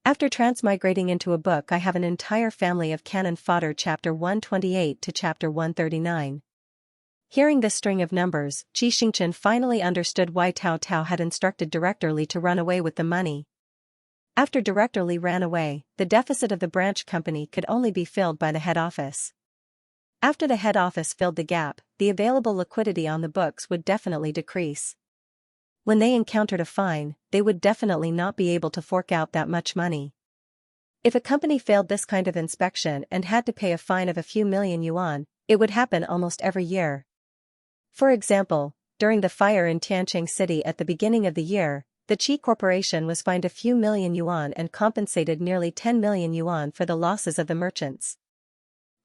After transmigrating into a book, I have an entire family of canon fodder chapter 128 to chapter 139. Hearing this string of numbers, Xianxia finally understood why Tao Tao had instructed Director Li to run away with the money. After Director Li ran away, the deficit of the branch company could only be filled by the head office. After the head office filled the gap, the available liquidity on the books would definitely decrease. When they encountered a fine, they would definitely not be able to fork out that much money. If a company failed this kind of inspection and had to pay a fine of a few million yuan, it would happen almost every year. For example, during the fire in Tianjin City at the beginning of the year, the Qi Corporation was fined a few million yuan and compensated nearly 10 million yuan for the losses of the merchants.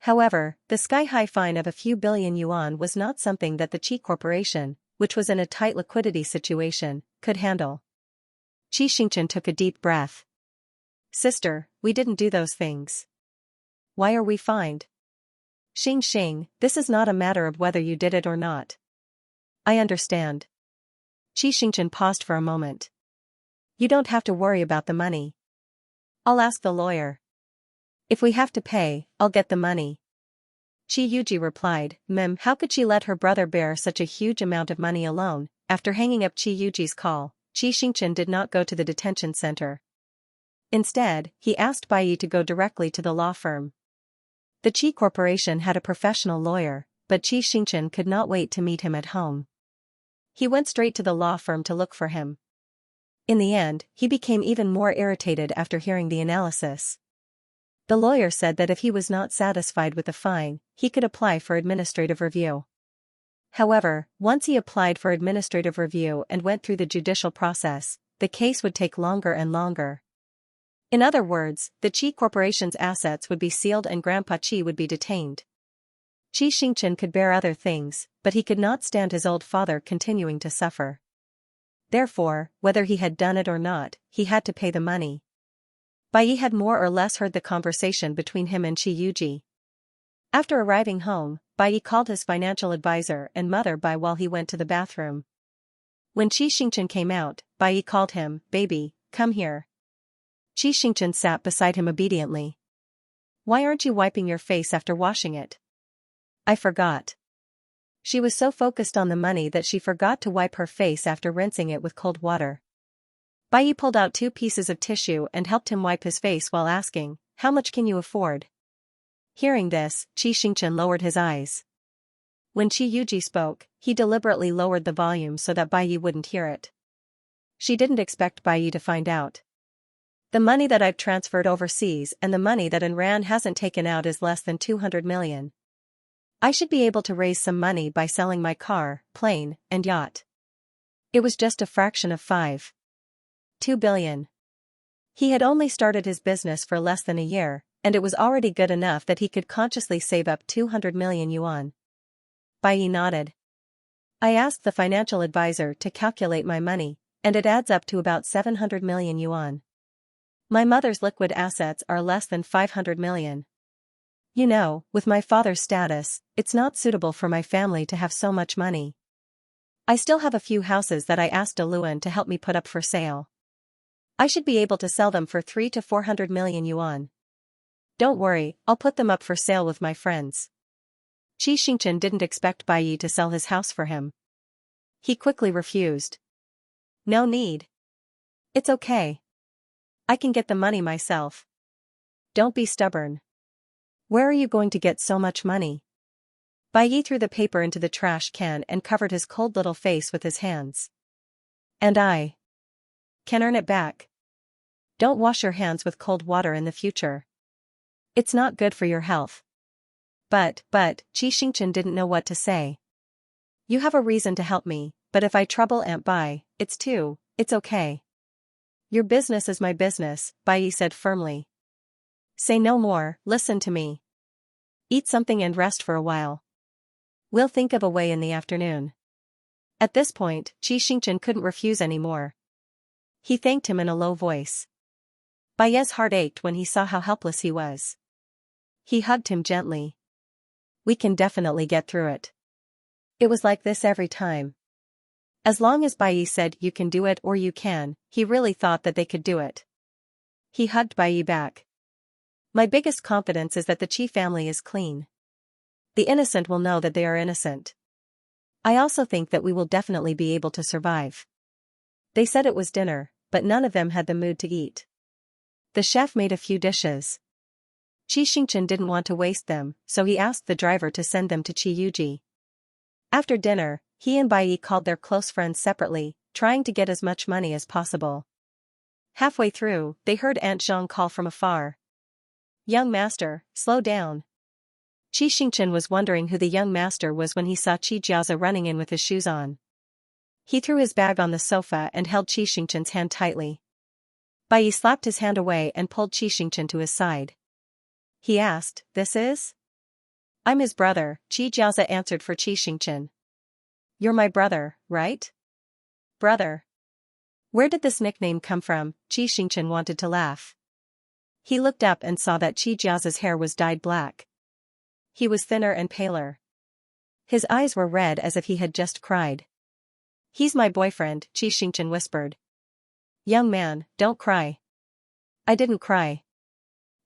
However, the sky-high fine of a few billion yuan was not something that the Qi Corporation, which was in a tight liquidity situation, could handle. Xianxia took a deep breath. "Sister, we didn't do those things. Why are we fined?" "Xing, this is not a matter of whether you did it or not. I understand." Xianxia paused for a moment. "You don't have to worry about the money. I'll ask the lawyer. If we have to pay, I'll get the money." Yuji replied, How could she let her brother bear such a huge amount of money alone?" After hanging up Yuji's call, Xianxia did not go to the detention center. Instead, he asked Bai Yi to go directly to the law firm. The Qi Corporation had a professional lawyer, but Xianxia could not wait to meet him at home. He went straight to the law firm to look for him. In the end, he became even more irritated after hearing the analysis. The lawyer said that if he was not satisfied with the fine, he could apply for administrative review. However, once he applied for administrative review and went through the judicial process, the case would take longer and longer. In other words, the Qi Corporation's assets would be sealed and Grandpa Qi would be detained. Xianxia could bear other things, but he could not stand his old father continuing to suffer. Therefore, whether he had done it or not, he had to pay the money. Bai Yi had more or less heard the conversation between him and Yuji. After arriving home, Bai Yi called his financial advisor and mother Bai while he went to the bathroom. When Xianxia came out, Bai Yi called him, "Baby, come here." Xianxia sat beside him obediently. "Why aren't you wiping your face after washing it?" "I forgot." She was so focused on the money that she forgot to wipe her face after rinsing it with cold water. Bai Yi pulled out 2 pieces of tissue and helped him wipe his face while asking, "How much can you afford?" Hearing this, Xianxia lowered his eyes. When Yuji spoke, he deliberately lowered the volume so that Bai Yi wouldn't hear it. She didn't expect Bai Yi to find out. "The money that I've transferred overseas and the money that Enran hasn't taken out is less than 200 million. I should be able to raise some money by selling my car, plane, and yacht. It was just a fraction of 2 billion. He had only started his business for less than a year, and it was already good enough that he could consciously save up 200 million yuan. Bai Yi nodded. "I asked the financial advisor to calculate my money, and it adds up to about 700 million yuan. My mother's liquid assets are less than 500 million. You know, with my father's status, it's not suitable for my family to have so much money. I still have a few houses that I asked Luan to help me put up for sale. I should be able to sell them for 300 to 400 million yuan. Don't worry, I'll put them up for sale with my friends." Xianxia didn't expect Bai Yi to sell his house for him. He quickly refused. "No need. It's okay. I can get the money myself. Don't be stubborn. Where are you going to get so much money?" Bai Yi threw the paper into the trash can and covered his cold little face with his hands. "And I can earn it back. Don't wash your hands with cold water in the future. It's not good for your health." But, Xianxia didn't know what to say. "You have a reason to help me, but if I trouble Aunt Bai, it's okay. Your business is my business," Bai Yi said firmly. "Say no more, listen to me. Eat something and rest for a while. We'll think of a way in the afternoon." At this point, Xianxia couldn't refuse anymore. He thanked him in a low voice. Bai Yi's heart ached when he saw how helpless he was. He hugged him gently. "We can definitely get through it. It was like this every time." As long as Bai Yi said "you can do it" or "you can," he really thought that they could do it. He hugged Bai back. My biggest confidence is that the Qi family is clean. The innocent will know that they are innocent. I also think that we will definitely be able to survive. They said it was dinner, but none of them had the mood to eat. The chef made a few dishes. Xianxia didn't want to waste them, so he asked the driver to send them to Yuji. After dinner, he and Bai called their close friends separately, trying to get as much money as possible. Halfway through, they heard Aunt Zhang call from afar. Young master, slow down. Xianxia was wondering who the young master was when he saw Xianxia running in with his shoes on. He threw his bag on the sofa and held Xianxia's hand tightly. Bai slapped his hand away and pulled Xianxia to his side. He asked, "This is?" "I'm his brother," Xianxia answered for Xianxia. "You're my brother, right?" "Brother. Where did this nickname come from?" Xianxia wanted to laugh. He looked up and saw that Xiao's hair was dyed black. He was thinner and paler. His eyes were red as if he had just cried. "He's my boyfriend," Xianxia whispered. "Young man, don't cry." "I didn't cry."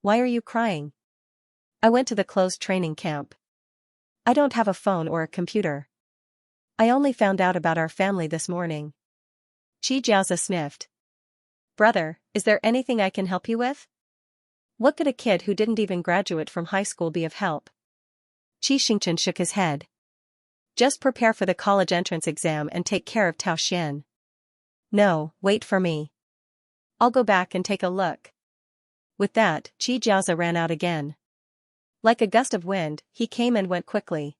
"Why are you crying?" "I went to the closed training camp. I don't have a phone or a computer. I only found out about our family this morning." Xiaoza sniffed. "Brother, is there anything I can help you with?" What could a kid who didn't even graduate from high school be of help? Xianxia shook his head. "Just prepare for the college entrance exam and take care of Tao Xian." "No, wait for me. I'll go back and take a look." With that, Xiaoza ran out again. Like a gust of wind, he came and went quickly.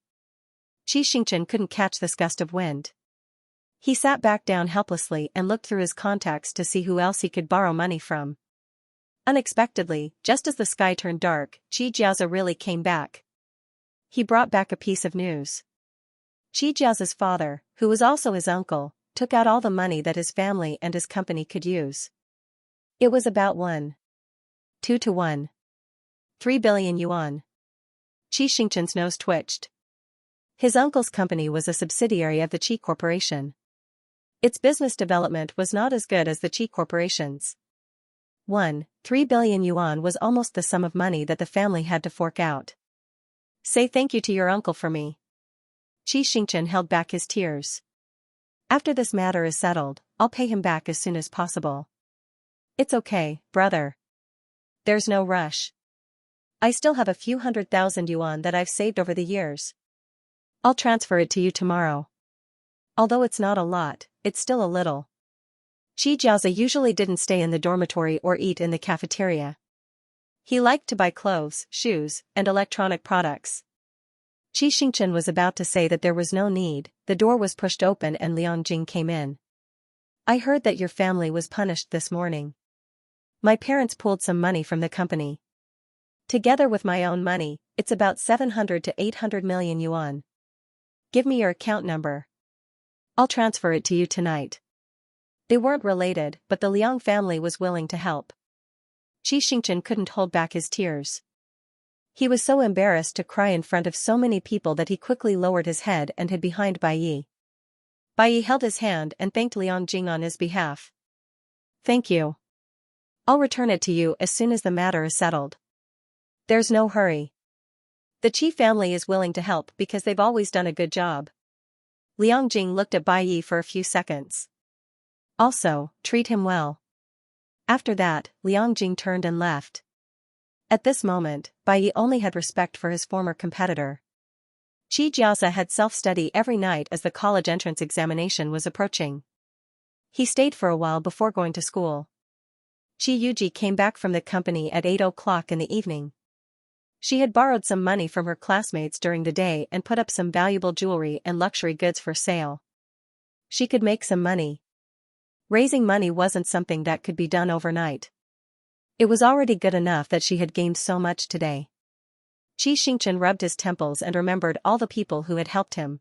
Xianxia couldn't catch this gust of wind. He sat back down helplessly and looked through his contacts to see who else he could borrow money from. Unexpectedly, just as the sky turned dark, Xiaoza really came back. He brought back a piece of news. Xiaoza's father, who was also his uncle, took out all the money that his family and his company could use. It was about 1.2 to 1.3 billion yuan. Xianxia's nose twitched. His uncle's company was a subsidiary of the Qi Corporation. Its business development was not as good as the Qi Corporation's. 1.3 billion yuan was almost the sum of money that the family had to fork out. "Say thank you to your uncle for me." Xianxia held back his tears. "After this matter is settled, I'll pay him back as soon as possible." "It's okay, brother. There's no rush. I still have a few 100,000 yuan that I've saved over the years. I'll transfer it to you tomorrow. Although it's not a lot, it's still a little." Xiaoza usually didn't stay in the dormitory or eat in the cafeteria. He liked to buy clothes, shoes, and electronic products. Xianxia was about to say that there was no need, the door was pushed open and Liang Jing came in. "I heard that your family was punished this morning. My parents pooled some money from the company. Together with my own money, it's about 700 to 800 million yuan. Give me your account number. I'll transfer it to you tonight." They weren't related, but the Liang family was willing to help. Xianxia couldn't hold back his tears. He was so embarrassed to cry in front of so many people that he quickly lowered his head and hid behind Bai. Bai held his hand and thanked Liang Jing on his behalf. "Thank you. I'll return it to you as soon as the matter is settled." "There's no hurry. The Qi family is willing to help because they've always done a good job." Liang Jing looked at Bai for a few seconds. "Also, treat him well." After that, Liang Jing turned and left. At this moment, Bai only had respect for his former competitor. Xiaoza had self-study every night as the college entrance examination was approaching. He stayed for a while before going to school. Yuji came back from the company at 8 o'clock in the evening. She had borrowed some money from her classmates during the day and put up some valuable jewelry and luxury goods for sale. She could make some money. Raising money wasn't something that could be done overnight. It was already good enough that she had gained so much today. Xianxia rubbed his temples and remembered all the people who had helped him.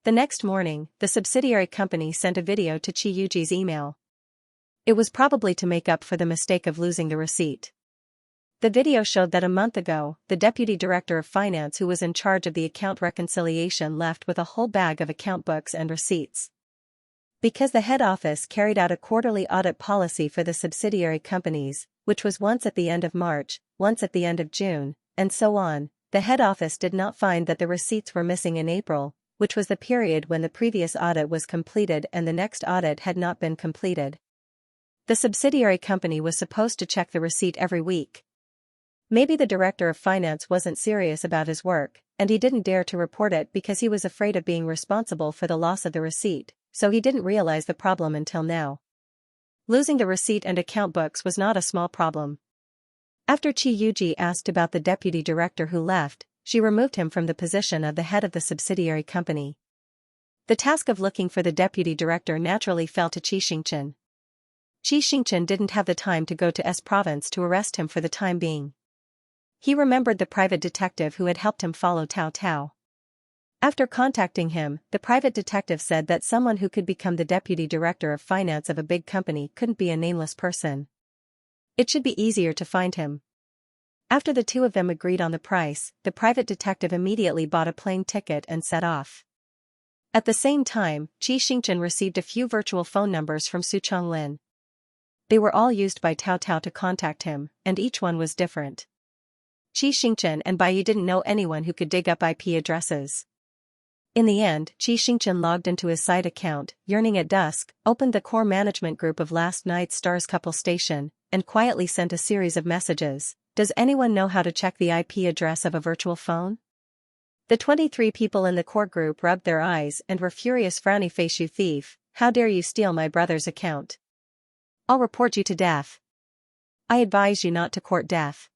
The next morning, the subsidiary company sent a video to Yuji's email. It was probably to make up for the mistake of losing the receipt. The video showed that a month ago, the deputy director of finance who was in charge of the account reconciliation left with a whole bag of account books and receipts. Because the head office carried out a quarterly audit policy for the subsidiary companies, which was once at the end of March, once at the end of June, and so on. The head office did not find that the receipts were missing in April, which was the period when the previous audit was completed and the next audit had not been completed. The subsidiary company was supposed to check the receipt every week. Maybe the director of finance wasn't serious about his work, and he didn't dare to report it because he was afraid of being responsible for the loss of the receipt, so he didn't realize the problem until now. Losing the receipt and account books was not a small problem. After Xianxia asked about the deputy director who left, she removed him from the position of the head of the subsidiary company. The task of looking for the deputy director naturally fell to Xianxia. Xianxia didn't have the time to go to S province to arrest him for the time being. He remembered the private detective who had helped him follow Tao Tao. After contacting him, the private detective said that someone who could become the deputy director of finance of a big company couldn't be a nameless person. It should be easier to find him. After the two of them agreed on the price, the private detective immediately bought a plane ticket and set off. At the same time, Xianxia received a few virtual phone numbers from Su Chonglin. They were all used by Tao Tao to contact him, and each one was different. Xianxia and Bai Yi didn't know anyone who could dig up IP addresses. In the end, Xianxia logged into his site account, yearning at dusk, opened the core management group of last night's Stars Couple Station, and quietly sent a series of messages. Does anyone know how to check the IP address of a virtual phone? The 23 people in the core group rubbed their eyes and were furious. Frowny face, you thief, how dare you steal my brother's account? I'll report you to death. I advise you not to court death.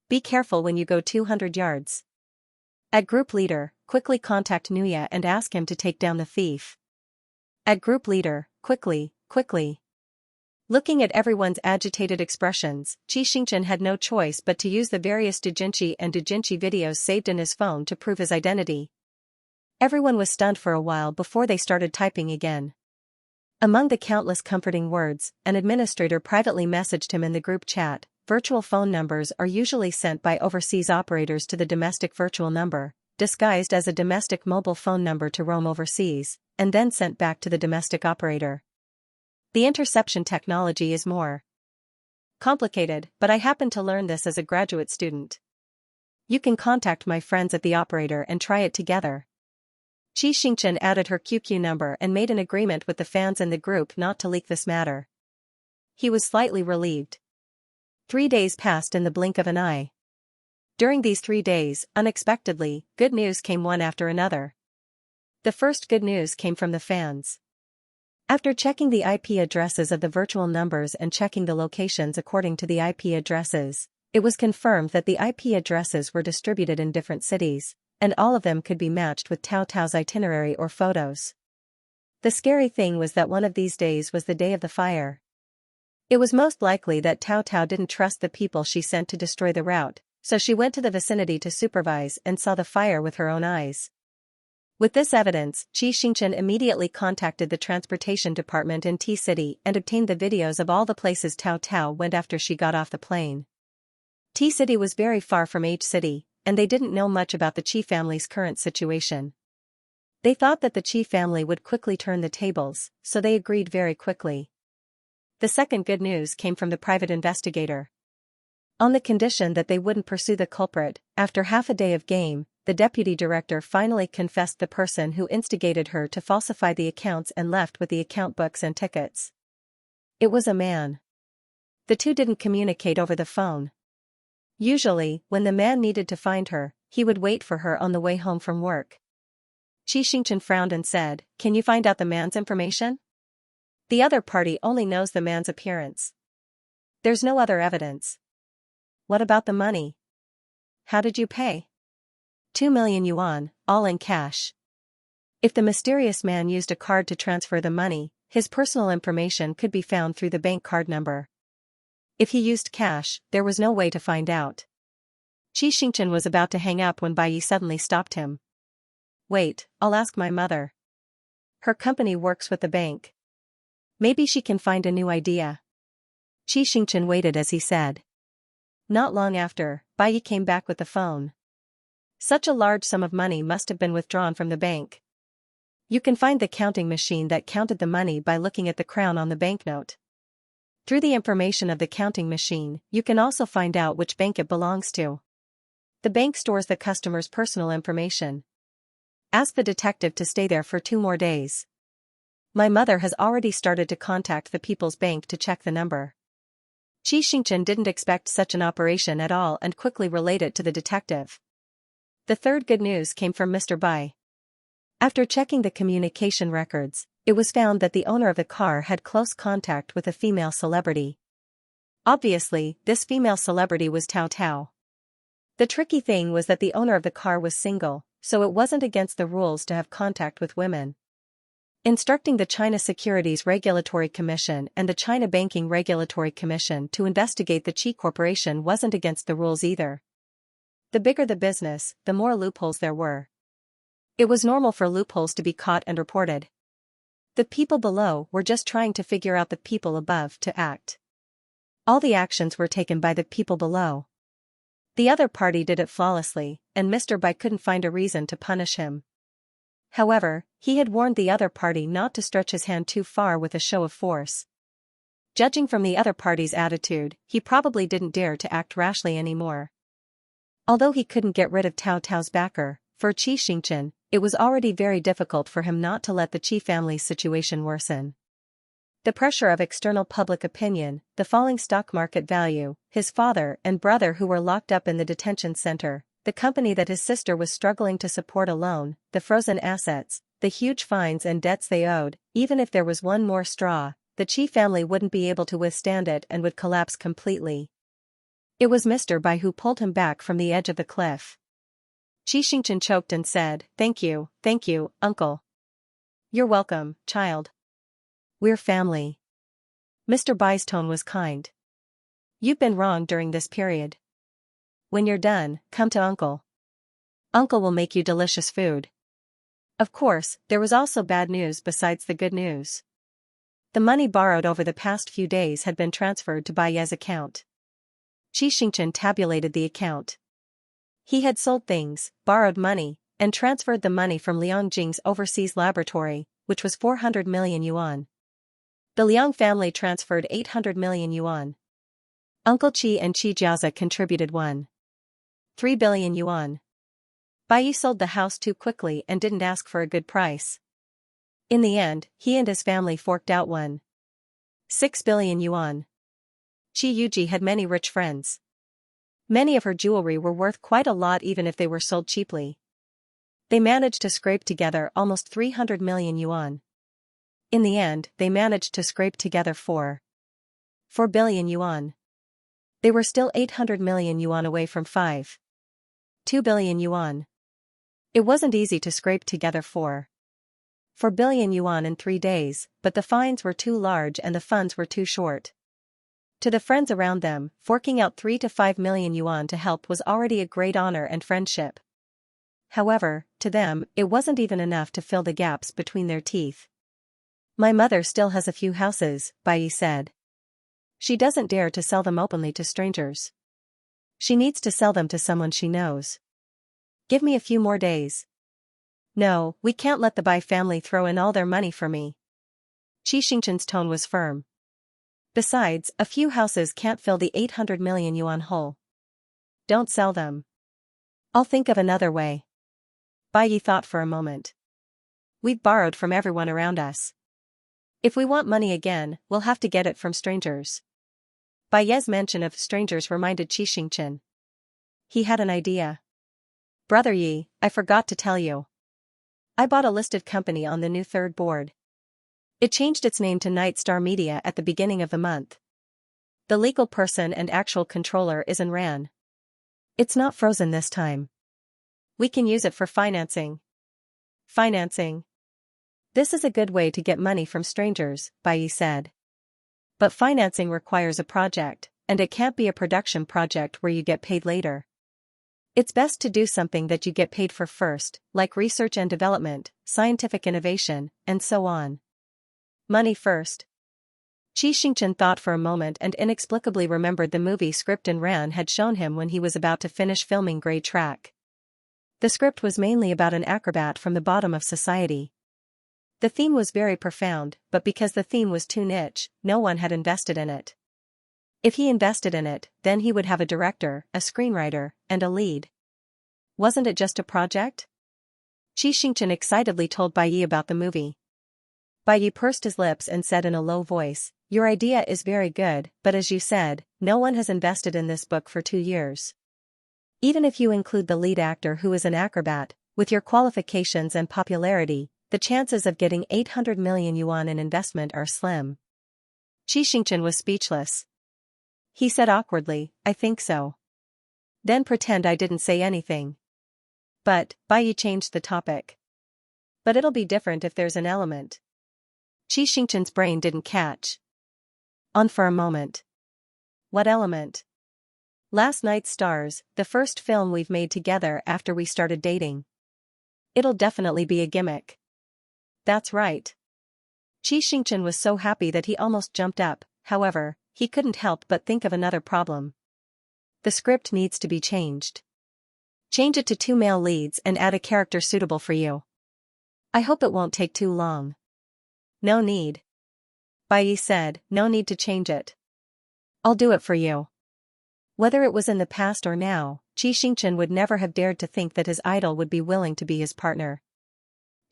Be careful when you go 200 yards. At group leader, quickly contact Nuya and ask him to take down the thief. At group leader, quickly. Looking at everyone's agitated expressions, Xianxia had no choice but to use the various doujinshi and doujinshi videos saved in his phone to prove his identity. Everyone was stunned for a while before they started typing again. Among the countless comforting words, an administrator privately messaged him in the group chat. Virtual phone numbers are usually sent by overseas operators to the domestic virtual number, disguised as a domestic mobile phone number to roam overseas, and then sent back to the domestic operator. The interception technology is more complicated, but I happened to learn this as a graduate student. You can contact my friends at the operator and try it together. Xianxia added her QQ number and made an agreement with the fans in the group not to leak this matter. He was slightly relieved. 3 days passed in the blink of an eye. During these 3 days, unexpectedly, good news came one after another. The first good news came from the fans. After checking the IP addresses of the virtual numbers and checking the locations according to the IP addresses, it was confirmed that the IP addresses were distributed in different cities, and all of them could be matched with Tao Tao's itinerary or photos. The scary thing was that one of these days was the day of the fire. It was most likely that Tao Tao didn't trust the people she sent to destroy the route, so she went to the vicinity to supervise and saw the fire with her own eyes. With this evidence, Xianxia immediately contacted the transportation department in T-City and obtained the videos of all the places Tao Tao went after she got off the plane. T-City was very far from H-City, and they didn't know much about the Qi family's current situation. They thought that the Qi family would quickly turn the tables, so they agreed very quickly. The second good news came from the private investigator. On the condition that they wouldn't pursue the culprit, after half a day of game, the deputy director finally confessed the person who instigated her to falsify the accounts and left with the account books and tickets. It was a man. The two didn't communicate over the phone. Usually, when the man needed to find her, he would wait for her on the way home from work. Xianxia frowned and said, "Can you find out the man's information? The other party only knows the man's appearance. There's no other evidence." "What about the money? How did you pay?" 2 million yuan, all in cash. If the mysterious man used a card to transfer the money, his personal information could be found through the bank card number. If he used cash, there was no way to find out. Xianxia was about to hang up when Bai Yi suddenly stopped him. "Wait, I'll ask my mother. Her company works with the bank. Maybe she can find a new idea." Xianxia waited as he said. Not long after, Bai Yi came back with the phone. Such a large sum of money must have been withdrawn from the bank. You can find the counting machine that counted the money by looking at the crown on the banknote. Through the information of the counting machine, you can also find out which bank it belongs to. The bank stores the customer's personal information. Ask the detective to stay there for 2 more days. My mother has already started to contact the People's Bank to check the number. Xianxia didn't expect such an operation at all and quickly relayed it to the detective. The third good news came from Mr. Bai. After checking the communication records, it was found that the owner of the car had close contact with a female celebrity. Obviously, this female celebrity was Tao Tao. The tricky thing was that the owner of the car was single, so it wasn't against the rules to have contact with women. Instructing the China Securities Regulatory Commission and the China Banking Regulatory Commission to investigate the Qi Corporation wasn't against the rules either. The bigger the business, the more loopholes there were. It was normal for loopholes to be caught and reported. The people below were just trying to figure out the people above to act. All the actions were taken by the people below. The other party did it flawlessly, and Mr. Bai couldn't find a reason to punish him. However, he had warned the other party not to stretch his hand too far with a show of force. Judging from the other party's attitude, he probably didn't dare to act rashly anymore. Although he couldn't get rid of Tao Tao's backer, for Xianxia, it was already very difficult for him not to let the Qi family's situation worsen. The pressure of external public opinion, the falling stock market value, his father and brother who were locked up in the detention center, the company that his sister was struggling to support alone, the frozen assets, the huge fines and debts they owed, even if there was one more straw, the Qi family wouldn't be able to withstand it and would collapse completely. It was Mr. Bai who pulled him back from the edge of the cliff. Xianxia choked and said, thank you, uncle. You're welcome, child. We're family. Mr. Bai's tone was kind. You've been wrong during this period. When you're done, come to uncle. Uncle will make you delicious food. Of course, there was also bad news besides the good news. The money borrowed over the past few days had been transferred to Bai's account. Xianxia tabulated the account. He had sold things, borrowed money, and transferred the money from Liang Jing's overseas laboratory, which was 400 million yuan. The Liang family transferred 800 million yuan. Uncle Qi and Qi Jiaza contributed 1.3 billion yuan. Bai sold the house too quickly and didn't ask for a good price. In the end, he and his family forked out 1.6 billion yuan. Qi Yuji had many rich friends. Many of her jewelry were worth quite a lot even if they were sold cheaply. They managed to scrape together almost 300 million yuan. In the end, they managed to scrape together 4 billion yuan. They were still 800 million yuan away from 5.2 billion yuan. It wasn't easy to scrape together 4 billion yuan in 3 days, but the fines were too large and the funds were too short. To the friends around them, forking out 3 to 5 million yuan to help was already a great honor and friendship. However, to them, it wasn't even enough to fill the gaps between their teeth. My mother still has a few houses, Bai said. She doesn't dare to sell them openly to strangers. She needs to sell them to someone she knows. Give me a few more days. No, we can't let the Bai family throw in all their money for me. Xianxia's tone was firm. Besides, a few houses can't fill the 800 million yuan hole. Don't sell them. I'll think of another way. Bai thought for a moment. We've borrowed from everyone around us. If we want money again, we'll have to get it from strangers. Bai's mention of strangers reminded Xianxia. He had an idea. Brother Yi, I forgot to tell you. I bought a listed company on the new third board. It changed its name to Night Star Media at the beginning of the month. The legal person and actual controller is in Ran. It's not frozen this time. We can use it for financing. Financing. This is a good way to get money from strangers, Bai said. But financing requires a project, and it can't be a production project where you get paid later. It's best to do something that you get paid for first, like research and development, scientific innovation, and so on. Money first. Xianxia thought for a moment and inexplicably remembered the movie script Ran had shown him when he was about to finish filming Grey Track. The script was mainly about an acrobat from the bottom of society. The theme was very profound, but because the theme was too niche, no one had invested in it. If he invested in it, then he would have a director, a screenwriter, and a lead. Wasn't it just a project? Xianxia excitedly told Bai Yi about the movie. Bai Yi pursed his lips and said in a low voice, "Your idea is very good, but as you said, no one has invested in this book for 2 years. Even if you include the lead actor who is an acrobat, with your qualifications and popularity, the chances of getting 800 million yuan in investment are slim." Xianxia was speechless. He said awkwardly, "I think so." "Then pretend I didn't say anything." But, Bai Yi changed the topic. "But it'll be different if there's an element." Xianxia's brain didn't catch on for a moment. "What element?" "Last Night's Stars, the first film we've made together after we started dating. It'll definitely be a gimmick." "That's right." Xianxia was so happy that he almost jumped up. However, he couldn't help but think of another problem. The script needs to be changed. Change it to 2 male leads and add a character suitable for you. I hope it won't take too long." "No need." Bai Yi said, "No need to change it. I'll do it for you." Whether it was in the past or now, Xianxia would never have dared to think that his idol would be willing to be his partner.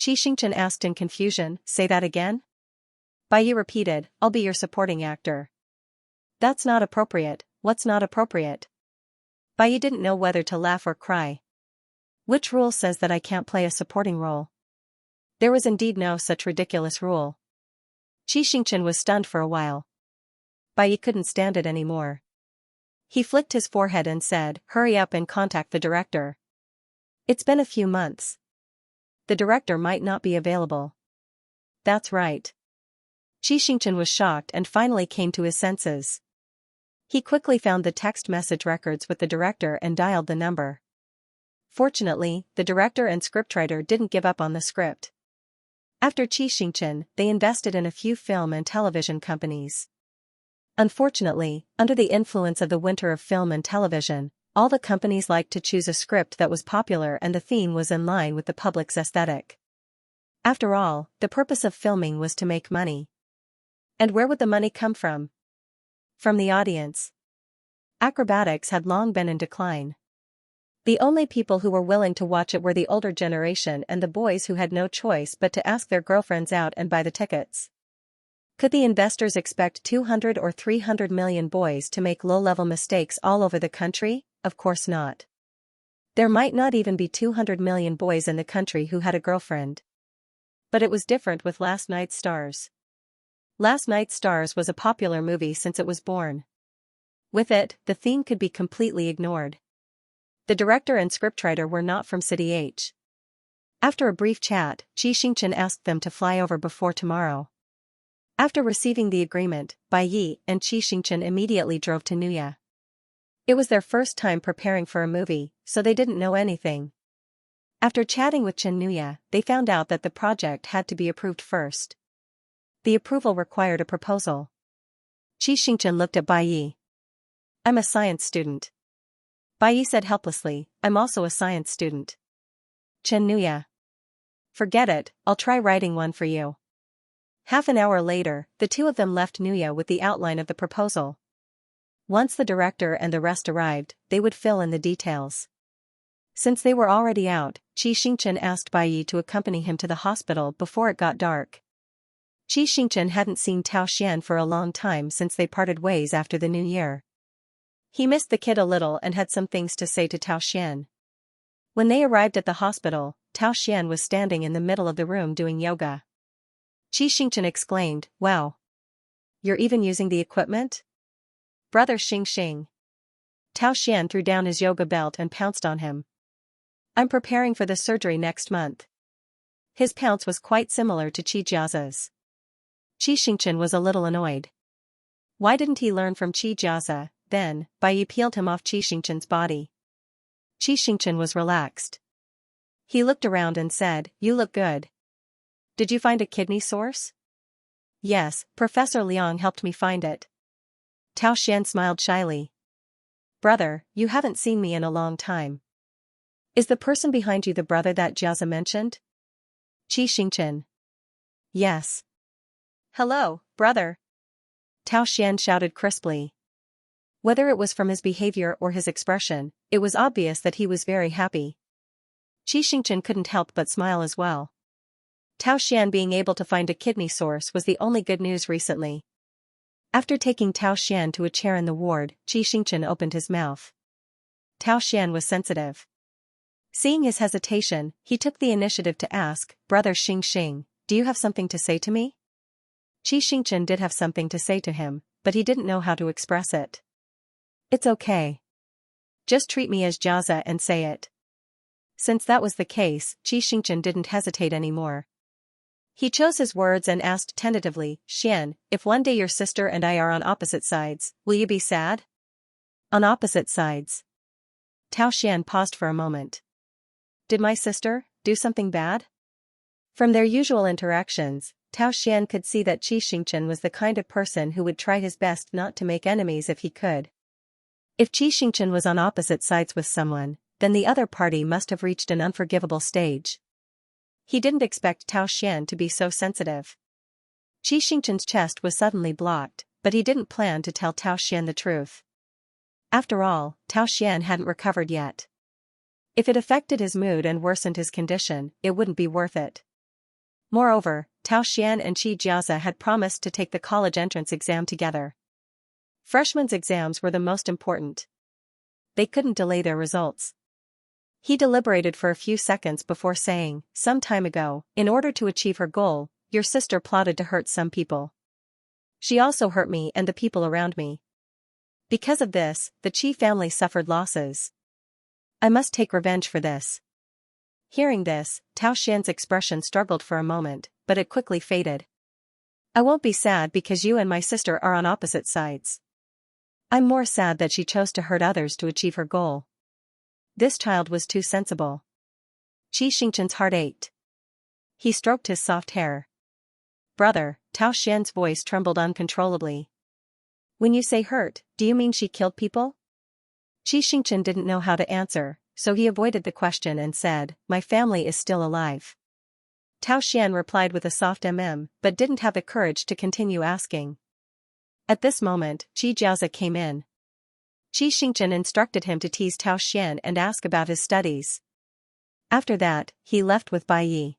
Xianxia asked in confusion, "Say that again?" Bai Yi repeated, "I'll be your supporting actor." "That's not appropriate." "What's not appropriate?" Bai Yi didn't know whether to laugh or cry. "Which rule says that I can't play a supporting role?" There was indeed no such ridiculous rule. Xianxia was stunned for a while. Bai Yi couldn't stand it anymore. He flicked his forehead and said, "Hurry up and contact the director. It's been a few months. The director might not be available." "That's right." Xianxia was shocked and finally came to his senses. He quickly found the text message records with the director and dialed the number. Fortunately, the director and scriptwriter didn't give up on the script. After Xianxia, they invested in a few film and television companies. Unfortunately, under the influence of the winter of film and television, all the companies liked to choose a script that was popular and the theme was in line with the public's aesthetic. After all, the purpose of filming was to make money. And where would the money come from? From the audience. Acrobatics had long been in decline. The only people who were willing to watch it were the older generation and the boys who had no choice but to ask their girlfriends out and buy the tickets. Could the investors expect 200 or 300 million boys to make low-level mistakes all over the country? Of course not. There might not even be 200 million boys in the country who had a girlfriend. But it was different with Last Night's Stars. Last Night's Stars was a popular movie since it was born. With it, the theme could be completely ignored. The director and scriptwriter were not from City H. After a brief chat, Xianxia asked them to fly over before tomorrow. After receiving the agreement, Bai Yi and Xianxia immediately drove to Nuya. It was their first time preparing for a movie, so they didn't know anything. After chatting with Nuya, they found out that the project had to be approved first. The approval required a proposal. Xianxia looked at Bai Yi. "I'm a science student." Bai Yi said helplessly, "I'm also a science student." Nuya. "Forget it, I'll try writing one for you." Half an hour later, the two of them left Nuya with the outline of the proposal. Once the director and the rest arrived, they would fill in the details. Since they were already out, Xianxia asked Bai Yi to accompany him to the hospital before it got dark. Xianxia hadn't seen Xian for a long time since they parted ways after the New Year. He missed the kid a little and had some things to say to Xian. When they arrived at the hospital, Xian was standing in the middle of the room doing yoga. Xianxia exclaimed, "Wow! You're even using the equipment?" "Brother Xing." Xian threw down his yoga belt and pounced on him. "I'm preparing for the surgery next month." His pounce was quite similar to Jia's. Xianxia was a little annoyed. Why didn't he learn from Jia? Then, Bai Yi peeled him off Xianxia's body. Xianxia was relaxed. He looked around and said, "You look good. Did you find a kidney source?" "Yes, Professor Liang helped me find it." Xian smiled shyly. "Brother, you haven't seen me in a long time. Is the person behind you the brother that Jia mentioned?" Xianxia. "Yes." "Hello, brother." Xian shouted crisply. Whether it was from his behavior or his expression, it was obvious that he was very happy. Xianxia couldn't help but smile as well. Tao Xian being able to find a kidney source was the only good news recently. After taking Tao Xian to a chair in the ward, Xianxia opened his mouth. Tao Xian was sensitive. Seeing his hesitation, he took the initiative to ask, "Brother Xing, do you have something to say to me?" Xianxia did have something to say to him, but he didn't know how to express it. "It's okay. Just treat me as Xiaxia and say it." Since that was the case, Xianxia didn't hesitate anymore. He chose his words and asked tentatively, "Xian, if one day your sister and I are on opposite sides, will you be sad?" "On opposite sides?" Tao Xian paused for a moment. "Did my sister do something bad?" From their usual interactions, Tao Xian could see that Xianxia was the kind of person who would try his best not to make enemies if he could. If Xianxia was on opposite sides with someone, then the other party must have reached an unforgivable stage. He didn't expect Tao Xian to be so sensitive. Xianxia's chest was suddenly blocked, but he didn't plan to tell Tao Xian the truth. After all, Tao Xian hadn't recovered yet. If it affected his mood and worsened his condition, it wouldn't be worth it. Moreover, Tao Xian and Xianxia had promised to take the college entrance exam together. Freshmen's exams were the most important. They couldn't delay their results. He deliberated for a few seconds before saying, "Some time ago, in order to achieve her goal, your sister plotted to hurt some people. She also hurt me and the people around me. Because of this, the Qi family suffered losses. I must take revenge for this." Hearing this, Tao Xian's expression struggled for a moment, but it quickly faded. "I won't be sad because you and my sister are on opposite sides. I'm more sad that she chose to hurt others to achieve her goal." This child was too sensible. Xianxia's heart ached. He stroked his soft hair. "Brother," Tao Xian's voice trembled uncontrollably. "When you say hurt, do you mean she killed people?" Xianxia didn't know how to answer, so he avoided the question and said, "My family is still alive." Tao Xian replied with a soft but didn't have the courage to continue asking. At this moment, Xiaxia came in. Xianxia instructed him to tease Tao Xian and ask about his studies. After that, he left with Bai Yi.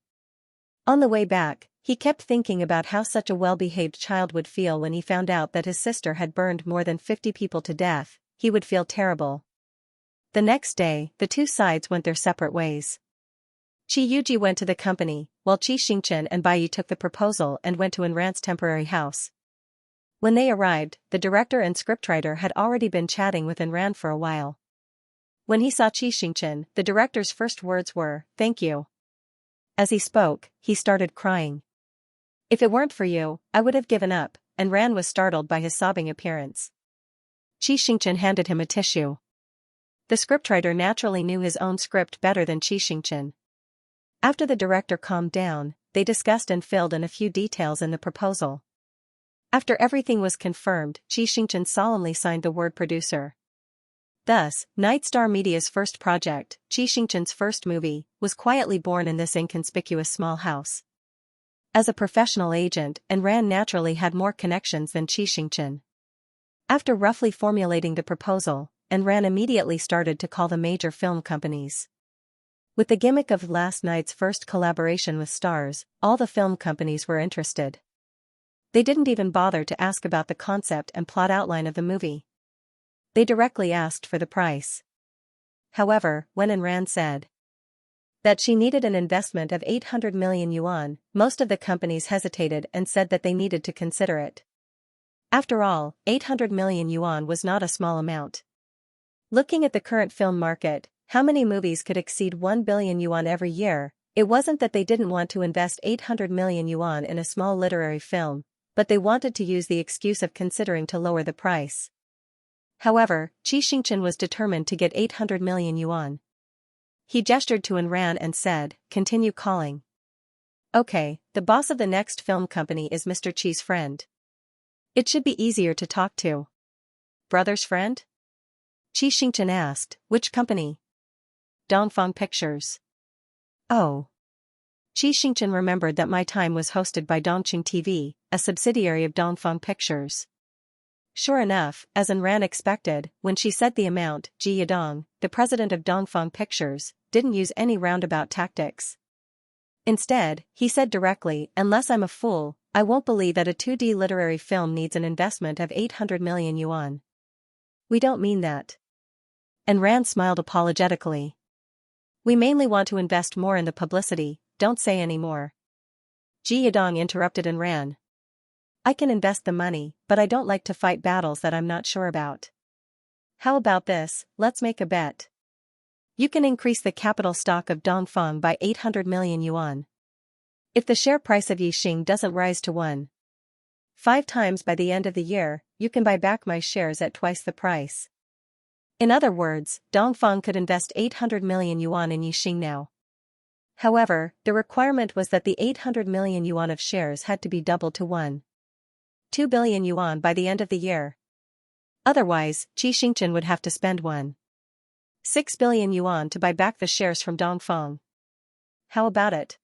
On the way back, he kept thinking about how such a well-behaved child would feel when he found out that his sister had burned more than 50 people to death. He would feel terrible. The next day, the two sides went their separate ways. Yuji went to the company, while Xianxia and Bai Yi took the proposal and went to Enran's temporary house. When they arrived, the director and scriptwriter had already been chatting with Enran for a while. When he saw Xianxia, the director's first words were, "Thank you." As he spoke, he started crying. "If it weren't for you, I would have given up," Enran was startled by his sobbing appearance. Xianxia handed him a tissue. The scriptwriter naturally knew his own script better than Xianxia. After the director calmed down, they discussed and filled in a few details in the proposal. After everything was confirmed, Xianxia solemnly signed the word producer. Thus, Nightstar Media's first project, Xianxia's first movie, was quietly born in this inconspicuous small house. As a professional agent, Enran naturally had more connections than Xianxia. After roughly formulating the proposal, Enran immediately started to call the major film companies. With the gimmick of last night's first collaboration with stars, all the film companies were interested. They didn't even bother to ask about the concept and plot outline of the movie. They directly asked for the price. However, when Enran said that she needed an investment of 800 million yuan, most of the companies hesitated and said that they needed to consider it. After all, 800 million yuan was not a small amount. Looking at the current film market, how many movies could exceed 1 billion yuan every year? It wasn't that they didn't want to invest 800 million yuan in a small literary film, but they wanted to use the excuse of considering to lower the price. However, Xianxia was determined to get 800 million yuan. He gestured to Enran and said, "Continue calling." "Okay, the boss of the next film company is Mr. Qi's friend. It should be easier to talk to." "Brother's friend?" Xianxia asked, "Which company?" "Dongfang Pictures." "Oh." Xianxia remembered that My Time was hosted by Dongqing TV, a subsidiary of Dongfang Pictures. Sure enough, as Ran expected, when she said the amount, Ji Yadong, the president of Dongfang Pictures, didn't use any roundabout tactics. Instead, he said directly, unless I'm a fool, I won't believe that a 2D literary film needs an investment of 800 million yuan. We don't mean that. And Ran smiled apologetically. We mainly want to invest more in the publicity, don't say any more. Ji Yadong interrupted and Ran. I can invest the money, but I don't like to fight battles that I'm not sure about. How about this, let's make a bet. You can increase the capital stock of Dongfang by 800 million yuan. If the share price of Yixing doesn't rise to 1.5 times by the end of the year, you can buy back my shares at twice the price. In other words, Dongfang could invest 800 million yuan in Yixing now. However, the requirement was that the 800 million yuan of shares had to be doubled to 1.2 billion yuan by the end of the year. Otherwise, Xianxia would have to spend 1.6 billion yuan to buy back the shares from Dongfang. How about it?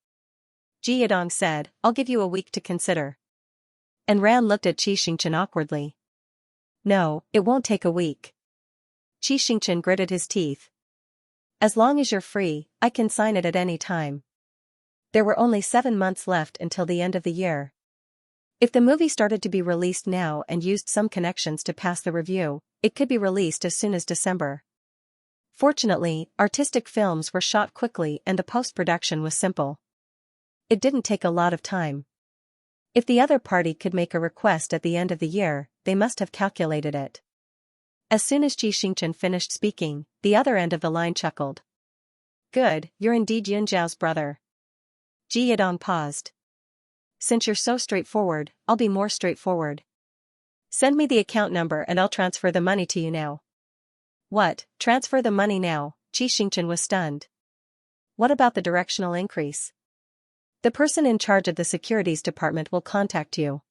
Ji Yadong said, I'll give you a week to consider. And Ran looked at Xianxia awkwardly. No, it won't take a week. Xianxia gritted his teeth. As long as you're free, I can sign it at any time. There were only 7 months left until the end of the year. If the movie started to be released now and used some connections to pass the review, it could be released as soon as December. Fortunately, artistic films were shot quickly and the post-production was simple. It didn't take a lot of time. If the other party could make a request at the end of the year, they must have calculated it. As soon as Xianxia finished speaking, the other end of the line chuckled. Good, you're indeed Yunjiao's brother. Ji Yadong paused. Since you're so straightforward, I'll be more straightforward. Send me the account number and I'll transfer the money to you now. What, transfer the money now? Xianxia was stunned. What about the directional increase? The person in charge of the securities department will contact you.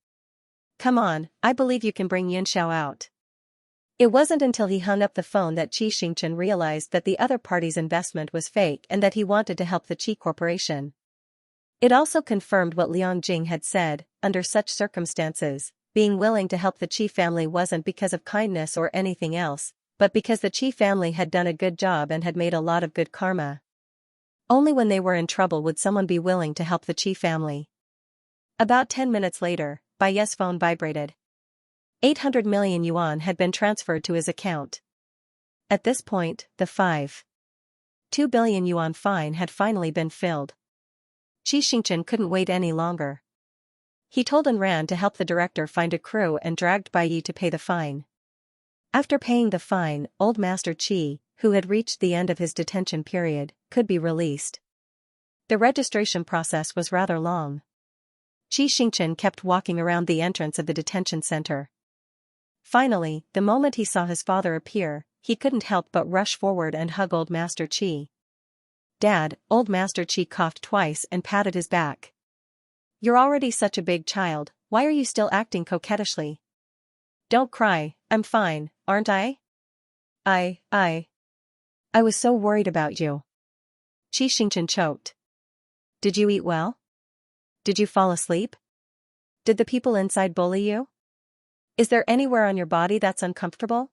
Come on, I believe you can bring Xianxia out. It wasn't until he hung up the phone that Xianxia realized that the other party's investment was fake and that he wanted to help the Qi Corporation. It also confirmed what Liang Jing had said, under such circumstances, being willing to help the Qi family wasn't because of kindness or anything else, but because the Qi family had done a good job and had made a lot of good karma. Only when they were in trouble would someone be willing to help the Qi family. About 10 minutes later, Baiye's phone vibrated. 800 million yuan had been transferred to his account. At this point, the 5.2 billion yuan fine had finally been filled. Xianxia couldn't wait any longer. He told Ran to help the director find a crew and dragged Baiye to pay the fine. After paying the fine, old Master Qi, who had reached the end of his detention period, could be released. The registration process was rather long. Xianxia kept walking around the entrance of the detention center. Finally, the moment he saw his father appear, he couldn't help but rush forward and hug old Master Qi. Dad, old Master Qi coughed twice and patted his back. You're already such a big child, why are you still acting coquettishly? Don't cry, I'm fine, aren't I? I was so worried about you. Xianxia choked. Did you eat well? Did you fall asleep? Did the people inside bully you? Is there anywhere on your body that's uncomfortable?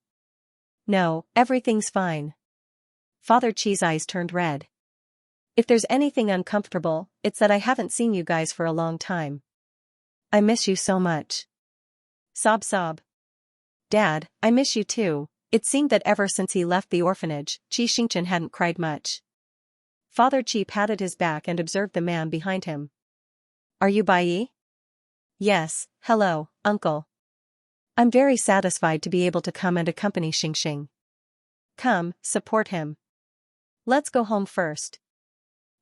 No, everything's fine. Father Qi's eyes turned red. If there's anything uncomfortable, it's that I haven't seen you guys for a long time. I miss you so much. Sob sob. Dad, I miss you too. It seemed that ever since he left the orphanage, Xianxia hadn't cried much. Father Qi patted his back and observed the man behind him. Are you Baiye? Yes, hello, uncle. I'm very satisfied to be able to come and accompany Xianxia. Come, support him. Let's go home first.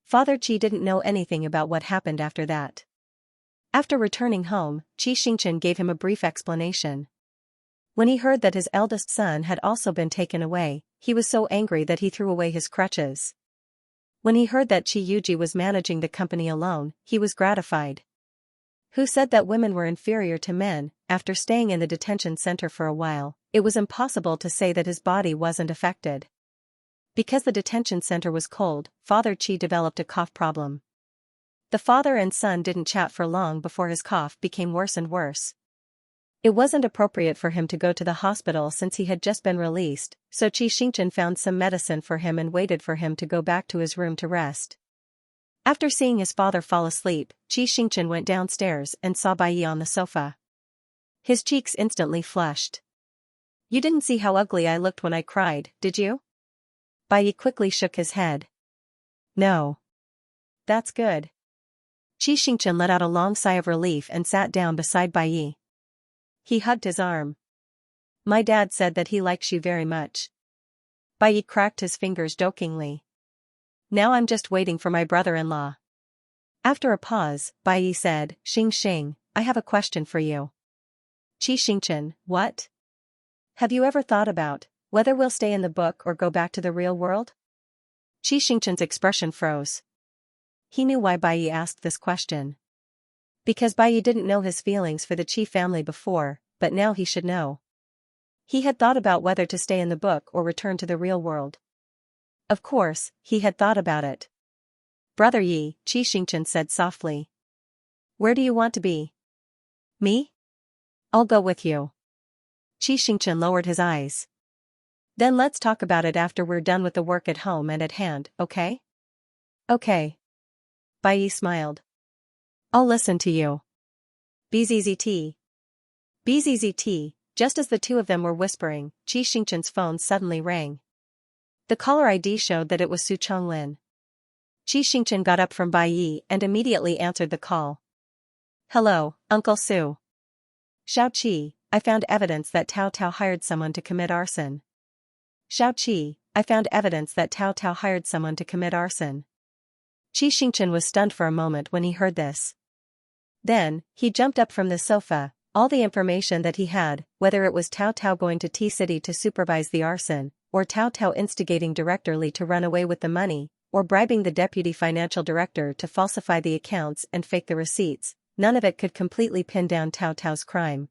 Father Qi didn't know anything about what happened after that. After returning home, Xianxia gave him a brief explanation. When he heard that his eldest son had also been taken away, he was so angry that he threw away his crutches. When he heard that Qi Yuji was managing the company alone, he was gratified. Who said that women were inferior to men? After staying in the detention center for a while, it was impossible to say that his body wasn't affected. Because the detention center was cold, Father Qi developed a cough problem. The father and son didn't chat for long before his cough became worse and worse. It wasn't appropriate for him to go to the hospital since he had just been released, so Xianxia found some medicine for him and waited for him to go back to his room to rest. After seeing his father fall asleep, Xianxia went downstairs and saw Bai Yi on the sofa. His cheeks instantly flushed. "You didn't see how ugly I looked when I cried, did you?" Bai Yi quickly shook his head. "No. That's good." Xianxia let out a long sigh of relief and sat down beside Bai Yi. He hugged his arm. "My dad said that he likes you very much." Bai Yi cracked his fingers jokingly. "Now I'm just waiting for my brother-in-law." After a pause, Bai Yi said, "Xing, I have a question for you." Xianxia, "What?" "Have you ever thought about whether we'll stay in the book or go back to the real world?" Xianxia's expression froze. He knew why Bai Yi asked this question. Because Bai Yi didn't know his feelings for the Qi family before, but now he should know. He had thought about whether to stay in the book or return to the real world. Of course, he had thought about it. "Brother Yi," Xianxia said softly. "Where do you want to be?" "Me? I'll go with you." Xianxia lowered his eyes. "Then let's talk about it after we're done with the work at home and at hand, okay?" "Okay." Bai Yi smiled. "I'll listen to you." BZZT. BZZT, just as the two of them were whispering, Xianxia's phone suddenly rang. The caller ID showed that it was Su Chonglin. Xianxia got up from Bai Yi and immediately answered the call. "Hello, Uncle Su." "Xiaoqi, I found evidence that Tao Tao hired someone to commit arson." "Xiaoqi, I found evidence that Tao Tao hired someone to commit arson." Xianxia was stunned for a moment when he heard this. Then, he jumped up from the sofa. All the information that he had, whether it was Tao Tao going to T-City to supervise the arson, or Tao Tao instigating Director Li to run away with the money, or bribing the deputy financial director to falsify the accounts and fake the receipts, none of it could completely pin down Tao Tao's crime.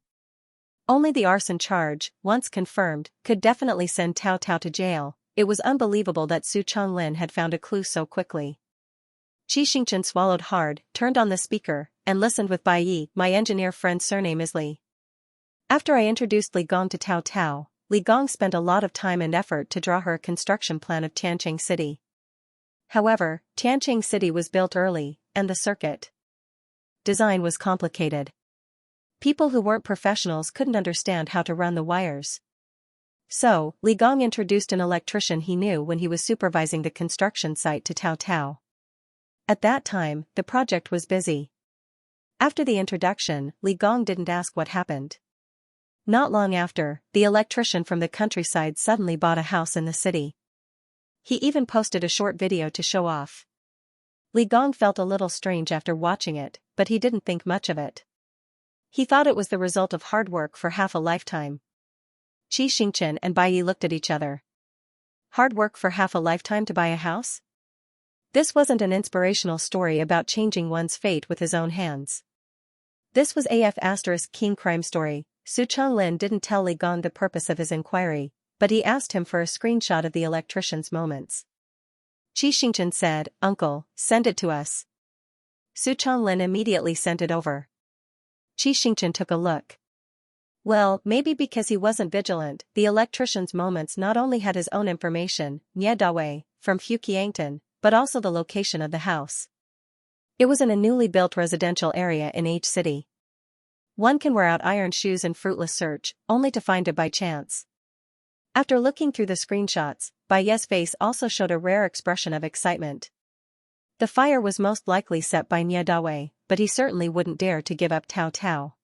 Only the arson charge, once confirmed, could definitely send Tao Tao to jail. It was unbelievable that Su Chonglin had found a clue so quickly. Xianxia swallowed hard, turned on the speaker, and listened with Bai Yi. "My engineer friend's surname is Li. After I introduced Li Gong to Tao Tao, Li Gong spent a lot of time and effort to draw her a construction plan of Tianqing City. However, Tianqing City was built early, and the circuit design was complicated. People who weren't professionals couldn't understand how to run the wires. So, Li Gong introduced an electrician he knew when he was supervising the construction site to Tao Tao. At that time, the project was busy. After the introduction, Li Gong didn't ask what happened. Not long after, the electrician from the countryside suddenly bought a house in the city. He even posted a short video to show off. Li Gong felt a little strange after watching it, but he didn't think much of it. He thought it was the result of hard work for half a lifetime. Xianxia and Bai Yi looked at each other. Hard work for half a lifetime to buy a house? This wasn't an inspirational story about changing one's fate with his own hands. This was *King crime story. Su Chonglin didn't tell Li Gong the purpose of his inquiry, but he asked him for a screenshot of the electrician's moments. Xianxia said, "Uncle, send it to us." Su Chonglin immediately sent it over. Xianxia took a look. Well, maybe because he wasn't vigilant, the electrician's moments not only had his own information, Nye from Fujiangton, but also the location of the house. It was in a newly built residential area in H City. One can wear out iron shoes in fruitless search, only to find it by chance. After looking through the screenshots, Bai Yi's face also showed a rare expression of excitement. The fire was most likely set by Nye, but he certainly wouldn't dare to give up Tao Tao.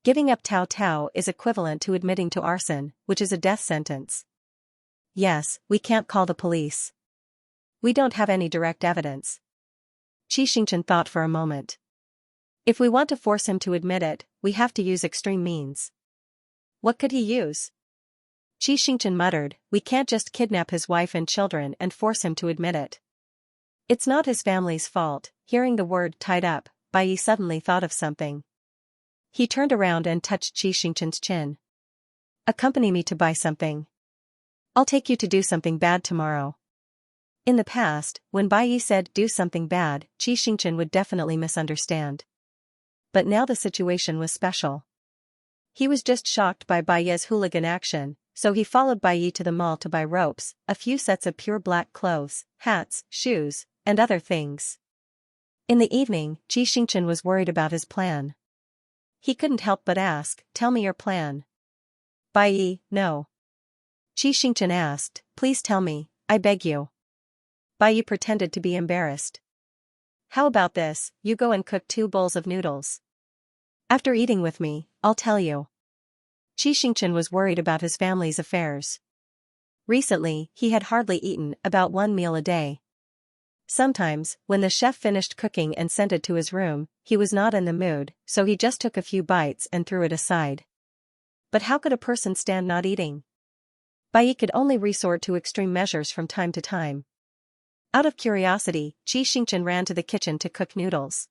Giving up Tao Tao is equivalent to admitting to arson, which is a death sentence. Yes, we can't call the police. We don't have any direct evidence. Xianxia thought for a moment. If we want to force him to admit it, we have to use extreme means. What could he use? Xianxia muttered, "We can't just kidnap his wife and children and force him to admit it." It's not his family's fault. Hearing the word "tied up," Bai Yi suddenly thought of something. He turned around and touched Xianxia's chin. "Accompany me to buy something. I'll take you to do something bad tomorrow." In the past, when Bai Yi said "do something bad," Xianxia would definitely misunderstand. But now the situation was special. He was just shocked by Baiye's hooligan action, so he followed Baiye to the mall to buy ropes, a few sets of pure black clothes, hats, shoes, and other things. In the evening, Xianxia was worried about his plan. He couldn't help but ask, "Tell me your plan." Baiye, no. Xianxia asked, "Please tell me, I beg you." Baiye pretended to be embarrassed. "How about this, you go and cook 2 bowls of noodles. After eating with me, I'll tell you." Xianxia was worried about his family's affairs. Recently, he had hardly eaten, about 1 meal a day. Sometimes, when the chef finished cooking and sent it to his room, he was not in the mood, so he just took a few bites and threw it aside. But how could a person stand not eating? Baiye could only resort to extreme measures from time to time. Out of curiosity, Xianxia ran to the kitchen to cook noodles.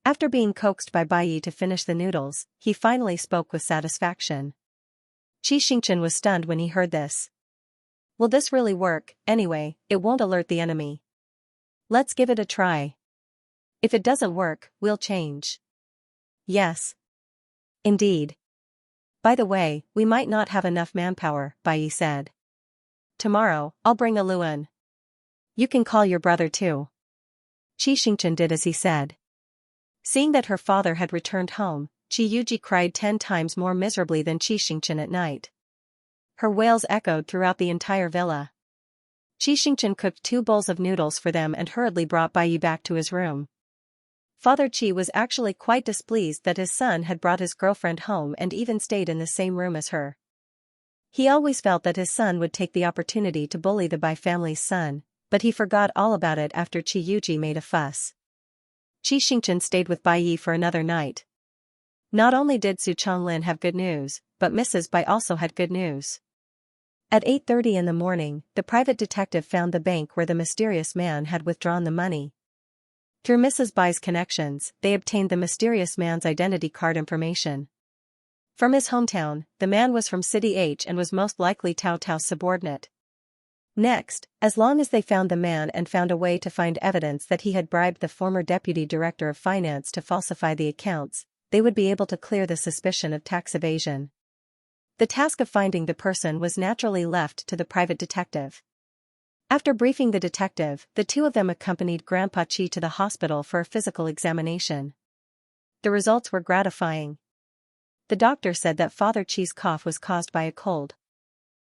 After being coaxed by Baiye to finish the noodles, he finally spoke with satisfaction. Xianxia was stunned when he heard this. "Will this really work? Anyway, it won't alert the enemy. Let's give it a try. If it doesn't work, we'll change." "Yes. Indeed. By the way, we might not have enough manpower," Baiye said. "Tomorrow, I'll bring a luan. You can call your brother too." Xianxia did as he said. Seeing that her father had returned home, Qiuji cried 10 times more miserably than Xianxia at night. Her wails echoed throughout the entire villa. Xianxia cooked 2 bowls of noodles for them and hurriedly brought Baiye back to his room. Father Qi was actually quite displeased that his son had brought his girlfriend home and even stayed in the same room as her. He always felt that his son would take the opportunity to bully the Bai family's son, but he forgot all about it after Qiuji made a fuss. Xianxia stayed with Baiye for another night. Not only did Su Chonglin have good news, but Mrs. Bai also had good news. At 8:30 in the morning, the private detective found the bank where the mysterious man had withdrawn the money. Through Mrs. Bai's connections, they obtained the mysterious man's identity card information. From his hometown, the man was from City H and was most likely Tao Tao's subordinate. Next, as long as they found the man and found a way to find evidence that he had bribed the former deputy director of finance to falsify the accounts, they would be able to clear the suspicion of tax evasion. The task of finding the person was naturally left to the private detective. After briefing the detective, the two of them accompanied Grandpa Qi to the hospital for a physical examination. The results were gratifying. The doctor said that Father Qi's cough was caused by a cold.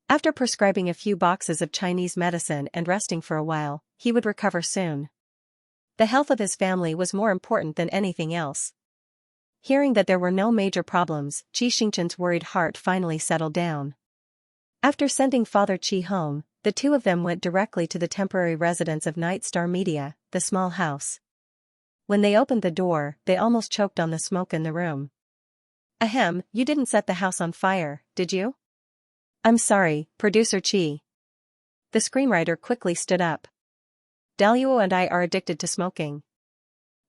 After prescribing a few boxes of Chinese medicine and resting for a while, he would recover soon. The health of his family was more important than anything else. Hearing that there were no major problems, Xianxia's worried heart finally settled down. After sending Father Qi home, the two of them went directly to the temporary residence of Night Star Media, the small house. When they opened the door, they almost choked on the smoke in the room. "Ahem, you didn't set the house on fire, did you?" "I'm sorry, Producer Qi." The screenwriter quickly stood up. "Daluo and I are addicted to smoking.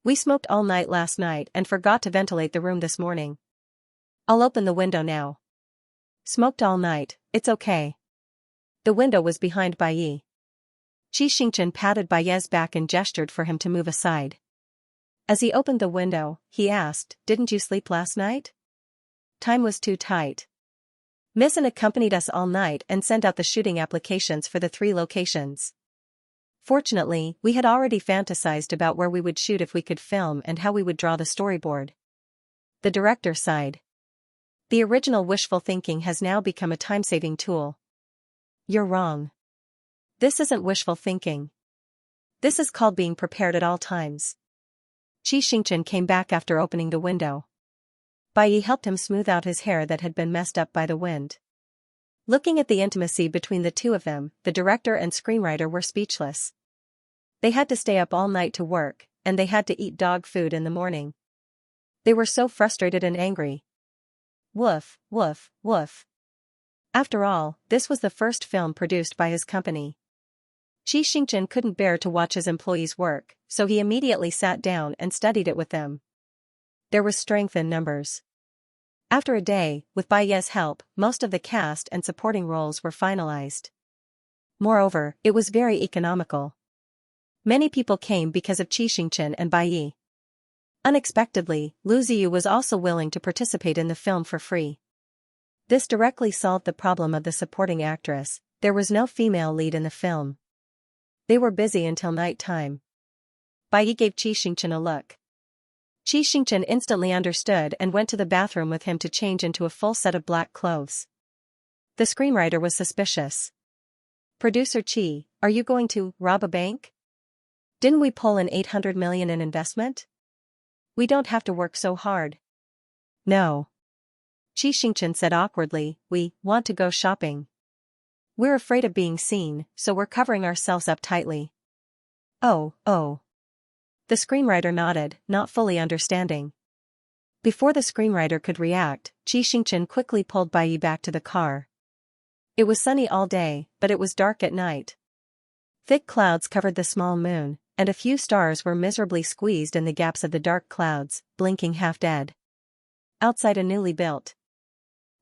We smoked all night last night and forgot to ventilate the room this morning. I'll open the window now." "Smoked all night, it's okay." The window was behind Baiye. Xianxia patted Baiye's back and gestured for him to move aside. As he opened the window, he asked, "Didn't you sleep last night?" "Time was too tight. Missin accompanied us all night and sent out the shooting applications for the 3 locations. Fortunately, we had already fantasized about where we would shoot if we could film and how we would draw the storyboard." The director sighed. "The original wishful thinking has now become a time-saving tool." "You're wrong. This isn't wishful thinking. This is called being prepared at all times." Xianxia came back after opening the window. Baiye helped him smooth out his hair that had been messed up by the wind. Looking at the intimacy between the two of them, the director and screenwriter were speechless. They had to stay up all night to work, and they had to eat dog food in the morning. They were so frustrated and angry. Woof, woof, woof. After all, this was the first film produced by his company. Xianxia couldn't bear to watch his employees work, so he immediately sat down and studied it with them. There was strength in numbers. After a day, with Baiye's help, most of the cast and supporting roles were finalized. Moreover, it was very economical. Many people came because of Xianxia and Baiye. Unexpectedly, Lu Ziyu was also willing to participate in the film for free. This directly solved the problem of the supporting actress. There was no female lead in the film. They were busy until night time. Bai Yi gave Xianxia a look. Xianxia instantly understood and went to the bathroom with him to change into a full set of black clothes. The screenwriter was suspicious. Producer Qi, are you going to rob a bank? Didn't we pull in 800 million in investment? We don't have to work so hard. No. Xianxia said awkwardly, we want to go shopping. We're afraid of being seen, so we're covering ourselves up tightly. Oh. The screenwriter nodded, not fully understanding. Before the screenwriter could react, Xianxia quickly pulled Bai Yi back to the car. It was sunny all day, but it was dark at night. Thick clouds covered the small moon, and a few stars were miserably squeezed in the gaps of the dark clouds, blinking half dead. Outside a newly built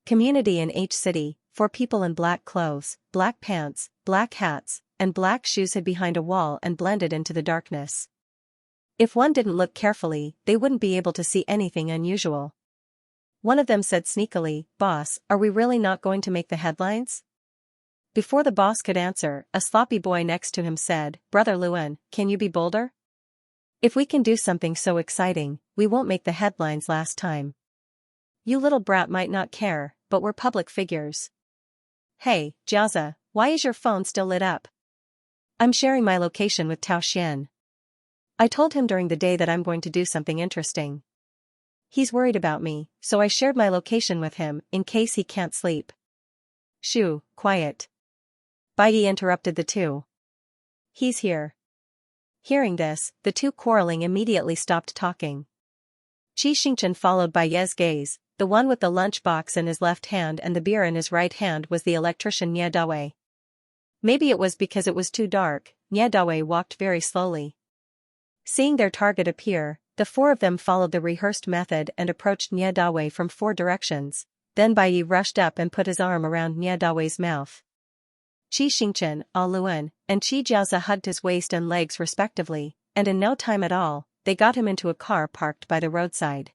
community in H City, 4 people in black clothes, black pants, black hats, and black shoes hid behind a wall and blended into the darkness. If one didn't look carefully, they wouldn't be able to see anything unusual. One of them said sneakily, "Boss, are we really not going to make the headlines?" Before the boss could answer, a sloppy boy next to him said, "Brother Luan, can you be bolder? If we can do something so exciting, we won't make the headlines last time. You little brat might not care, but we're public figures." "Hey, Jiaza, why is your phone still lit up?" "I'm sharing my location with Tao Xian. I told him during the day that I'm going to do something interesting. He's worried about me, so I shared my location with him, in case he can't sleep." "Shoo, quiet." Bai Yi interrupted the two. "He's here." Hearing this, the two quarreling immediately stopped talking. Xianxia followed Bai Yi's gaze. The one with the lunch box in his left hand and the beer in his right hand was the electrician Nie Dawei. Maybe it was because it was too dark, Nie Dawei walked very slowly. Seeing their target appear, the 4 of them followed the rehearsed method and approached Nie Dawei from 4 directions. Then Bai Yi rushed up and put his arm around Nie Dawei's mouth. Xianxia, Luan, and Qi Jiaozi hugged his waist and legs respectively, and in no time at all, they got him into a car parked by the roadside.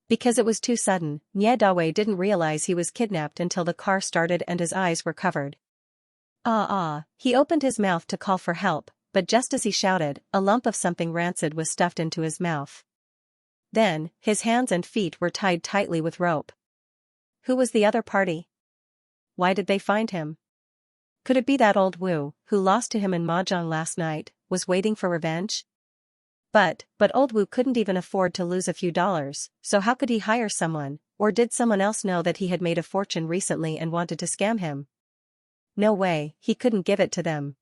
Because it was too sudden, Nie Dawei didn't realize he was kidnapped until the car started and his eyes were covered. He opened his mouth to call for help, but just as he shouted, a lump of something rancid was stuffed into his mouth. Then, his hands and feet were tied tightly with rope. Who was the other party? Why did they find him? Could it be that old Wu, who lost to him in Mahjong last night, was waiting for revenge? But old Wu couldn't even afford to lose a few dollars, so how could he hire someone, or did someone else know that he had made a fortune recently and wanted to scam him? No way, he couldn't give it to them.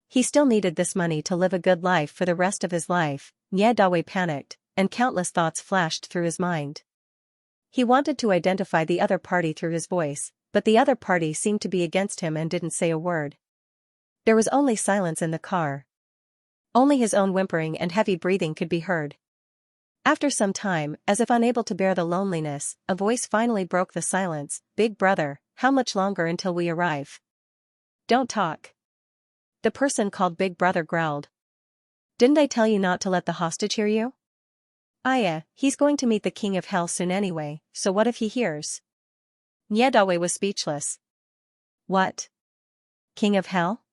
He still needed this money to live a good life for the rest of his life. Nie Dawei panicked, and countless thoughts flashed through his mind. He wanted to identify the other party through his voice, but the other party seemed to be against him and didn't say a word. There was only silence in the car. Only his own whimpering and heavy breathing could be heard. After some time, as if unable to bear the loneliness, a voice finally broke the silence. "Big brother, how much longer until we arrive?" "Don't talk." The person called Big Brother growled. "Didn't I tell you not to let the hostage hear you?" He's going to meet the king of hell soon anyway, so what if he hears?" Nie Dawei was speechless. What? King of hell?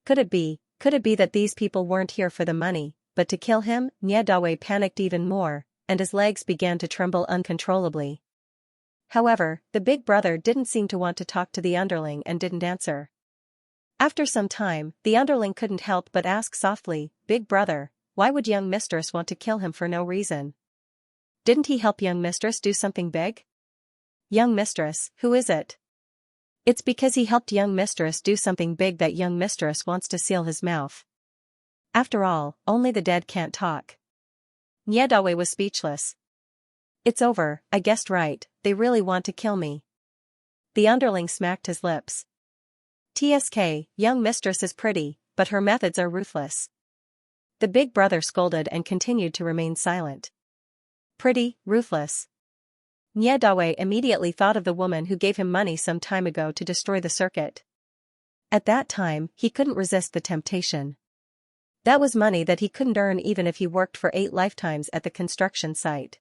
Could it be that these people weren't here for the money, but to kill him? Nie Dawei panicked even more, and his legs began to tremble uncontrollably. However, the big brother didn't seem to want to talk to the underling and didn't answer. After some time, the underling couldn't help but ask softly, "Big brother, why would young mistress want to kill him for no reason? Didn't he help young mistress do something big?" "Young mistress, who is it?" "It's because he helped young mistress do something big that young mistress wants to seal his mouth. After all, only the dead can't talk." Nie Dawei was speechless. "It's over, I guessed right, they really want to kill me." The underling smacked his lips. "Tsk, young mistress is pretty, but her methods are ruthless." The big brother scolded and continued to remain silent. Pretty, ruthless. Nie Dawei immediately thought of the woman who gave him money some time ago to destroy the circuit. At that time, he couldn't resist the temptation. That was money that he couldn't earn even if he worked for 8 lifetimes at the construction site.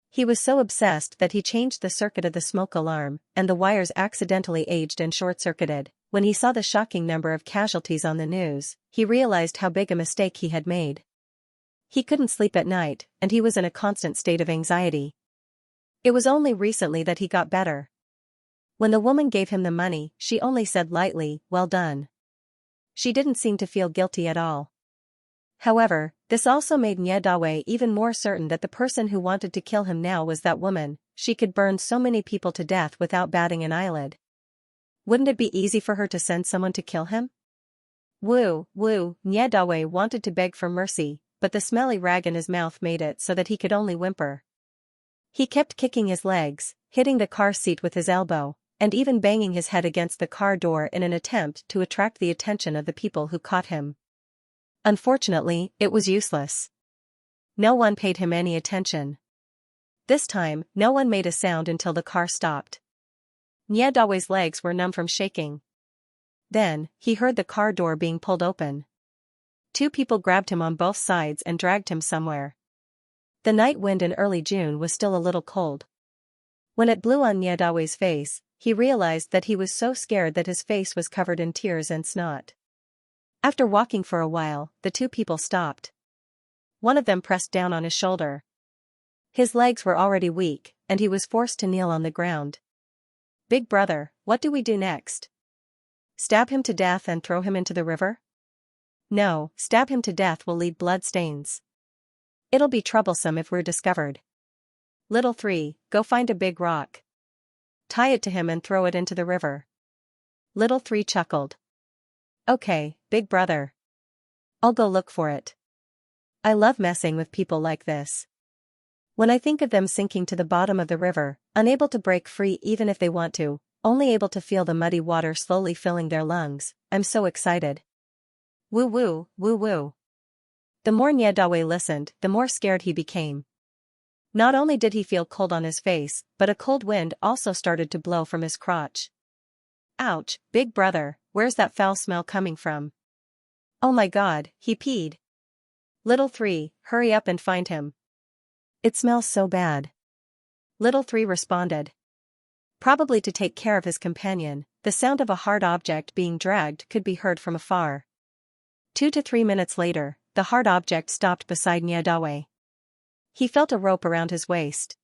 He was so obsessed that he changed the circuit of the smoke alarm, and the wires accidentally aged and short-circuited. When he saw the shocking number of casualties on the news, he realized how big a mistake he had made. He couldn't sleep at night, and he was in a constant state of anxiety. It was only recently that he got better. When the woman gave him the money, she only said lightly, "Well done." She didn't seem to feel guilty at all. However, this also made Niedawe even more certain that the person who wanted to kill him now was that woman. She could burn so many people to death without batting an eyelid. Wouldn't it be easy for her to send someone to kill him? Woo, Niedawe wanted to beg for mercy, but the smelly rag in his mouth made it so that he could only whimper. He kept kicking his legs, hitting the car seat with his elbow, and even banging his head against the car door in an attempt to attract the attention of the people who caught him. Unfortunately, it was useless. No one paid him any attention. This time, no one made a sound until the car stopped. Niedawe's legs were numb from shaking. Then, he heard the car door being pulled open. 2 people grabbed him on both sides and dragged him somewhere. The night wind in early June was still a little cold. When it blew on Niedawe's face, he realized that he was so scared that his face was covered in tears and snot. After walking for a while, the 2 people stopped. One of them pressed down on his shoulder. His legs were already weak, and he was forced to kneel on the ground. "Big brother, what do we do next? Stab him to death and throw him into the river?" "No, stab him to death will leave blood stains. It'll be troublesome if we're discovered. Little 3, go find a big rock. Tie it to him and throw it into the river." Little 3 chuckled. "Okay, big brother. I'll go look for it. I love messing with people like this. When I think of them sinking to the bottom of the river, unable to break free even if they want to, only able to feel the muddy water slowly filling their lungs, I'm so excited." Woo woo. The more Niedawe listened, the more scared he became. Not only did he feel cold on his face, but a cold wind also started to blow from his crotch. "Ouch, big brother, where's that foul smell coming from? Oh my God, he peed. Little 3, hurry up and find him. It smells so bad." Little 3 responded. Probably to take care of his companion, the sound of a hard object being dragged could be heard from afar. 2 to 3 minutes later, the hard object stopped beside Niedawe. He felt a rope around his waist.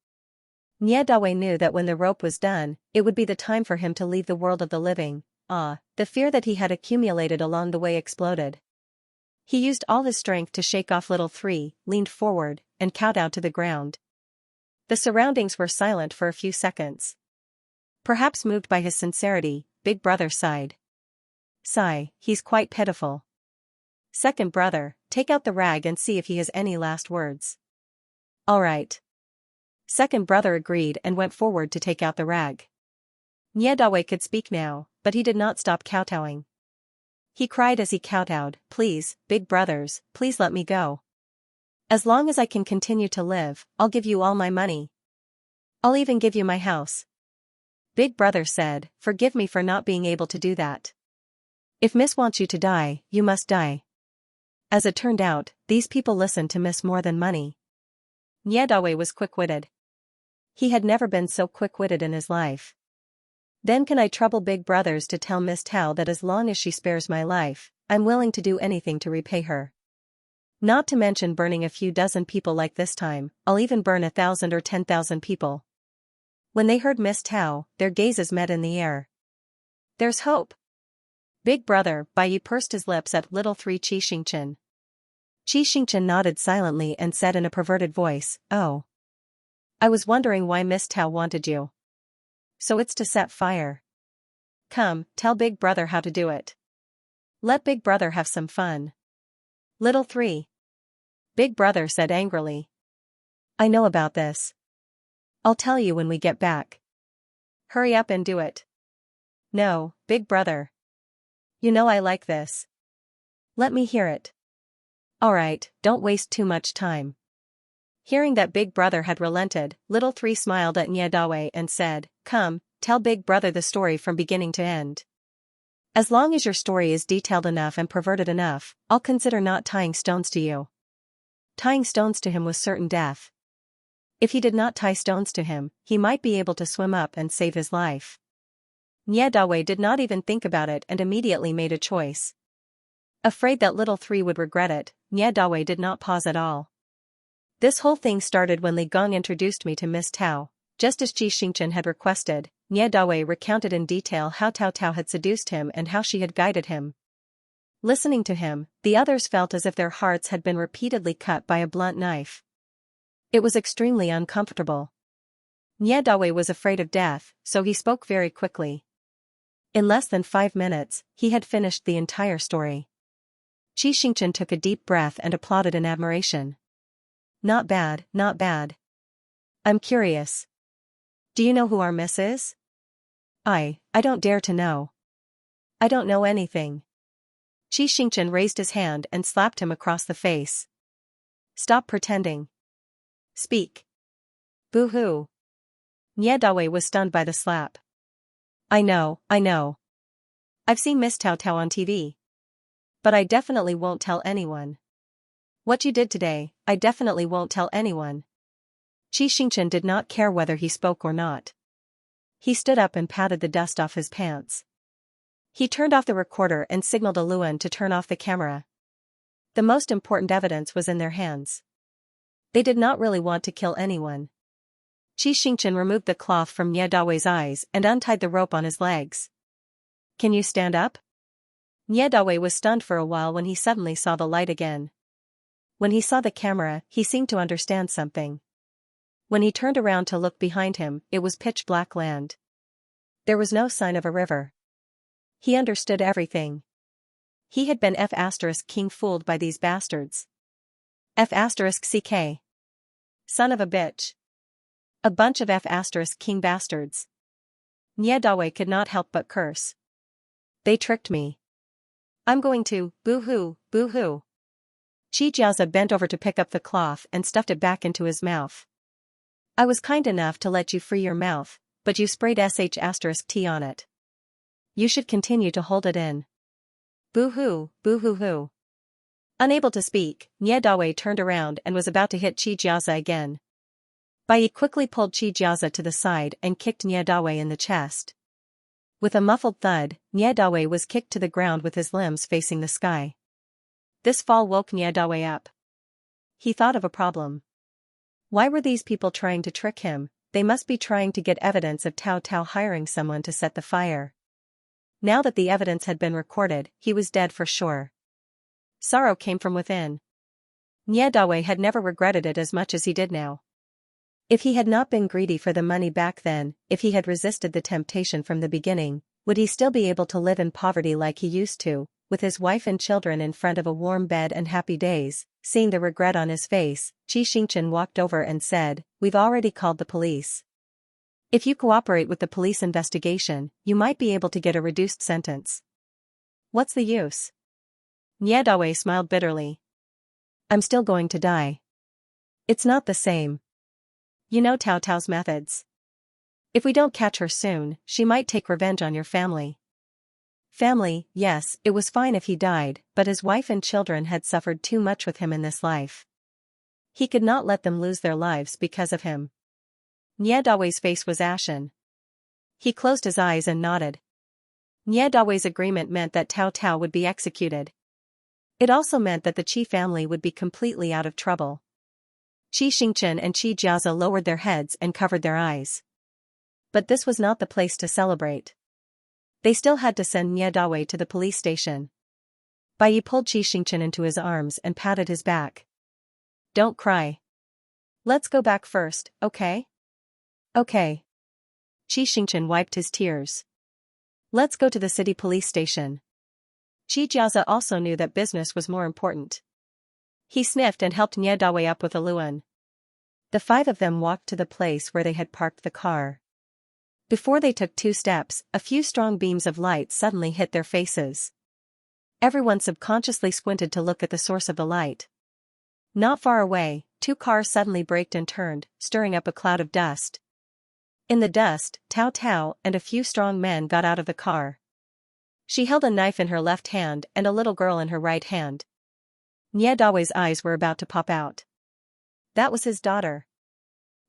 Niedawe knew that when the rope was done, it would be the time for him to leave the world of the living. The fear that he had accumulated along the way exploded. He used all his strength to shake off Little 3, leaned forward, and kowtowed to the ground. The surroundings were silent for a few seconds. Perhaps moved by his sincerity, Big Brother sighed. "Sigh, he's quite pitiful. Second brother, take out the rag and see if he has any last words." "All right." Second brother agreed and went forward to take out the rag. Niedawe could speak now, but he did not stop kowtowing. He cried as he kowtowed, "Please, big brothers, please let me go. As long as I can continue to live, I'll give you all my money. I'll even give you my house." Big brother said, "Forgive me for not being able to do that. If Miss wants you to die, you must die." As it turned out, these people listened to Miss more than money. Niedawe was quick-witted. He had never been so quick-witted in his life. "Then can I trouble big brothers to tell Miss Tao that as long as she spares my life, I'm willing to do anything to repay her. Not to mention burning a few dozen people like this time, I'll even burn 1,000 or 10,000 people." When they heard Miss Tao, their gazes met in the air. "There's hope." Big brother Bai pursed his lips at Little 3 Xianxia. Xianxia nodded silently and said in a perverted voice, "Oh. I was wondering why Miss Tao wanted you. So it's to set fire. Come, tell Big Brother how to do it. Let Big Brother have some fun." Little 3. Big Brother said angrily. "I know about this. I'll tell you when we get back. Hurry up and do it." "No, Big Brother. You know I like this. Let me hear it." "Alright, don't waste too much time." Hearing that Big Brother had relented, Little 3 smiled at Niedawe and said, "Come, tell Big Brother the story from beginning to end." As long as your story is detailed enough and perverted enough, I'll consider not tying stones to you. Tying stones to him was certain death. If he did not tie stones to him, he might be able to swim up and save his life. Nye Dawei did not even think about it and immediately made a choice. Afraid that little three would regret it, Nye Dawei did not pause at all. This whole thing started when Li Gong introduced me to Miss Tao. Just as Xianxia had requested, Nye Dawei recounted in detail how Tao Tao had seduced him and how she had guided him. Listening to him, the others felt as if their hearts had been repeatedly cut by a blunt knife. It was extremely uncomfortable. Nye Dawei was afraid of death, so he spoke very quickly. In less than 5 minutes, he had finished the entire story. Xianxia took a deep breath and applauded in admiration. Not bad, not bad. I'm curious. Do you know who our miss is? I don't dare to know. I don't know anything. Xianxia raised his hand and slapped him across the face. Stop pretending. Speak. Boo-hoo. Nye Dawei was stunned by the slap. I know. I've seen Miss Tao Tao on TV. But I definitely won't tell anyone. What you did today, I definitely won't tell anyone. Xianxia did not care whether he spoke or not. He stood up and patted the dust off his pants. He turned off the recorder and signaled Aluan to turn off the camera. The most important evidence was in their hands. They did not really want to kill anyone. Xianxia removed the cloth from Nye Dawei's eyes and untied the rope on his legs. Can you stand up? Nye Dawei was stunned for a while when he suddenly saw the light again. When he saw the camera, he seemed to understand something. When he turned around to look behind him, it was pitch black land. There was no sign of a river. He understood everything. He had been F*King fooled by these bastards. F*CK. Son of a bitch. A bunch of F*King bastards. Nye Dawei could not help but curse. They tricked me. I'm going to, boo-hoo, boo-hoo. Xianxia bent over to pick up the cloth and stuffed it back into his mouth. I was kind enough to let you free your mouth, but you sprayed *T on it. You should continue to hold it in. Boo-hoo, boo-hoo-hoo. Unable to speak, Nye Dawei turned around and was about to hit Xianxia again. Bai quickly pulled Xianxia to the side and kicked Nye Dawei in the chest. With a muffled thud, Nye Dawei was kicked to the ground with his limbs facing the sky. This fall woke Nye Dawei up. He thought of a problem. Why were these people trying to trick him? They must be trying to get evidence of Tao Tao hiring someone to set the fire. Now that the evidence had been recorded, he was dead for sure. Sorrow came from within. Nye Dawei had never regretted it as much as he did now. If he had not been greedy for the money back then, if he had resisted the temptation from the beginning, would he still be able to live in poverty like he used to, with his wife and children in front of a warm bed and happy days? Seeing the regret on his face, Xianxia walked over and said, We've already called the police. If you cooperate with the police investigation, you might be able to get a reduced sentence. What's the use? Nye Dawei smiled bitterly. I'm still going to die. It's not the same. You know Tao Tao's methods. If we don't catch her soon, she might take revenge on your family. Family, yes, it was fine if he died, but his wife and children had suffered too much with him in this life. He could not let them lose their lives because of him. Nye Dawei's face was ashen. He closed his eyes and nodded. Nye Dawei's agreement meant that Tao Tao would be executed. It also meant that the Qi family would be completely out of trouble. Xianxia and Xianxia lowered their heads and covered their eyes. But this was not the place to celebrate. They still had to send Nye Dawei to the police station. Bai pulled Xianxia into his arms and patted his back. Don't cry. Let's go back first, okay? Okay. Xianxia wiped his tears. Let's go to the city police station. Xianxia also knew that business was more important. He sniffed and helped Nye Dawei up with Aluan. The 5 of them walked to the place where they had parked the car. Before they took 2 steps, a few strong beams of light suddenly hit their faces. Everyone subconsciously squinted to look at the source of the light. Not far away, 2 cars suddenly braked and turned, stirring up a cloud of dust. In the dust, Tao Tao and a few strong men got out of the car. She held a knife in her left hand and a little girl in her right hand. Nie Dawe's eyes were about to pop out. That was his daughter.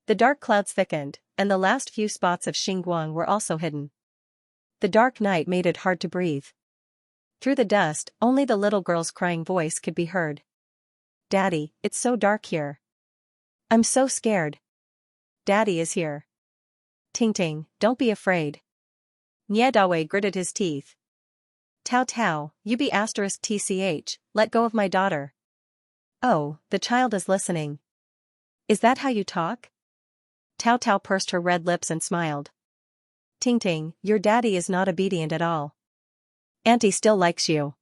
The dark clouds thickened, and the last few spots of Xinguang were also hidden. The dark night made it hard to breathe. Through the dust, only the little girl's crying voice could be heard. Daddy, it's so dark here. I'm so scared. Daddy is here. Ting Ting, don't be afraid. Nie Dawe gritted his teeth. Tao Tao, you be *tch, let go of my daughter. Oh, the child is listening. Is that how you talk? Tao Tao pursed her red lips and smiled. Ting Ting, your daddy is not obedient at all. Auntie still likes you.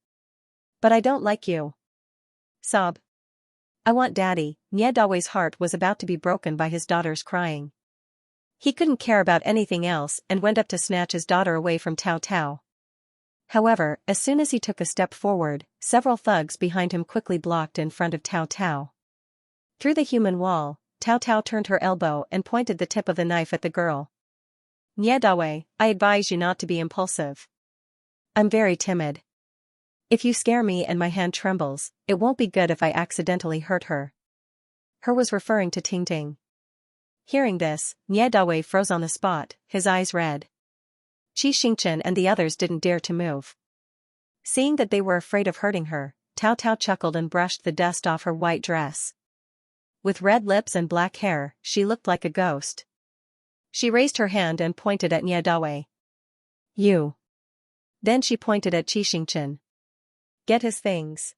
But I don't like you. Sob. I want daddy. Nie Dawe's heart was about to be broken by his daughter's crying. He couldn't care about anything else and went up to snatch his daughter away from Tao Tao. However, as soon as he took a step forward, several thugs behind him quickly blocked in front of Tao Tao. Through the human wall, Tao Tao turned her elbow and pointed the tip of the knife at the girl. Nie Dawe, I advise you not to be impulsive. I'm very timid. If you scare me and my hand trembles, it won't be good if I accidentally hurt her. Her was referring to Ting Ting. Hearing this, Nie Dawe froze on the spot, his eyes red. Xianxia and the others didn't dare to move. Seeing that they were afraid of hurting her, Tao Tao chuckled and brushed the dust off her white dress. With red lips and black hair, she looked like a ghost. She raised her hand and pointed at Nie Dawe. You. Then she pointed at Xianxia. Get his things.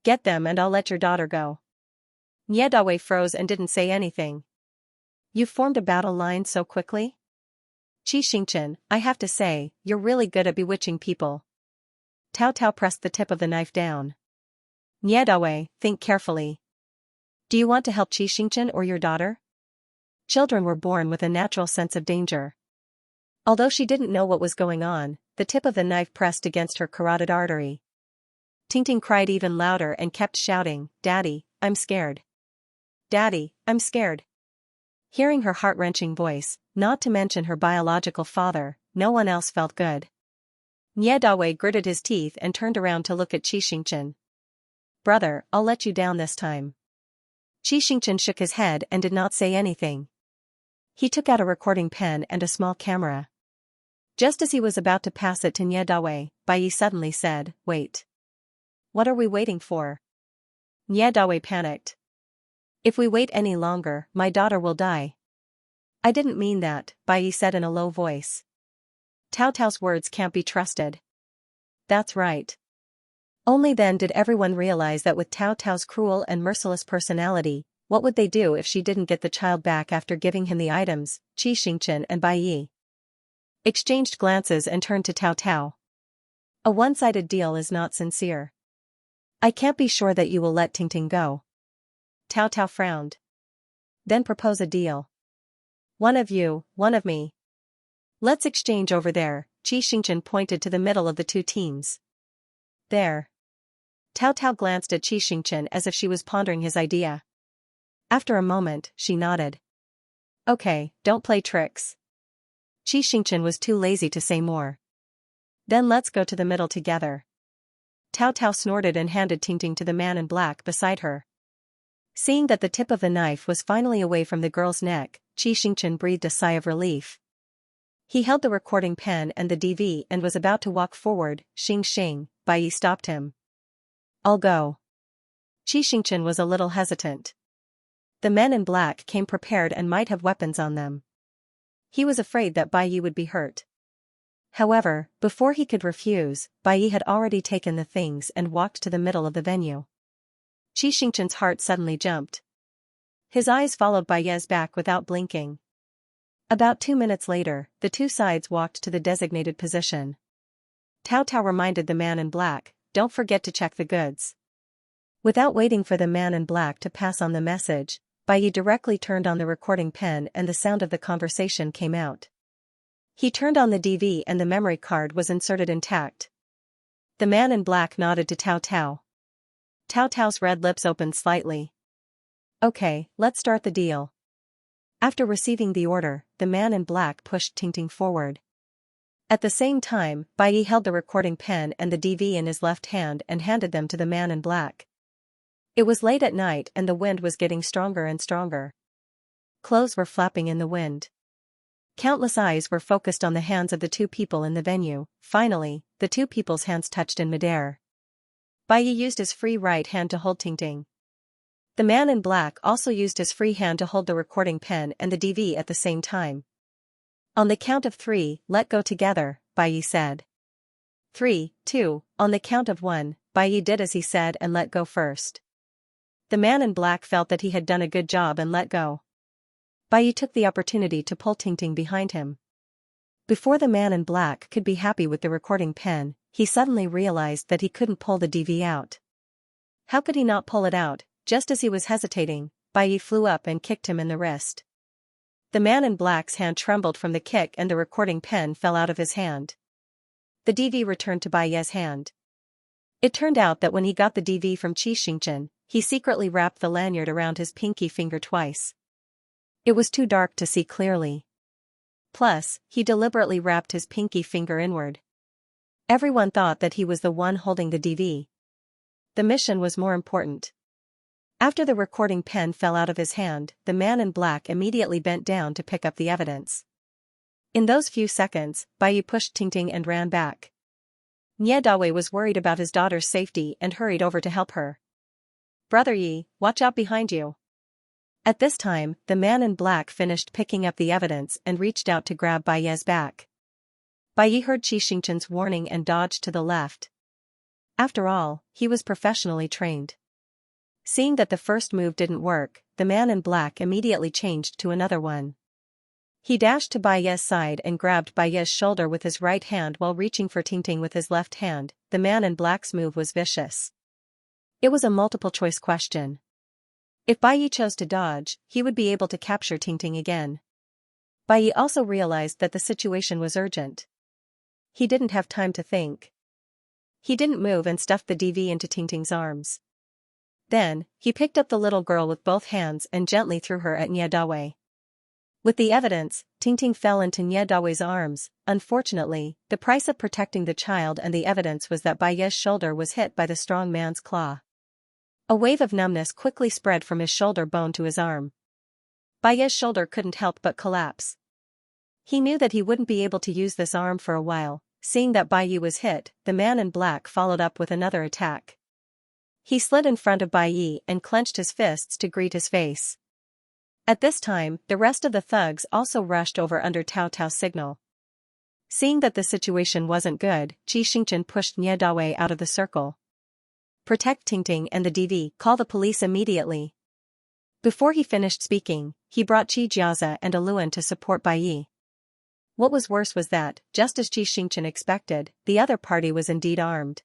Get them and I'll let your daughter go. Nie Dawe froze and didn't say anything. You formed a battle line so quickly? Xianxia, I have to say, you're really good at bewitching people. Tao Tao pressed the tip of the knife down. Nie Dawe, think carefully. Do you want to help Xianxia or your daughter? Children were born with a natural sense of danger. Although she didn't know what was going on, the tip of the knife pressed against her carotid artery. Ting Ting cried even louder and kept shouting, Daddy, I'm scared. Daddy, I'm scared. Hearing her heart-wrenching voice, not to mention her biological father, no one else felt good. Nie Dawe gritted his teeth and turned around to look at Xianxia. Brother, I'll let you down this time. Xianxia shook his head and did not say anything. He took out a recording pen and a small camera. Just as he was about to pass it to Nie Dawe, Bai suddenly said, Wait. What are we waiting for? Nie Dawe panicked. If we wait any longer, my daughter will die. I didn't mean that, Bai said in a low voice. Tao Tao's words can't be trusted. That's right. Only then did everyone realize that with Tao Tao's cruel and merciless personality, what would they do if she didn't get the child back after giving him the items? Xianxia and Bai exchanged glances and turned to Tao Tao. A one-sided deal is not sincere. I can't be sure that you will let Ting Ting go. Tao Tao frowned. Then propose a deal. One of you, one of me. Let's exchange over there, Xianxia pointed to the middle of the two teams. There. Tao Tao glanced at Xianxia as if she was pondering his idea. After a moment, she nodded. Okay, don't play tricks. Xianxia was too lazy to say more. Then let's go to the middle together. Tao Tao snorted and handed Ting Ting to the man in black beside her. Seeing that the tip of the knife was finally away from the girl's neck, Xianxia breathed a sigh of relief. He held the recording pen and the DV and was about to walk forward. Xing, Bai stopped him. I'll go. Xianxia was a little hesitant. The men in black came prepared and might have weapons on them. He was afraid that Bai would be hurt. However, before he could refuse, Bai had already taken the things and walked to the middle of the venue. Xianxia's heart suddenly jumped. His eyes followed Bai's back without blinking. About 2 minutes later, the two sides walked to the designated position. Tao Tao reminded the man in black, don't forget to check the goods. Without waiting for the man in black to pass on the message, Bai directly turned on the recording pen and the sound of the conversation came out. He turned on the DV and the memory card was inserted intact. The man in black nodded to Tao Tao. Tao Tao's red lips opened slightly. Okay, let's start the deal. After receiving the order, the man in black pushed Ting Ting forward. At the same time, Bai Yi held the recording pen and the DV in his left hand and handed them to the man in black. It was late at night and the wind was getting stronger and stronger. Clothes were flapping in the wind. Countless eyes were focused on the hands of the two people in the venue. Finally, the two people's hands touched in midair. Bai Yi used his free right hand to hold Tingting. The man in black also used his free hand to hold the recording pen and the DV at the same time. On the count of 3, let go together, Bai Yi said. 3, 2, on the count of 1, Bai Yi did as he said and let go first. The man in black felt that he had done a good job and let go. Bai Yi took the opportunity to pull Tingting behind him. Before the man in black could be happy with the recording pen, he suddenly realized that he couldn't pull the DV out. How could he not pull it out? Just as he was hesitating, Bai Yi flew up and kicked him in the wrist. The man in black's hand trembled from the kick and the recording pen fell out of his hand. The DV returned to Bai Yi's hand. It turned out that when he got the DV from Xianxia, he secretly wrapped the lanyard around his pinky finger twice. It was too dark to see clearly. Plus, he deliberately wrapped his pinky finger inward. Everyone thought that he was the one holding the DV. The mission was more important. After the recording pen fell out of his hand, the man in black immediately bent down to pick up the evidence. In those few seconds, Bai Yi pushed Tingting and ran back. Nie Dawei was worried about his daughter's safety and hurried over to help her. "Brother Yi, watch out behind you." At this time, the man in black finished picking up the evidence and reached out to grab Bai Yi's back. Bai Yi heard Xianxia's warning and dodged to the left. After all, he was professionally trained. Seeing that the first move didn't work, the man in black immediately changed to another one. He dashed to Bai Yi's side and grabbed Bai Yi's shoulder with his right hand while reaching for Tingting with his left hand. The man in black's move was vicious. It was a multiple-choice question. If Bai Yi chose to dodge, he would be able to capture Tingting again. Bai Yi also realized that the situation was urgent. He didn't have time to think. He didn't move and stuffed the DV into Tingting's arms. Then, he picked up the little girl with both hands and gently threw her at Nie Dawei. With the evidence, Tingting fell into Nie Dawei's arms. Unfortunately, the price of protecting the child and the evidence was that Bai Yi's shoulder was hit by the strong man's claw. A wave of numbness quickly spread from his shoulder bone to his arm. Bai Yi's shoulder couldn't help but collapse. He knew that he wouldn't be able to use this arm for a while. Seeing that Bai Yi was hit, the man in black followed up with another attack. He slid in front of Bai Yi and clenched his fists to greet his face. At this time, the rest of the thugs also rushed over under Tao Tao's signal. Seeing that the situation wasn't good, Xianxia pushed Nie Dawei out of the circle. "Protect Tingting and the DV, call the police immediately." Before he finished speaking, he brought Xianxia and Aluan to support Bai Yi. What was worse was that, just as Xianxia expected, the other party was indeed armed.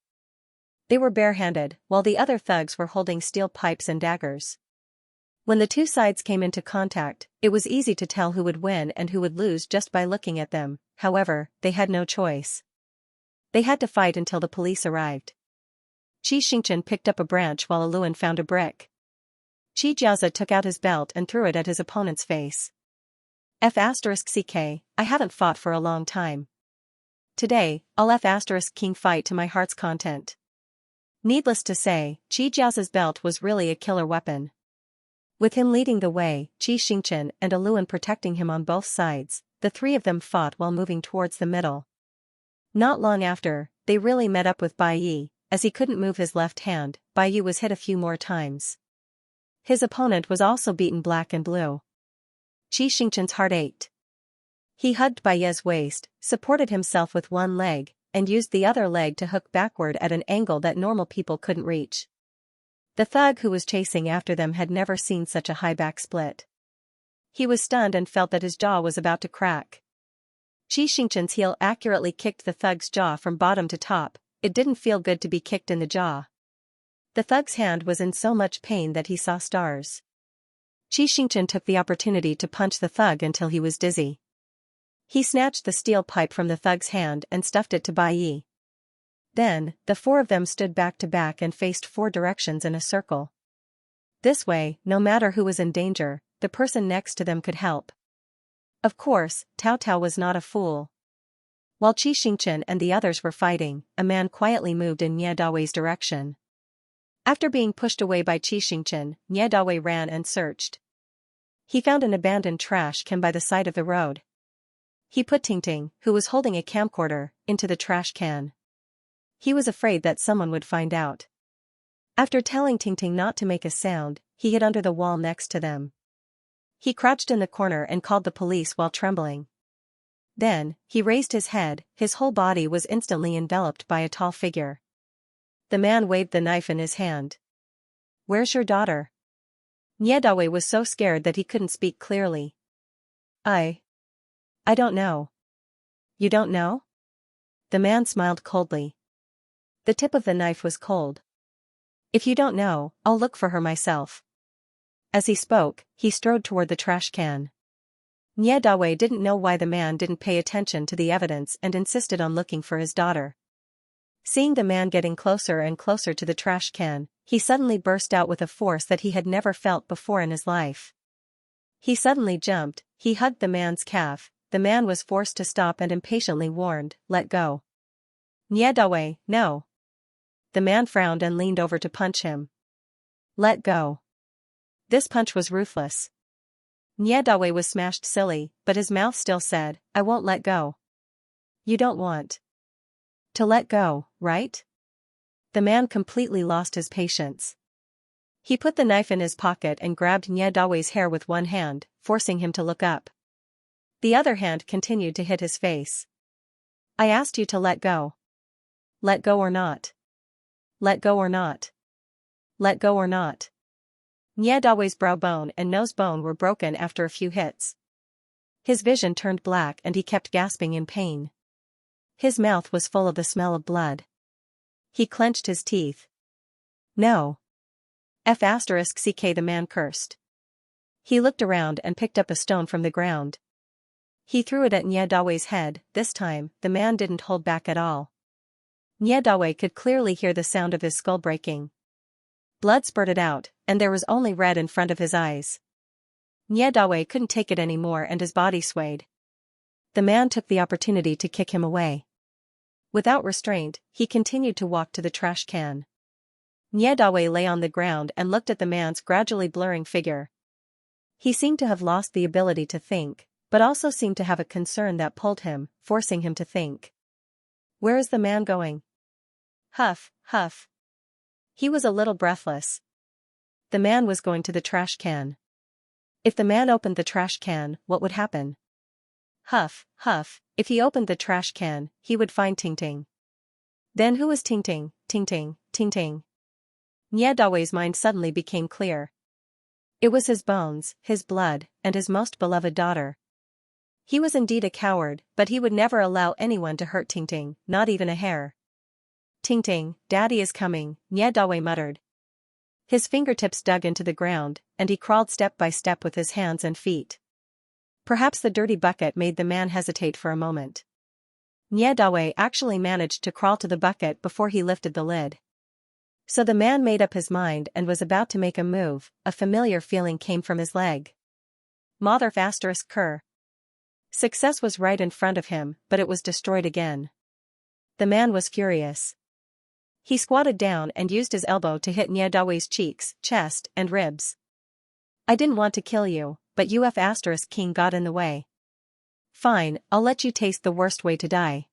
They were barehanded, while the other thugs were holding steel pipes and daggers. When the two sides came into contact, it was easy to tell who would win and who would lose just by looking at them. However, they had no choice. They had to fight until the police arrived. Xianxia picked up a branch while Aluan found a brick. Xianxia took out his belt and threw it at his opponent's face. F***ck, I haven't fought for a long time. Today, I'll F***king fight to my heart's content. Needless to say, Xiaoxia's belt was really a killer weapon. With him leading the way, Xianxia and Aluan protecting him on both sides, the three of them fought while moving towards the middle. Not long after, they really met up with Bai Yi. As he couldn't move his left hand, Bai Yi was hit a few more times. His opponent was also beaten black and blue. Xianxia's heart ached. He hugged Bai Yi's waist, supported himself with one leg, and used the other leg to hook backward at an angle that normal people couldn't reach. The thug who was chasing after them had never seen such a high back split. He was stunned and felt that his jaw was about to crack. Xianxia's heel accurately kicked the thug's jaw from bottom to top. It didn't feel good to be kicked in the jaw. The thug's hand was in so much pain that he saw stars. Xianxia took the opportunity to punch the thug until he was dizzy. He snatched the steel pipe from the thug's hand and stuffed it to Bai Yi. Then, the four of them stood back to back and faced 4 directions in a circle. This way, no matter who was in danger, the person next to them could help. Of course, Tao Tao was not a fool. While Xianxia and the others were fighting, a man quietly moved in Nie Dawei's direction. After being pushed away by Xianxia, Nie Dawei ran and searched. He found an abandoned trash can by the side of the road. He put Tingting, who was holding a camcorder, into the trash can. He was afraid that someone would find out. After telling Tingting not to make a sound, he hid under the wall next to them. He crouched in the corner and called the police while trembling. Then, he raised his head, his whole body was instantly enveloped by a tall figure. The man waved the knife in his hand. "Where's your daughter?" Nie Dawei was so scared that he couldn't speak clearly. I don't know." "You don't know?" The man smiled coldly. The tip of the knife was cold. "If you don't know, I'll look for her myself." As he spoke, he strode toward the trash can. Nie Dawei didn't know why the man didn't pay attention to the evidence and insisted on looking for his daughter. Seeing the man getting closer and closer to the trash can, he suddenly burst out with a force that he had never felt before in his life. He suddenly jumped, he hugged the man's calf, the man was forced to stop and impatiently warned, "Let go." "Nie Dawei, no." The man frowned and leaned over to punch him. "Let go." This punch was ruthless. Nie Dawei was smashed silly, but his mouth still said, "I won't let go." "You don't want to let go, right?" The man completely lost his patience. He put the knife in his pocket and grabbed Nie Dawei's hair with one hand, forcing him to look up. The other hand continued to hit his face. "I asked you to let go. Let go or not. Let go or not. Let go or not." Nie Dawei's brow bone and nose bone were broken after a few hits. His vision turned black and he kept gasping in pain. His mouth was full of the smell of blood. He clenched his teeth. "No. F***ck," the man cursed. He looked around and picked up a stone from the ground. He threw it at Nie Dawei's head. This time, the man didn't hold back at all. Nie Dawei could clearly hear the sound of his skull breaking. Blood spurted out, and there was only red in front of his eyes. Nie Dawei couldn't take it anymore and his body swayed. The man took the opportunity to kick him away. Without restraint, he continued to walk to the trash can. Nie Dawei lay on the ground and looked at the man's gradually blurring figure. He seemed to have lost the ability to think, but also seemed to have a concern that pulled him, forcing him to think. Where is the man going? Huff, huff. He was a little breathless. The man was going to the trash can. If the man opened the trash can, what would happen? Huff, huff, if he opened the trash can, he would find Tingting. Then who was Tingting, Tingting, Tingting? Nie Dawei's mind suddenly became clear. It was his bones, his blood, and his most beloved daughter. He was indeed a coward, but he would never allow anyone to hurt Tingting, not even a hair. "Tingting, Daddy is coming," Nie Dawei muttered. His fingertips dug into the ground, and he crawled step by step with his hands and feet. Perhaps the dirty bucket made the man hesitate for a moment. Nie Dawei actually managed to crawl to the bucket before he lifted the lid. So the man made up his mind and was about to make a move. A familiar feeling came from his leg. Mother ****. Success was right in front of him, but it was destroyed again. The man was furious. He squatted down and used his elbow to hit Nie Dawei's cheeks, chest, and ribs. "I didn't want to kill you, but you ***king got in the way. Fine, I'll let you taste the worst way to die."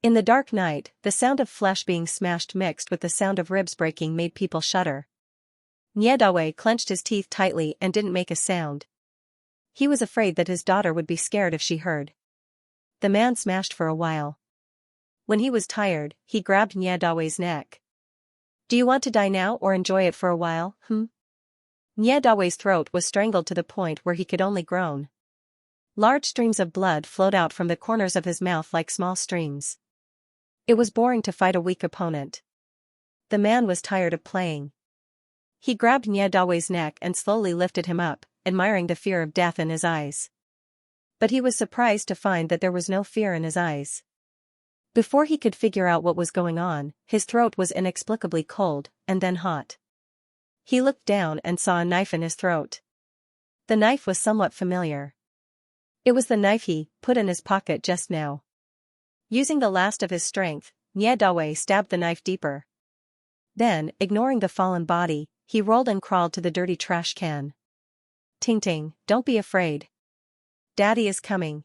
In the dark night, the sound of flesh being smashed mixed with the sound of ribs breaking made people shudder. Nie Dawei clenched his teeth tightly and didn't make a sound. He was afraid that his daughter would be scared if she heard. The man smashed for a while. When he was tired, he grabbed Nie Dawei's neck. "Do you want to die now or enjoy it for a while, Nie Dawei's throat was strangled to the point where he could only groan. Large streams of blood flowed out from the corners of his mouth like small streams. It was boring to fight a weak opponent. The man was tired of playing. He grabbed Nie Dawei's neck and slowly lifted him up, admiring the fear of death in his eyes. But he was surprised to find that there was no fear in his eyes. Before he could figure out what was going on, his throat was inexplicably cold, and then hot. He looked down and saw a knife in his throat. The knife was somewhat familiar. It was the knife he put in his pocket just now. Using the last of his strength, Nie Dawei stabbed the knife deeper. Then, ignoring the fallen body, he rolled and crawled to the dirty trash can. Ting Ting, don't be afraid. Daddy is coming.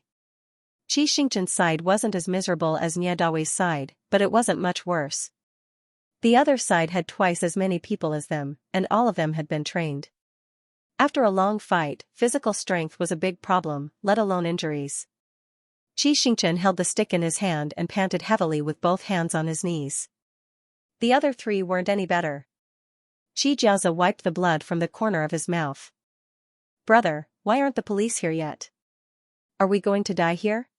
Xianxia's side wasn't as miserable as Nie Dawei's side, but it wasn't much worse. The other side had twice as many people as them, and all of them had been trained. After a long fight, physical strength was a big problem, let alone injuries. Xianxia held the stick in his hand and panted heavily with both hands on his knees. The other three weren't any better. Xianxia wiped the blood from the corner of his mouth. Brother, why aren't the police here yet? Are we going to die here?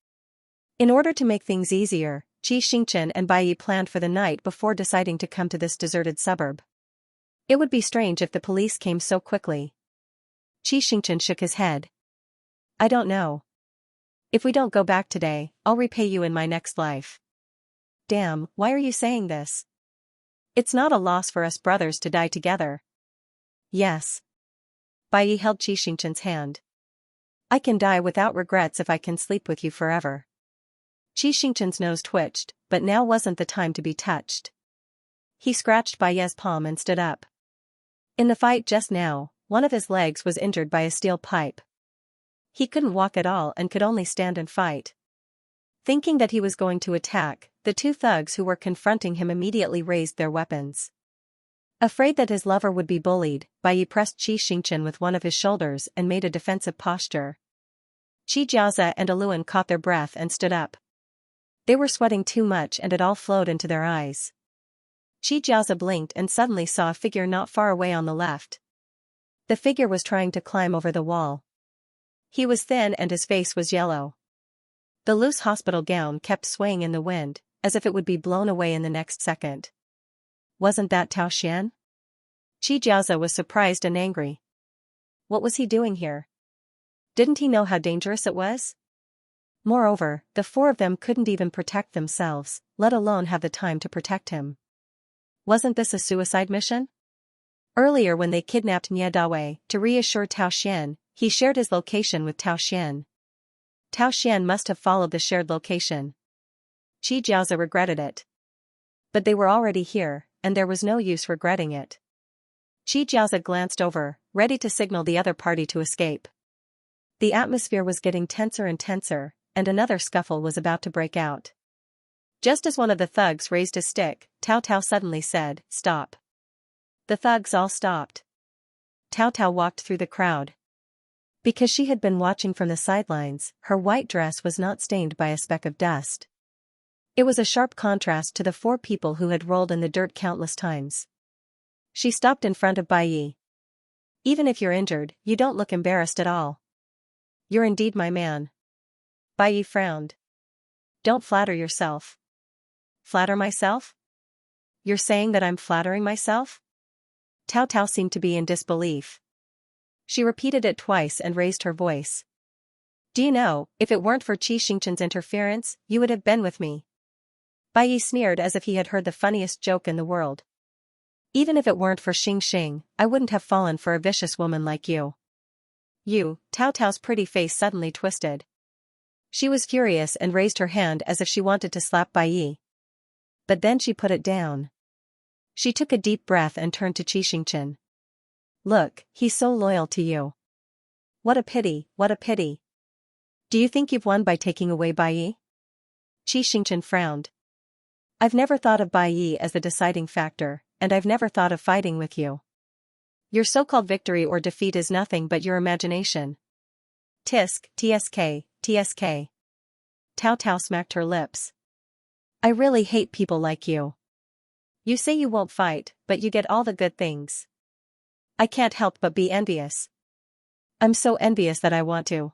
In order to make things easier, Xianxia and Bai planned for the night before deciding to come to this deserted suburb. It would be strange if the police came so quickly. Xianxia shook his head. I don't know. If we don't go back today, I'll repay you in my next life. Damn, why are you saying this? It's not a loss for us brothers to die together. Yes. Bai held Xianxia's hand. I can die without regrets if I can sleep with you forever. Xianxia's nose twitched, but now wasn't the time to be touched. He scratched Bai's palm and stood up. In the fight just now, one of his legs was injured by a steel pipe. He couldn't walk at all and could only stand and fight. Thinking that he was going to attack, the two thugs who were confronting him immediately raised their weapons. Afraid that his lover would be bullied, Bai pressed Xianxia with one of his shoulders and made a defensive posture. Xianxia and Aluan caught their breath and stood up. They were sweating too much and it all flowed into their eyes. Xianxia blinked and suddenly saw a figure not far away on the left. The figure was trying to climb over the wall. He was thin and his face was yellow. The loose hospital gown kept swaying in the wind, as if it would be blown away in the next second. Wasn't that Tao Xian? Xianxia was surprised and angry. What was he doing here? Didn't he know how dangerous it was? Moreover, the four of them couldn't even protect themselves, let alone have the time to protect him. Wasn't this a suicide mission? Earlier when they kidnapped Nie Dawei, to reassure Tao Xian, he shared his location with Tao Xian. Tao Xian must have followed the shared location. Xianxia regretted it. But they were already here, and there was no use regretting it. Xianxia glanced over, ready to signal the other party to escape. The atmosphere was getting tenser and tenser, and another scuffle was about to break out. Just as one of the thugs raised his stick, Tao Tao suddenly said, "Stop." The thugs all stopped. Tao Tao walked through the crowd. Because she had been watching from the sidelines, her white dress was not stained by a speck of dust. It was a sharp contrast to the four people who had rolled in the dirt countless times. She stopped in front of Bai. Even if you're injured, you don't look embarrassed at all. You're indeed my man. Bai frowned. Don't flatter yourself. Flatter myself? You're saying that I'm flattering myself? Tao Tao seemed to be in disbelief. She repeated it twice and raised her voice. Do you know, if it weren't for Xianxia's interference, you would have been with me. Bai sneered as if he had heard the funniest joke in the world. Even if it weren't for Xing, I wouldn't have fallen for a vicious woman like you. You, Tao Tao's pretty face suddenly twisted. She was furious and raised her hand as if she wanted to slap Bai. But then she put it down. She took a deep breath and turned to Xianxia. Look, he's so loyal to you. What a pity, what a pity. Do you think you've won by taking away Bai? Xianxia frowned. I've never thought of Bai as the deciding factor, and I've never thought of fighting with you. Your so-called victory or defeat is nothing but your imagination. Tisk, tsk, tsk. Tao Tao smacked her lips. I really hate people like you. You say you won't fight, but you get all the good things. I can't help but be envious. I'm so envious that I want to.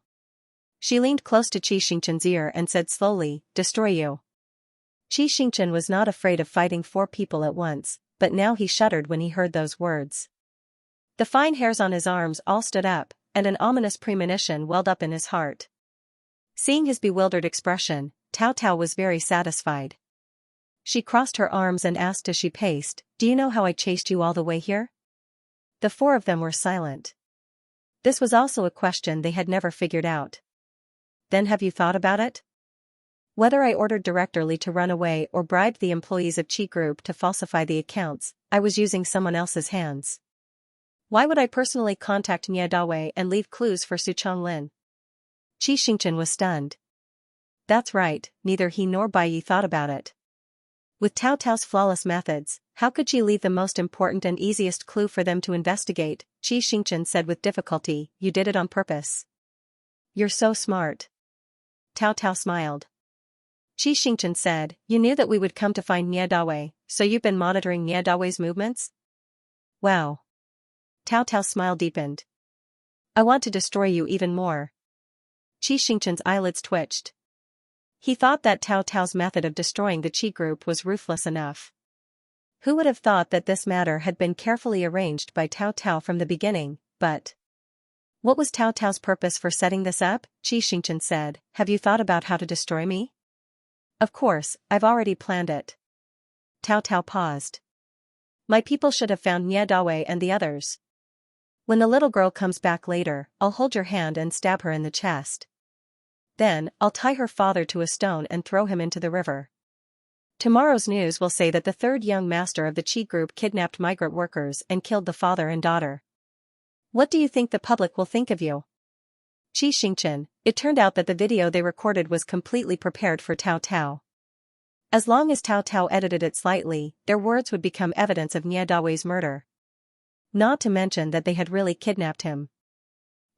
She leaned close to Xianxia's ear and said slowly, destroy you. Xianxia was not afraid of fighting four people at once, but now he shuddered when he heard those words. The fine hairs on his arms all stood up, and an ominous premonition welled up in his heart. Seeing his bewildered expression, Tao Tao was very satisfied. She crossed her arms and asked as she paced, do you know how I chased you all the way here? The four of them were silent. This was also a question they had never figured out. Then have you thought about it? Whether I ordered Director Li to run away or bribed the employees of Qi Group to falsify the accounts, I was using someone else's hands. Why would I personally contact Nie Dawei and leave clues for Su Chonglin? Qi Xingchen was stunned. That's right, neither he nor Bai Yi thought about it. With Tao Tao's flawless methods, how could she leave the most important and easiest clue for them to investigate? Qi Xingchen said with difficulty, you did it on purpose. You're so smart. Tao Tao smiled. Qi Xingchen said, you knew that we would come to find Nie Dawei, so you've been monitoring Nie Dawei's movements? Wow. Tao Tao's smile deepened. I want to destroy you even more. Qi Xingchen's eyelids twitched. He thought that Tao Tao's method of destroying the Qi group was ruthless enough. Who would have thought that this matter had been carefully arranged by Tao Tao from the beginning, but... What was Tao Tao's purpose for setting this up? Qi Xingchen said, have you thought about how to destroy me? Of course, I've already planned it. Tao Tao paused. My people should have found Nie Dawei and the others. When the little girl comes back later, I'll hold your hand and stab her in the chest. Then, I'll tie her father to a stone and throw him into the river. Tomorrow's news will say that the third young master of the Qi group kidnapped migrant workers and killed the father and daughter. What do you think the public will think of you? Qi Xingchen, it turned out that the video they recorded was completely prepared for Tao Tao. As long as Tao Tao edited it slightly, their words would become evidence of Nie Dawei's murder. Not to mention that they had really kidnapped him.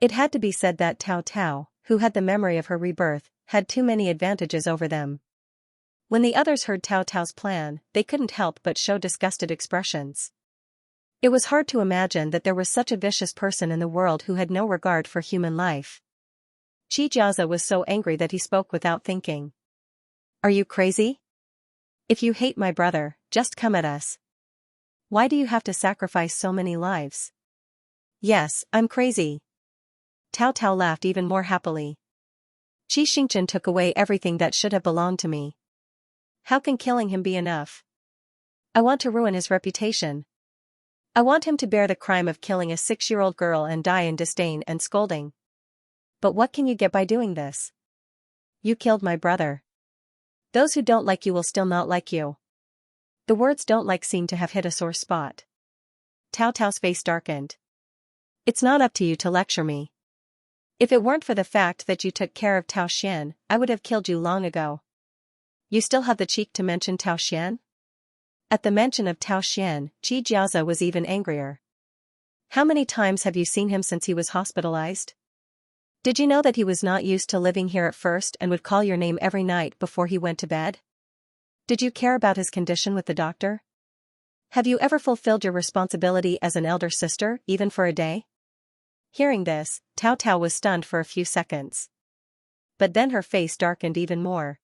It had to be said that Tao Tao, who had the memory of her rebirth, had too many advantages over them. When the others heard Tao Tao's plan, they couldn't help but show disgusted expressions. It was hard to imagine that there was such a vicious person in the world who had no regard for human life. Qi Jiazi was so angry that he spoke without thinking. Are you crazy? If you hate my brother, just come at us. Why do you have to sacrifice so many lives? Yes, I'm crazy. Tao Tao laughed even more happily. Qi Xingchen took away everything that should have belonged to me. How can killing him be enough? I want to ruin his reputation. I want him to bear the crime of killing a 6-year-old girl and die in disdain and scolding. But what can you get by doing this? You killed my brother. Those who don't like you will still not like you. The words don't like seemed to have hit a sore spot. Tao Tao's face darkened. It's not up to you to lecture me. If it weren't for the fact that you took care of Tao Xian, I would have killed you long ago. You still have the cheek to mention Tao Xian? At the mention of Tao Xian, Qi Jiazi was even angrier. How many times have you seen him since he was hospitalized? Did you know that he was not used to living here at first and would call your name every night before he went to bed? Did you care about his condition with the doctor? Have you ever fulfilled your responsibility as an elder sister, even for a day? Hearing this, Tao Tao was stunned for a few seconds. But then her face darkened even more.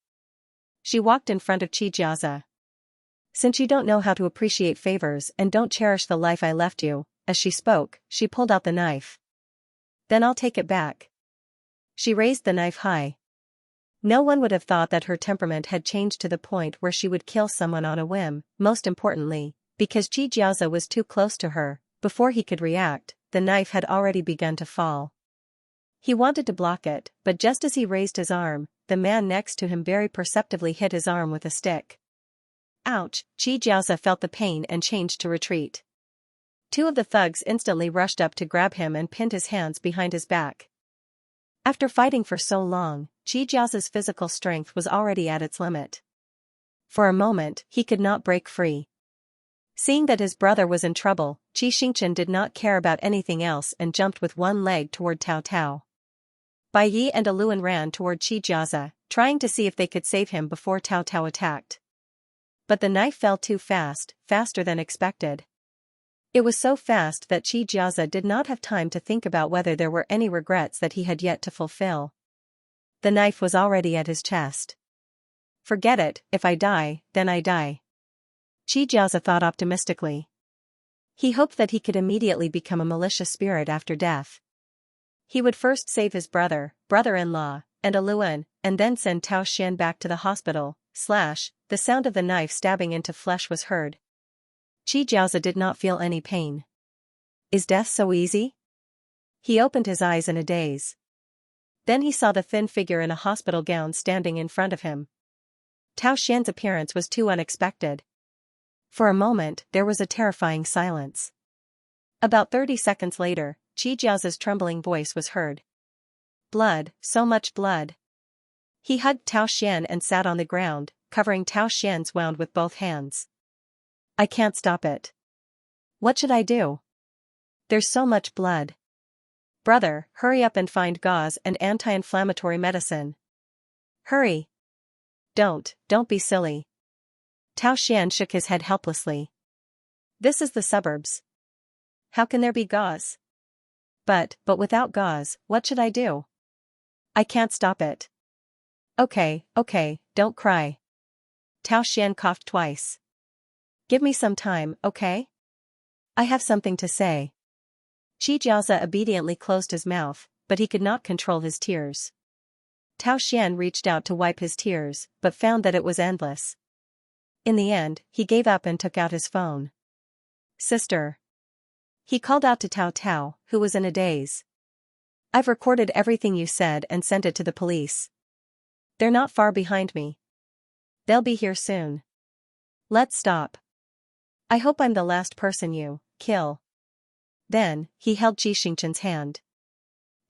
She walked in front of Qi Jiazi. Since you don't know how to appreciate favors and don't cherish the life I left you, as she spoke, she pulled out the knife. Then I'll take it back. She raised the knife high. No one would have thought that her temperament had changed to the point where she would kill someone on a whim, most importantly, because Qi Jiazi was too close to her. Before he could react, the knife had already begun to fall. He wanted to block it, but just as he raised his arm, the man next to him very perceptibly hit his arm with a stick. Ouch! Qi Jiazi felt the pain and changed to retreat. Two of the thugs instantly rushed up to grab him and pinned his hands behind his back. After fighting for so long, Qi Jiazi's physical strength was already at its limit. For a moment, he could not break free. Seeing that his brother was in trouble, Qi Xingchen did not care about anything else and jumped with one leg toward Tao Tao. Bai Yi and Aluan ran toward Qi Jiazi, trying to see if they could save him before Tao Tao attacked. But the knife fell too fast, faster than expected. It was so fast that Qi Jiazi did not have time to think about whether there were any regrets that he had yet to fulfill. The knife was already at his chest. Forget it, if I die, then I die. Qi Jiazi thought optimistically. He hoped that he could immediately become a malicious spirit after death. He would first save his brother-in-law, and Aluan, and then send Tao Xian back to the hospital. The sound of the knife stabbing into flesh was heard. Qi Jiazi did not feel any pain. Is death so easy? He opened his eyes in a daze. Then he saw the thin figure in a hospital gown standing in front of him. Tao Xian's appearance was too unexpected. For a moment, there was a terrifying silence. About 30 seconds later, Xiaoxia's trembling voice was heard. Blood, so much blood. He hugged Tao Xian and sat on the ground, covering Tao Xian's wound with both hands. I can't stop it. What should I do? There's so much blood. Brother, hurry up and find gauze and anti-inflammatory medicine. Hurry. Don't be silly. Tao Xian shook his head helplessly. This is the suburbs. How can there be gauze? But without gauze, what should I do? I can't stop it. Okay, don't cry. Tao Xian coughed twice. Give me some time, okay? I have something to say. Xiaoxia obediently closed his mouth, but he could not control his tears. Tao Xian reached out to wipe his tears, but found that it was endless. In the end, he gave up and took out his phone. Sister. He called out to Tao Tao, who was in a daze. I've recorded everything you said and sent it to the police. They're not far behind me. They'll be here soon. Let's stop. I hope I'm the last person you kill. Then, he held Xianxia's hand.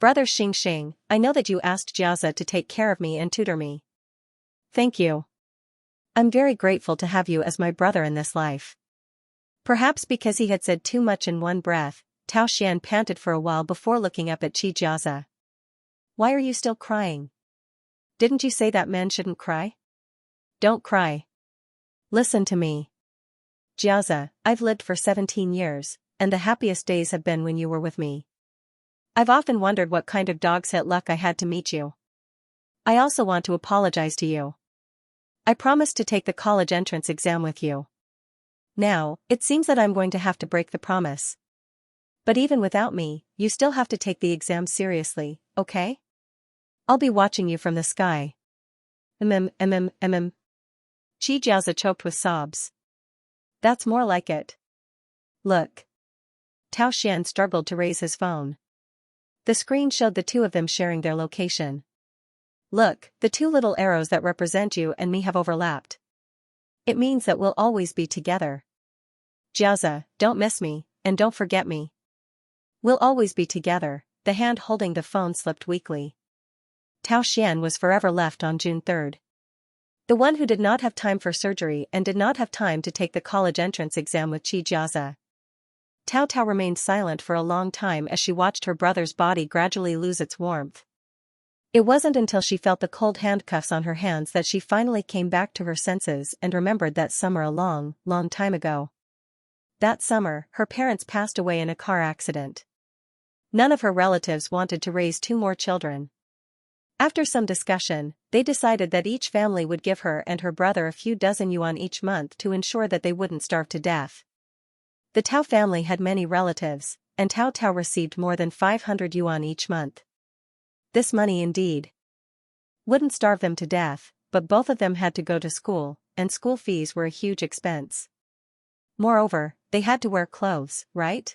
Brother Xingxing, I know that you asked Xiaoxia to take care of me and tutor me. Thank you. I'm very grateful to have you as my brother in this life. Perhaps because he had said too much in one breath, Tao Xian panted for a while before looking up at Xiaoxia. Why are you still crying? Didn't you say that men shouldn't cry? Don't cry. Listen to me. Xiaoxia, I've lived for 17 years, and the happiest days have been when you were with me. I've often wondered what kind of dog's hit luck I had to meet you. I also want to apologize to you. I promised to take the college entrance exam with you. Now, it seems that I'm going to have to break the promise. But even without me, you still have to take the exam seriously, okay? I'll be watching you from the sky. Xiaoxia choked with sobs. That's more like it. Look. Tao Xian struggled to raise his phone. The screen showed the two of them sharing their location. Look, the two little arrows that represent you and me have overlapped. It means that we'll always be together. Xiaoxia, don't miss me, and don't forget me. We'll always be together. The hand holding the phone slipped weakly. Tao Xian was forever left on June 3rd. The one who did not have time for surgery and did not have time to take the college entrance exam with Xiaoxia. Tao Tao remained silent for a long time as she watched her brother's body gradually lose its warmth. It wasn't until she felt the cold handcuffs on her hands that she finally came back to her senses and remembered that summer a long, long time ago. That summer, her parents passed away in a car accident. None of her relatives wanted to raise two more children. After some discussion, they decided that each family would give her and her brother a few dozen yuan each month to ensure that they wouldn't starve to death. The Tao family had many relatives, and Tao Tao received more than 500 yuan each month. This money indeed wouldn't starve them to death, but both of them had to go to school, and school fees were a huge expense. Moreover, they had to wear clothes, right?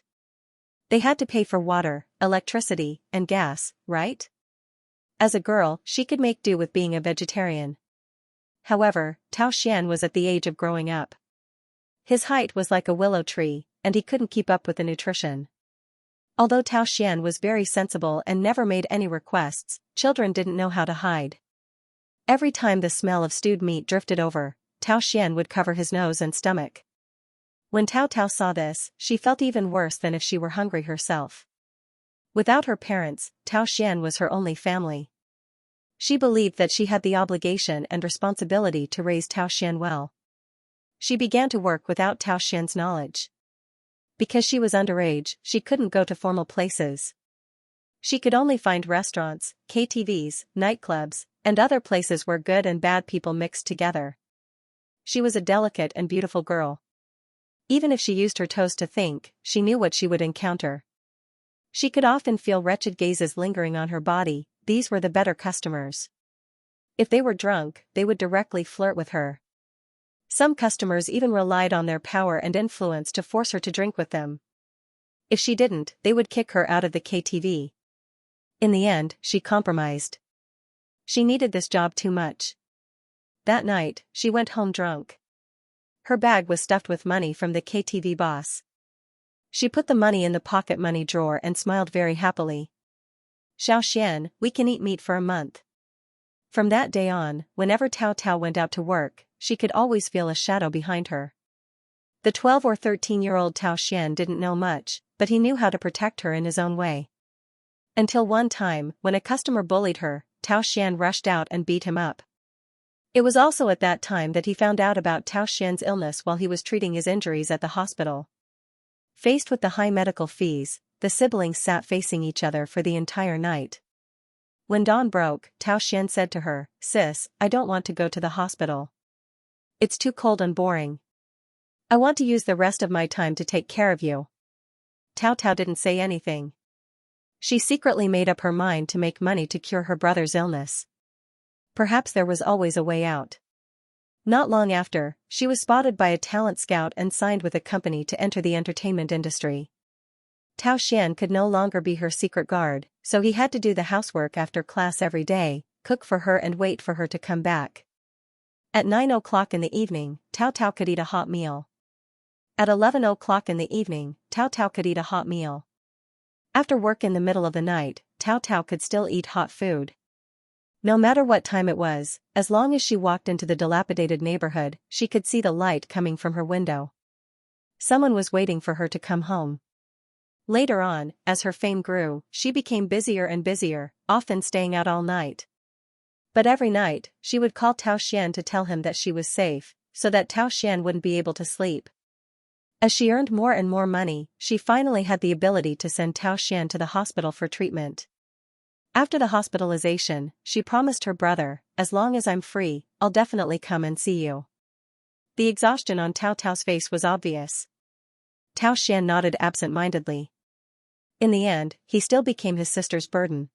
They had to pay for water, electricity, and gas, right? As a girl, she could make do with being a vegetarian. However, Tao Xian was at the age of growing up. His height was like a willow tree, and he couldn't keep up with the nutrition. Although Tao Xian was very sensible and never made any requests, children didn't know how to hide. Every time the smell of stewed meat drifted over, Tao Xian would cover his nose and stomach. When Tao Tao saw this, she felt even worse than if she were hungry herself. Without her parents, Tao Xian was her only family. She believed that she had the obligation and responsibility to raise Tao Xian well. She began to work without Tao Xian's knowledge. Because she was underage, she couldn't go to formal places. She could only find restaurants, KTVs, nightclubs, and other places where good and bad people mixed together. She was a delicate and beautiful girl. Even if she used her toes to think, she knew what she would encounter. She could often feel wretched gazes lingering on her body. These were the better customers. If they were drunk, they would directly flirt with her. Some customers even relied on their power and influence to force her to drink with them. If she didn't, they would kick her out of the KTV. In the end, she compromised. She needed this job too much. That night, she went home drunk. Her bag was stuffed with money from the KTV boss. She put the money in the pocket money drawer and smiled very happily. Xiaoxian, we can eat meat for a month. From that day on, whenever Tao Tao went out to work, she could always feel a shadow behind her. The 12 or 13-year-old Tao Xian didn't know much, but he knew how to protect her in his own way. Until one time, when a customer bullied her, Tao Xian rushed out and beat him up. It was also at that time that he found out about Tao Xian's illness while he was treating his injuries at the hospital. Faced with the high medical fees, the siblings sat facing each other for the entire night. When dawn broke, Tao Xian said to her, "Sis, I don't want to go to the hospital. It's too cold and boring. I want to use the rest of my time to take care of you." Tao Tao didn't say anything. She secretly made up her mind to make money to cure her brother's illness. Perhaps there was always a way out. Not long after, she was spotted by a talent scout and signed with a company to enter the entertainment industry. Tao Xian could no longer be her secret guard, so he had to do the housework after class every day, cook for her and wait for her to come back. At 9 o'clock in the evening, Tao Tao could eat a hot meal. At 11 o'clock in the evening, Tao Tao could eat a hot meal. After work in the middle of the night, Tao Tao could still eat hot food. No matter what time it was, as long as she walked into the dilapidated neighborhood, she could see the light coming from her window. Someone was waiting for her to come home. Later on, as her fame grew, she became busier and busier, often staying out all night. But every night, she would call Tao Xian to tell him that she was safe, so that Tao Xian wouldn't be able to sleep. As she earned more and more money, she finally had the ability to send Tao Xian to the hospital for treatment. After the hospitalization, she promised her brother, "As long as I'm free, I'll definitely come and see you." The exhaustion on Tao Tao's face was obvious. Tao Xian nodded absent-mindedly. In the end, he still became his sister's burden.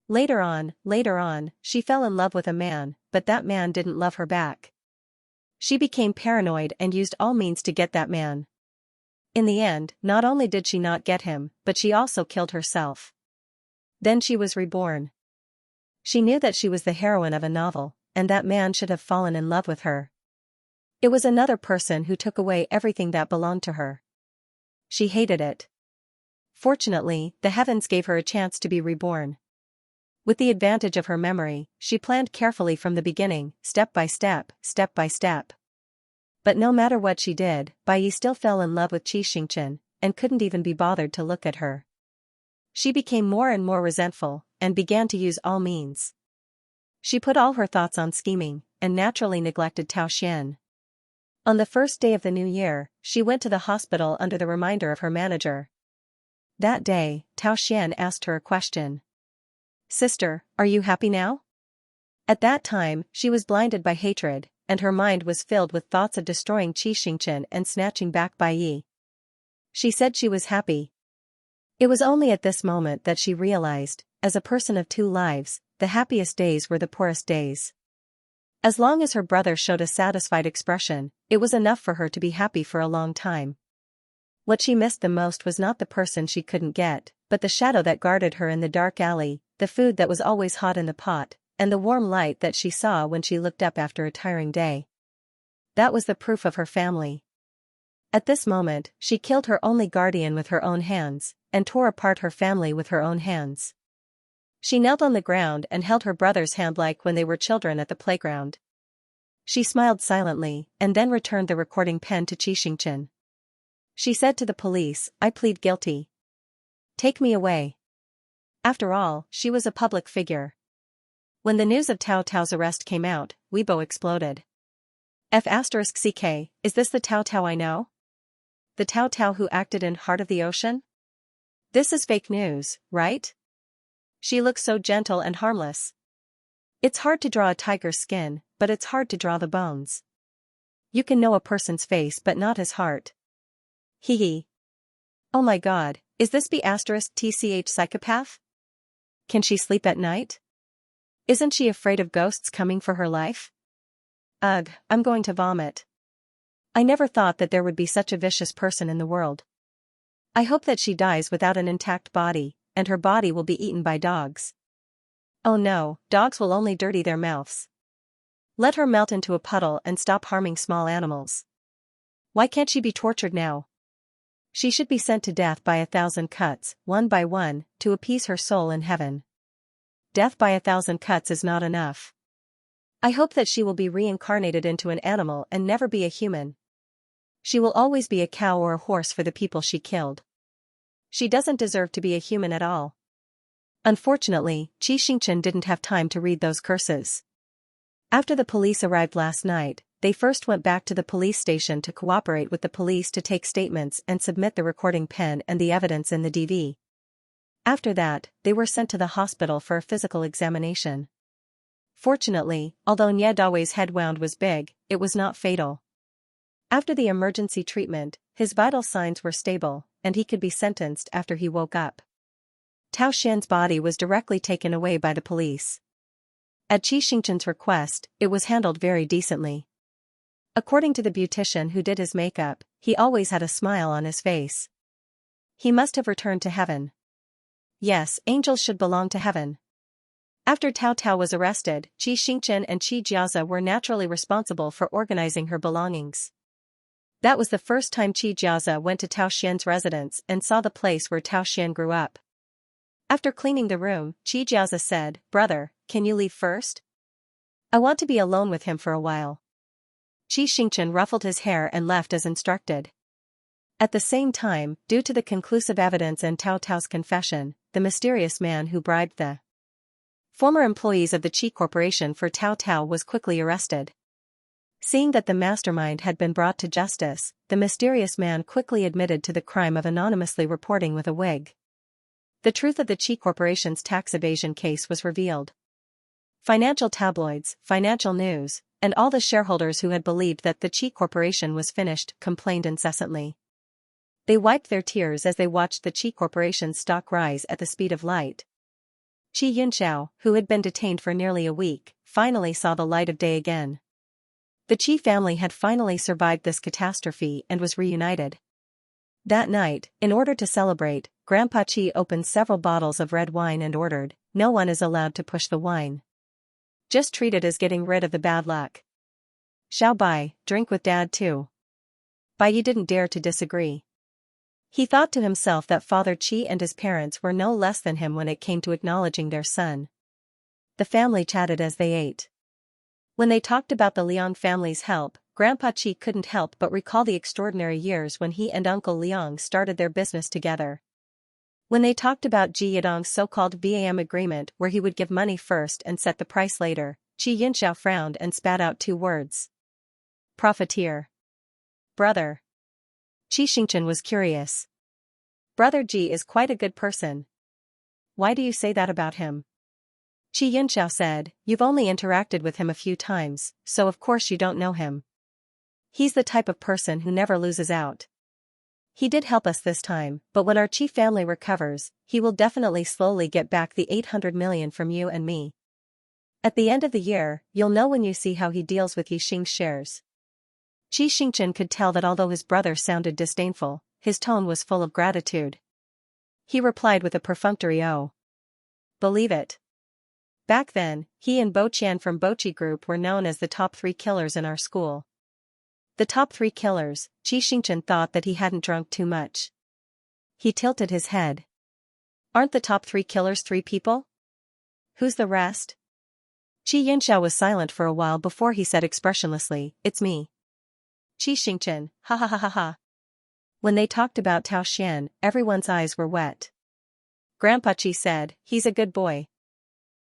Later on, she fell in love with a man, but that man didn't love her back. She became paranoid and used all means to get that man. In the end, not only did she not get him, but she also killed herself. Then she was reborn. She knew that she was the heroine of a novel, and that man should have fallen in love with her. It was another person who took away everything that belonged to her. She hated it. Fortunately, the heavens gave her a chance to be reborn. With the advantage of her memory, she planned carefully from the beginning, step by step, step by step. But no matter what she did, Bai still fell in love with Xianxia, and couldn't even be bothered to look at her. She became more and more resentful, and began to use all means. She put all her thoughts on scheming, and naturally neglected Tao Xian. On the first day of the new year, she went to the hospital under the reminder of her manager. That day, Tao Xian asked her a question. "Sister, are you happy now?" At that time, she was blinded by hatred, and her mind was filled with thoughts of destroying Xianxia and snatching back Bai. She said she was happy. It was only at this moment that she realized, as a person of two lives, the happiest days were the poorest days. As long as her brother showed a satisfied expression, it was enough for her to be happy for a long time. What she missed the most was not the person she couldn't get, but the shadow that guarded her in the dark alley, the food that was always hot in the pot, and the warm light that she saw when she looked up after a tiring day. That was the proof of her family. At this moment, she killed her only guardian with her own hands, and tore apart her family with her own hands. She knelt on the ground and held her brother's hand like when they were children at the playground. She smiled silently, and then returned the recording pen to Xianxia. She said to the police, "I plead guilty. Take me away." After all, she was a public figure. When the news of Tao Tao's arrest came out, Weibo exploded. F***CK, is this the Tao Tao I know? The Tao Tao who acted in Heart of the Ocean? This is fake news, right? She looks so gentle and harmless. It's hard to draw a tiger's skin, but it's hard to draw the bones. You can know a person's face but not his heart. Hee hee. Oh my god, is this B***TCH psychopath? Can she sleep at night? Isn't she afraid of ghosts coming for her life? Ugh, I'm going to vomit. I never thought that there would be such a vicious person in the world. I hope that she dies without an intact body, and her body will be eaten by dogs. Oh no, dogs will only dirty their mouths. Let her melt into a puddle and stop harming small animals. Why can't she be tortured now? She should be sent to death by 1,000 cuts, one by one, to appease her soul in heaven. Death by 1,000 cuts is not enough. I hope that she will be reincarnated into an animal and never be a human. She will always be a cow or a horse for the people she killed. She doesn't deserve to be a human at all. Unfortunately, Xianxia didn't have time to read those curses. After the police arrived last night, they first went back to the police station to cooperate with the police to take statements and submit the recording pen and the evidence in the DV. After that, they were sent to the hospital for a physical examination. Fortunately, although Nye Dawe's head wound was big, it was not fatal. After the emergency treatment, his vital signs were stable, and he could be sentenced after he woke up. Tao Xian's body was directly taken away by the police. At Xianxia's request, it was handled very decently. According to the beautician who did his makeup, he always had a smile on his face. He must have returned to heaven. Yes, angels should belong to heaven. After Tao Tao was arrested, Xianxia and Xianxia were naturally responsible for organizing her belongings. That was the first time Xianxia went to Tao Xian's residence and saw the place where Tao Xian grew up. After cleaning the room, Xianxia said, "Brother, can you leave first? I want to be alone with him for a while." Xianxia ruffled his hair and left as instructed. At the same time, due to the conclusive evidence and Tao Tao's confession, the mysterious man who bribed the former employees of the Qi Corporation for Tao Tao was quickly arrested. Seeing that the mastermind had been brought to justice, the mysterious man quickly admitted to the crime of anonymously reporting with a wig. The truth of the Qi Corporation's tax evasion case was revealed. Financial tabloids, financial news, and all the shareholders who had believed that the Qi Corporation was finished complained incessantly. They wiped their tears as they watched the Qi Corporation's stock rise at the speed of light. Xianxia, who had been detained for nearly a week, finally saw the light of day again. The Qi family had finally survived this catastrophe and was reunited. That night, in order to celebrate, Grandpa Qi opened several bottles of red wine and ordered, "No one is allowed to push the wine. Just treat it as getting rid of the bad luck. Xiao Bai, drink with Dad too." Bai Yi didn't dare to disagree. He thought to himself that Father Qi and his parents were no less than him when it came to acknowledging their son. The family chatted as they ate. When they talked about the Liang family's help, Grandpa Qi couldn't help but recall the extraordinary years when he and Uncle Liang started their business together. When they talked about Ji Yadong's so-called VAM agreement where he would give money first and set the price later, Xianxia frowned and spat out 2 words. Profiteer. Brother. Xianxia was curious. Brother Ji is quite a good person. Why do you say that about him? Xianxia said, "You've only interacted with him a few times, so of course you don't know him. He's the type of person who never loses out. He did help us this time, but when our Qi family recovers, he will definitely slowly get back the 800 million from you and me. At the end of the year, you'll know when you see how he deals with Yixing's shares." Xianxia could tell that although his brother sounded disdainful, his tone was full of gratitude. He replied with a perfunctory "Oh. Believe it. Back then, he and Bo Qian from Bochi Group were known as the top 3 killers in our school." The top 3 killers, Xianxia thought that he hadn't drunk too much. He tilted his head. "Aren't the top 3 killers 3 people? Who's the rest?" Xianxia was silent for a while before he said expressionlessly, "It's me." Xianxia, ha ha ha ha ha. When they talked about Tao Xian, everyone's eyes were wet. Grandpa Qi said, "He's a good boy.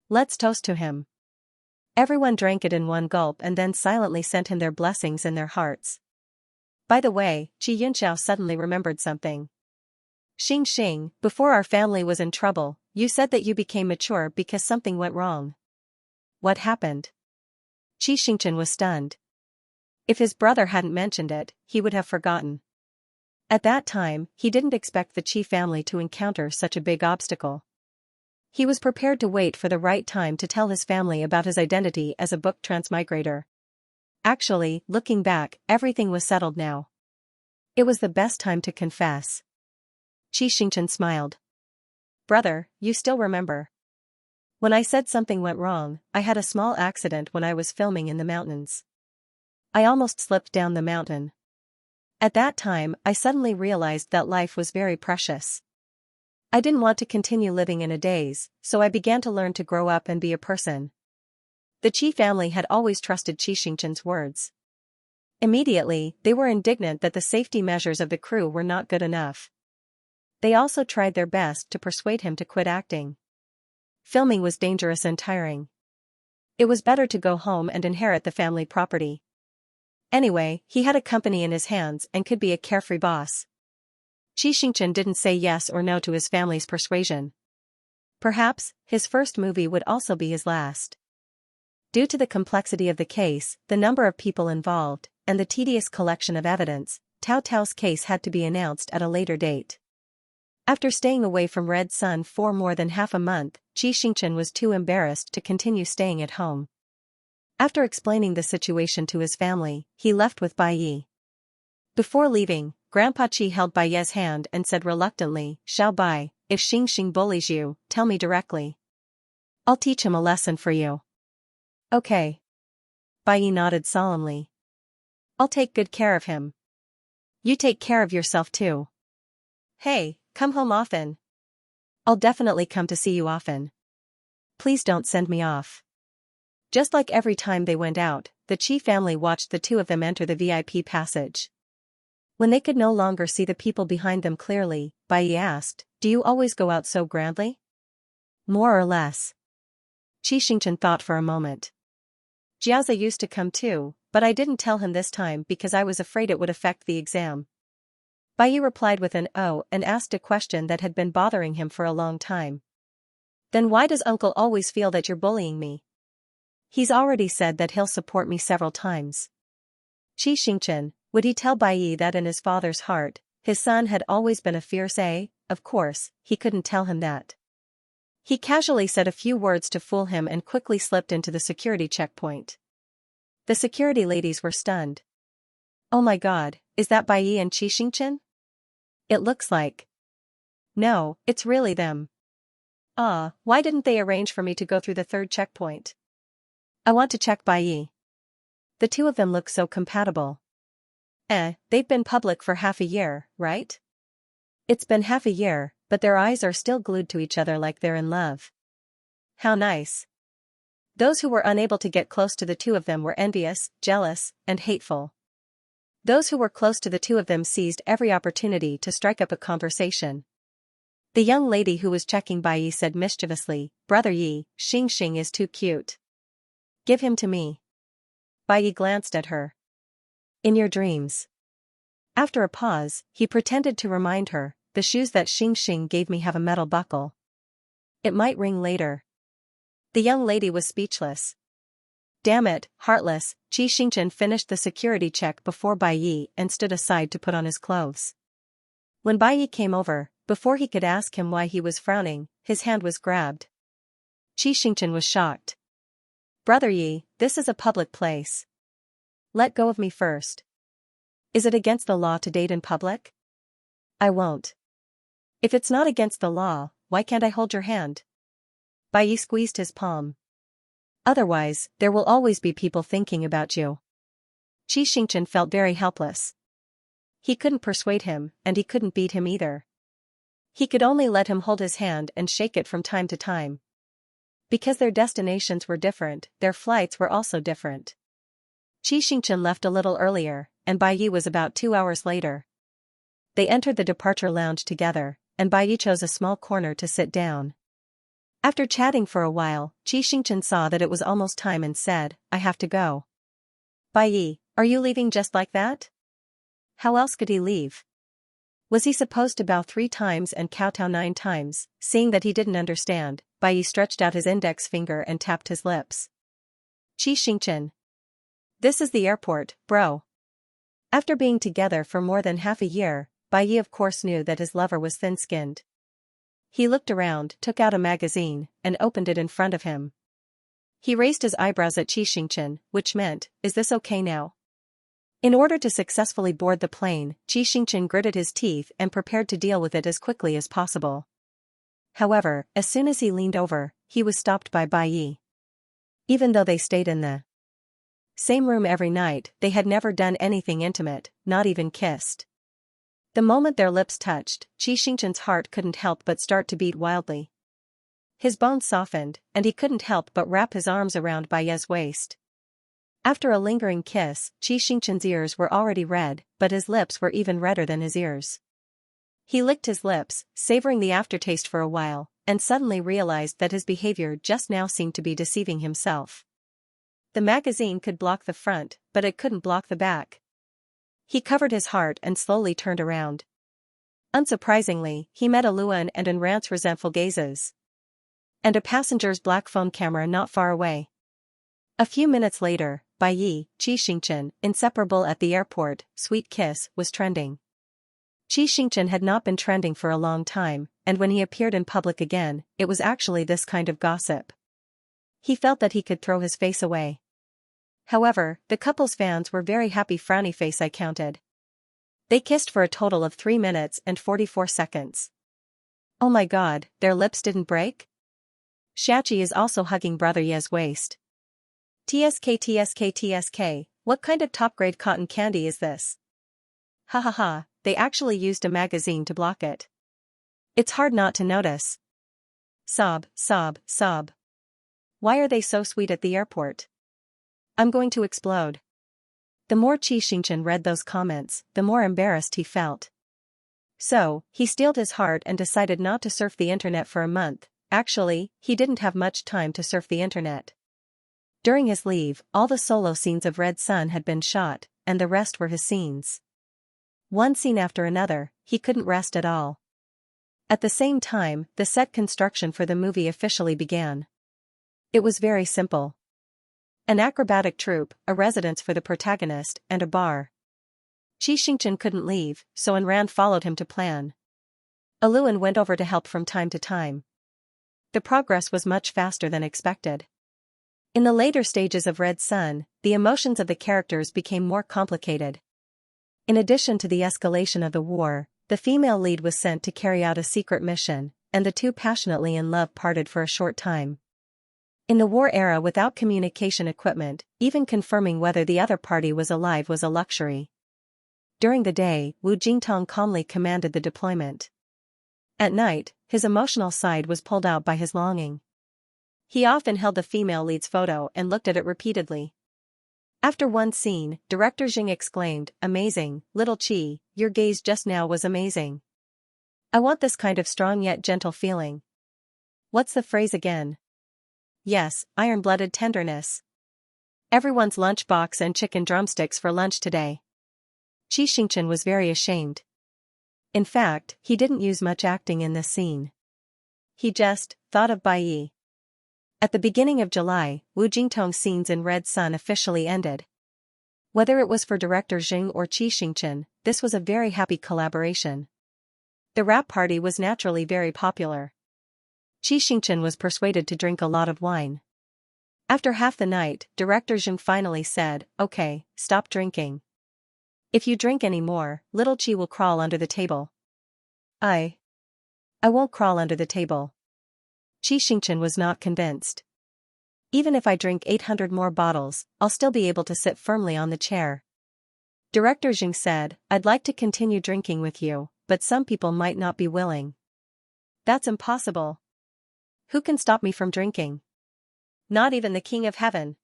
Let's toast to him." Everyone drank it in one gulp and then silently sent him their blessings in their hearts. By the way, Xianxia suddenly remembered something. "Xing, before our family was in trouble, you said that you became mature because something went wrong. What happened?" Xianxia was stunned. If his brother hadn't mentioned it, he would have forgotten. At that time, he didn't expect the Qi family to encounter such a big obstacle. He was prepared to wait for the right time to tell his family about his identity as a book transmigrator. Actually, looking back, everything was settled now. It was the best time to confess. Xianxia smiled. "Brother, you still remember." When I said something went wrong, I had a small accident when I was filming in the mountains. I almost slipped down the mountain. At that time, I suddenly realized that life was very precious. I didn't want to continue living in a daze, so I began to learn to grow up and be a person. The Qi family had always trusted Xianxia's words. Immediately, they were indignant that the safety measures of the crew were not good enough. They also tried their best to persuade him to quit acting. Filming was dangerous and tiring. It was better to go home and inherit the family property. Anyway, he had a company in his hands and could be a carefree boss. Xianxia didn't say yes or no to his family's persuasion. Perhaps, his first movie would also be his last. Due to the complexity of the case, the number of people involved, and the tedious collection of evidence, Tao Tao's case had to be announced at a later date. After staying away from Red Sun for more than half a month, Xianxia was too embarrassed to continue staying at home. After explaining the situation to his family, he left with Bai Yi. Before leaving, Grandpa Qi held Bai Yi's hand and said reluctantly, "Xiao Bai, if Xianxia bullies you, tell me directly. I'll teach him a lesson for you." "Okay." Bai Yi nodded solemnly. "I'll take good care of him. You take care of yourself too. Hey, come home often. I'll definitely come to see you often. Please don't send me off." Just like every time they went out, the Qi family watched the two of them enter the VIP passage. When they could no longer see the people behind them clearly, Bai Yi asked, "Do you always go out so grandly?" "More or less." Xianxia thought for a moment. "Jiazi used to come too, but I didn't tell him this time because I was afraid it would affect the exam." Bai Yi replied with an "oh" and asked a question that had been bothering him for a long time. "Then why does uncle always feel that you're bullying me? He's already said that he'll support me several times." Xianxia, would he tell Bai Yi that in his father's heart, his son had always been a fierce A? Of course, he couldn't tell him that. He casually said a few words to fool him and quickly slipped into the security checkpoint. The security ladies were stunned. "Oh my god, is that Bai Yi and Xianxia? It looks like." "No, it's really them." Why didn't they arrange for me to go through the third checkpoint? I want to check Bai Yi. The two of them look so compatible. They've been public for half a year, right? It's been half a year, but their eyes are still glued to each other like they're in love. How nice. Those who were unable to get close to the two of them were envious, jealous, and hateful. Those who were close to the two of them seized every opportunity to strike up a conversation. The young lady who was checking Bai Yi said mischievously, "Brother Yi, Xianxia is too cute. Give him to me." Bai Yi glanced at her. "In your dreams." After a pause, he pretended to remind her, "The shoes that Xianxia gave me have a metal buckle. It might ring later." The young lady was speechless. "Damn it, heartless." Xianxia finished the security check before Bai Yi and stood aside to put on his clothes. When Bai Yi came over, before he could ask him why he was frowning, his hand was grabbed. Xianxia was shocked. "Brother Yi, this is a public place. Let go of me first. Is it against the law to date in public?" "I won't." "If it's not against the law, why can't I hold your hand?" Bai Yi squeezed his palm. "Otherwise, there will always be people thinking about you." Xianxia felt very helpless. He couldn't persuade him, and he couldn't beat him either. He could only let him hold his hand and shake it from time to time. Because their destinations were different, their flights were also different. Xianxia left a little earlier, and Bai Yi was about 2 hours later. They entered the departure lounge together, and Bai Yi chose a small corner to sit down. After chatting for a while, Xianxia saw that it was almost time and said, "I have to go." "Bai Yi, are you leaving just like that?" How else could he leave? Was he supposed to bow 3 times and kowtow 9 times? Seeing that he didn't understand, Bai Yi stretched out his index finger and tapped his lips. "Xianxia. This is the airport, bro." After being together for more than half a year, Bai Yi of course knew that his lover was thin-skinned. He looked around, took out a magazine, and opened it in front of him. He raised his eyebrows at Xianxia, which meant, "Is this okay now?" In order to successfully board the plane, Xianxia gritted his teeth and prepared to deal with it as quickly as possible. However, as soon as he leaned over, he was stopped by Bai Yi. Even though they stayed in the same room every night, they had never done anything intimate, not even kissed. The moment their lips touched, Xianxia's heart couldn't help but start to beat wildly. His bones softened, and he couldn't help but wrap his arms around Bai Yi's waist. After a lingering kiss, Xianxia's ears were already red, but his lips were even redder than his ears. He licked his lips, savoring the aftertaste for a while, and suddenly realized that his behavior just now seemed to be deceiving himself. The magazine could block the front, but it couldn't block the back. He covered his heart and slowly turned around. Unsurprisingly, he met Aluan and Enrant's resentful gazes. And a passenger's black phone camera not far away. A few minutes later, Bai Yi, Xianxia, inseparable at the airport, sweet kiss, was trending. Xianxia had not been trending for a long time, and when he appeared in public again, it was actually this kind of gossip. He felt that he could throw his face away. However, the couple's fans were very happy. Frowny face, I counted. They kissed for a total of 3 minutes and 44 seconds. Oh my god, their lips didn't break? Xiaoqi is also hugging brother Ye's waist. TSK, what kind of top-grade cotton candy is this? Ha ha ha, they actually used a magazine to block it. It's hard not to notice. Sob, sob, sob. Why are they so sweet at the airport? I'm going to explode. The more Xianxia read those comments, the more embarrassed he felt. So, he steeled his heart and decided not to surf the internet for a month. Actually, he didn't have much time to surf the internet. During his leave, all the solo scenes of Red Sun had been shot, and the rest were his scenes. One scene after another, he couldn't rest at all. At the same time, the set construction for the movie officially began. It was very simple. An acrobatic troupe, a residence for the protagonist, and a bar. Xianxia couldn't leave, so Enran followed him to plan. Aluan went over to help from time to time. The progress was much faster than expected. In the later stages of Red Sun, the emotions of the characters became more complicated. In addition to the escalation of the war, the female lead was sent to carry out a secret mission, and the two passionately in love parted for a short time. In the war era without communication equipment, even confirming whether the other party was alive was a luxury. During the day, Wu Jingtong calmly commanded the deployment. At night, his emotional side was pulled out by his longing. He often held the female lead's photo and looked at it repeatedly. After one scene, director Xing exclaimed, "Amazing, little Qi, your gaze just now was amazing. I want this kind of strong yet gentle feeling." What's the phrase again? Yes, iron-blooded tenderness. Everyone's lunchbox and chicken drumsticks for lunch today. Xianxia was very ashamed. In fact, he didn't use much acting in this scene. He just thought of Bai Yi. At the beginning of July, Wu Jingtong's scenes in Red Sun officially ended. Whether it was for director Xing or Xianxia, this was a very happy collaboration. The wrap party was naturally very popular. Xianxia was persuaded to drink a lot of wine. After half the night, director Xing finally said, "Okay, stop drinking. If you drink any more, little Qi will crawl under the table." I won't crawl under the table. Xianxia was not convinced. "Even if I drink 800 more bottles, I'll still be able to sit firmly on the chair." Director Xing said, "I'd like to continue drinking with you, but some people might not be willing." "That's impossible. Who can stop me from drinking?" "Not even the King of Heaven."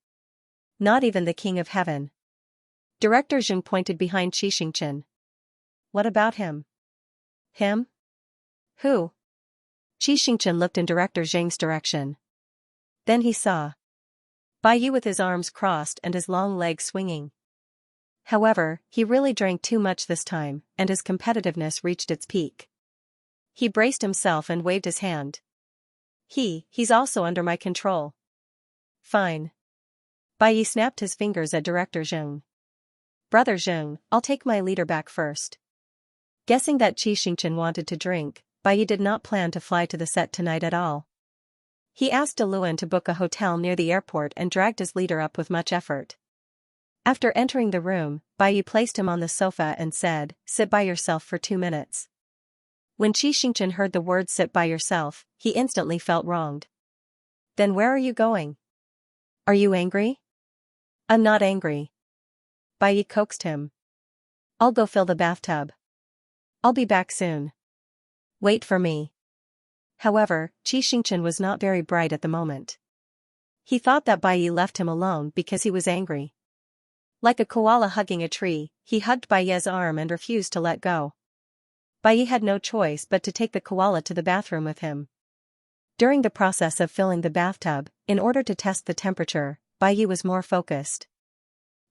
"Not even the King of Heaven." Director Xing pointed behind Xianxia. "What about him?" "Him? Who?" Xianxia looked in Director Xing's direction. Then he saw Bai Yi with his arms crossed and his long legs swinging. However, he really drank too much this time, and his competitiveness reached its peak. He braced himself and waved his hand. He's also under my control." "Fine." Bai Yi snapped his fingers at Director Xing. "Brother Xing, I'll take my leader back first." Guessing that Xianxia wanted to drink, Bai Yi did not plan to fly to the set tonight at all. He asked Aluan to book a hotel near the airport and dragged his leader up with much effort. After entering the room, Bai Yi placed him on the sofa and said, "Sit by yourself for 2 minutes." When Xianxia heard the words sit by yourself, he instantly felt wronged. Then where are you going? Are you angry? I'm not angry. Bai coaxed him. I'll go fill the bathtub. I'll be back soon. Wait for me. However, Xianxia was not very bright at the moment. He thought that Bai left him alone because he was angry. Like a koala hugging a tree, he hugged Bai's arm and refused to let go. Bai had no choice but to take the koala to the bathroom with him. During the process of filling the bathtub, in order to test the temperature, Bai was more focused.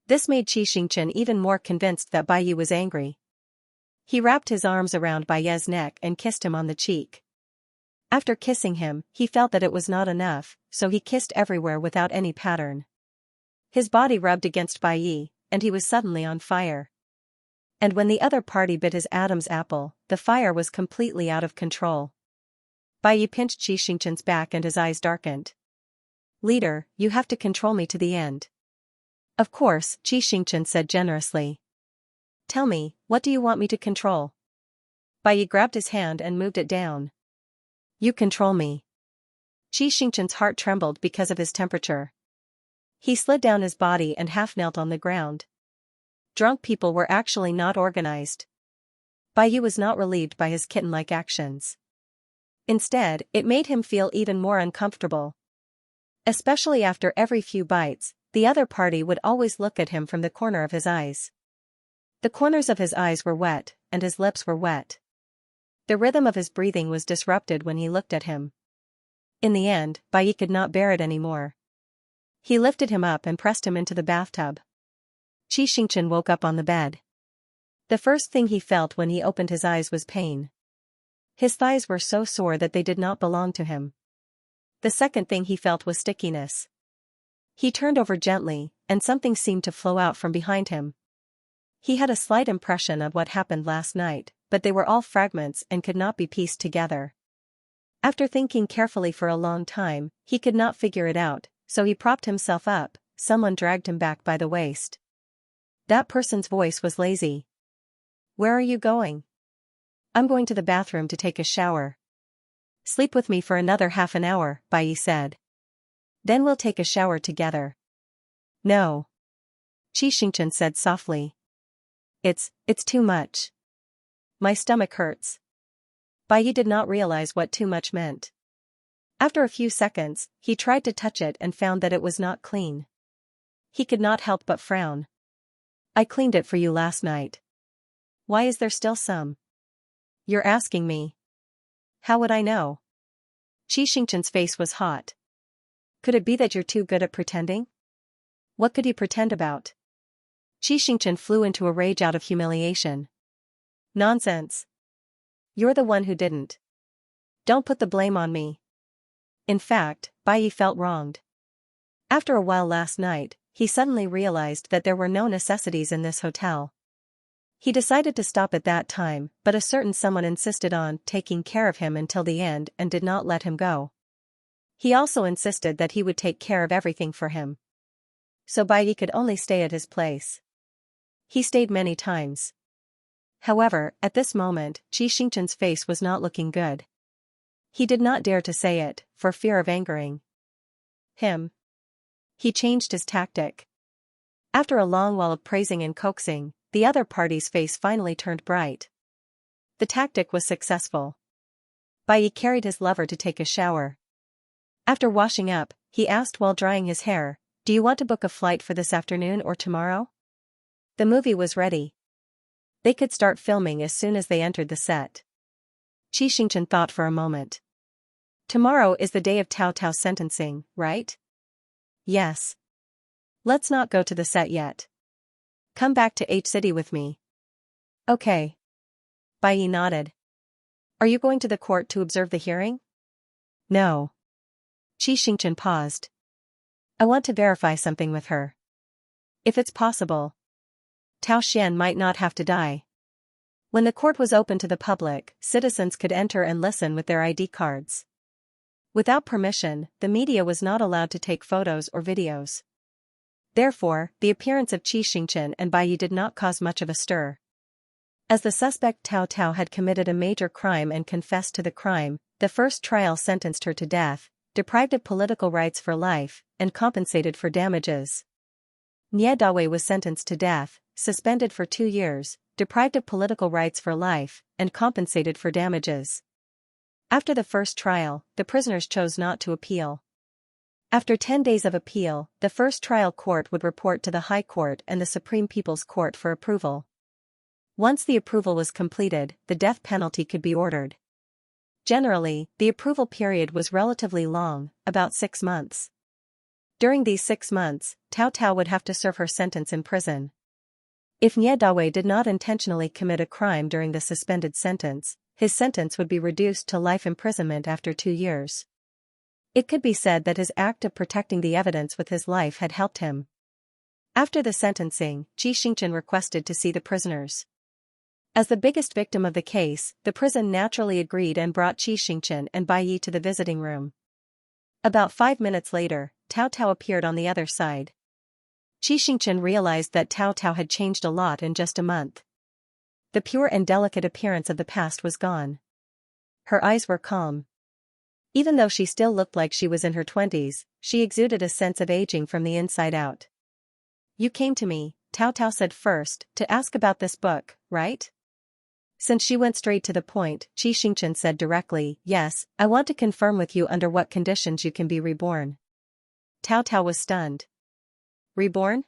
This made Xianxia even more convinced that Bai was angry. He wrapped his arms around Bai's neck and kissed him on the cheek. After kissing him, he felt that it was not enough, so he kissed everywhere without any pattern. His body rubbed against Bai, and he was suddenly on fire. And when the other party bit his Adam's apple, the fire was completely out of control. Bai pinched Xianxia's back and his eyes darkened. Leader, you have to control me to the end. Of course, Xianxia said generously. Tell me, what do you want me to control? Bai grabbed his hand and moved it down. You control me. Xianxia's heart trembled because of his temperature. He slid down his body and half knelt on the ground. Drunk people were actually not organized. Bai was not relieved by his kitten-like actions. Instead, it made him feel even more uncomfortable. Especially after every few bites, the other party would always look at him from the corner of his eyes. The corners of his eyes were wet, and his lips were wet. The rhythm of his breathing was disrupted when he looked at him. In the end, Bai could not bear it anymore. He lifted him up and pressed him into the bathtub. Xianxia woke up on the bed. The first thing he felt when he opened his eyes was pain. His thighs were so sore that they did not belong to him. The second thing he felt was stickiness. He turned over gently, and something seemed to flow out from behind him. He had a slight impression of what happened last night, but they were all fragments and could not be pieced together. After thinking carefully for a long time, he could not figure it out, so he propped himself up. Someone dragged him back by the waist. That person's voice was lazy. Where are you going? I'm going to the bathroom to take a shower. Sleep with me for another half an hour, Bai said. Then we'll take a shower together. No. Xianxia said softly. It's too much. My stomach hurts. Bai did not realize what too much meant. After a few seconds, he tried to touch it and found that it was not clean. He could not help but frown. I cleaned it for you last night. Why is there still some? You're asking me. How would I know? Xianxia's face was hot. Could it be that you're too good at pretending? What could you pretend about? Xianxia flew into a rage out of humiliation. Nonsense. You're the one who didn't. Don't put the blame on me. In fact, Bai felt wronged. After a while last night, he suddenly realized that there were no necessities in this hotel. He decided to stop at that time, but a certain someone insisted on taking care of him until the end and did not let him go. He also insisted that he would take care of everything for him. So Bai could only stay at his place. He stayed many times. However, at this moment, Xianxia's face was not looking good. He did not dare to say it, for fear of angering him. He changed his tactic. After a long while of praising and coaxing, the other party's face finally turned bright. The tactic was successful. Bai carried his lover to take a shower. After washing up, he asked while drying his hair, "Do you want to book a flight for this afternoon or tomorrow?" The movie was ready. They could start filming as soon as they entered the set. Xianxia thought for a moment. Tomorrow is the day of Tao Tao's sentencing, right? Yes. Let's not go to the set yet. Come back to H City with me. Okay. Bai nodded. Are you going to the court to observe the hearing? No. Xianxia paused. I want to verify something with her. If it's possible. Tao Xian might not have to die. When the court was open to the public, citizens could enter and listen with their ID cards. Without permission, the media was not allowed to take photos or videos. Therefore, the appearance of Xianxia and Bai did not cause much of a stir. As the suspect Tao Tao had committed a major crime and confessed to the crime, the first trial sentenced her to death, deprived of political rights for life, and compensated for damages. Nie Dawei was sentenced to death, suspended for 2 years, deprived of political rights for life, and compensated for damages. After the first trial, the prisoners chose not to appeal. After 10 days of appeal, the first trial court would report to the High Court and the Supreme People's Court for approval. Once the approval was completed, the death penalty could be ordered. Generally, the approval period was relatively long, about 6 months. During these 6 months, Tao Tao would have to serve her sentence in prison. If Nie Dawei did not intentionally commit a crime during the suspended sentence, his sentence would be reduced to life imprisonment after 2 years. It could be said that his act of protecting the evidence with his life had helped him. After the sentencing, Xianxia requested to see the prisoners. As the biggest victim of the case, the prison naturally agreed and brought Xianxia and Bai Yi to the visiting room. About 5 minutes later, Tao Tao appeared on the other side. Xianxia realized that Tao Tao had changed a lot in just a month. The pure and delicate appearance of the past was gone. Her eyes were calm. Even though she still looked like she was in her 20s, she exuded a sense of aging from the inside out. "You came to me," Tao Tao said first, "to ask about this book, right?" Since she went straight to the point, Xianxia said directly, "Yes, I want to confirm with you under what conditions you can be reborn." Tao Tao was stunned. "Reborn?"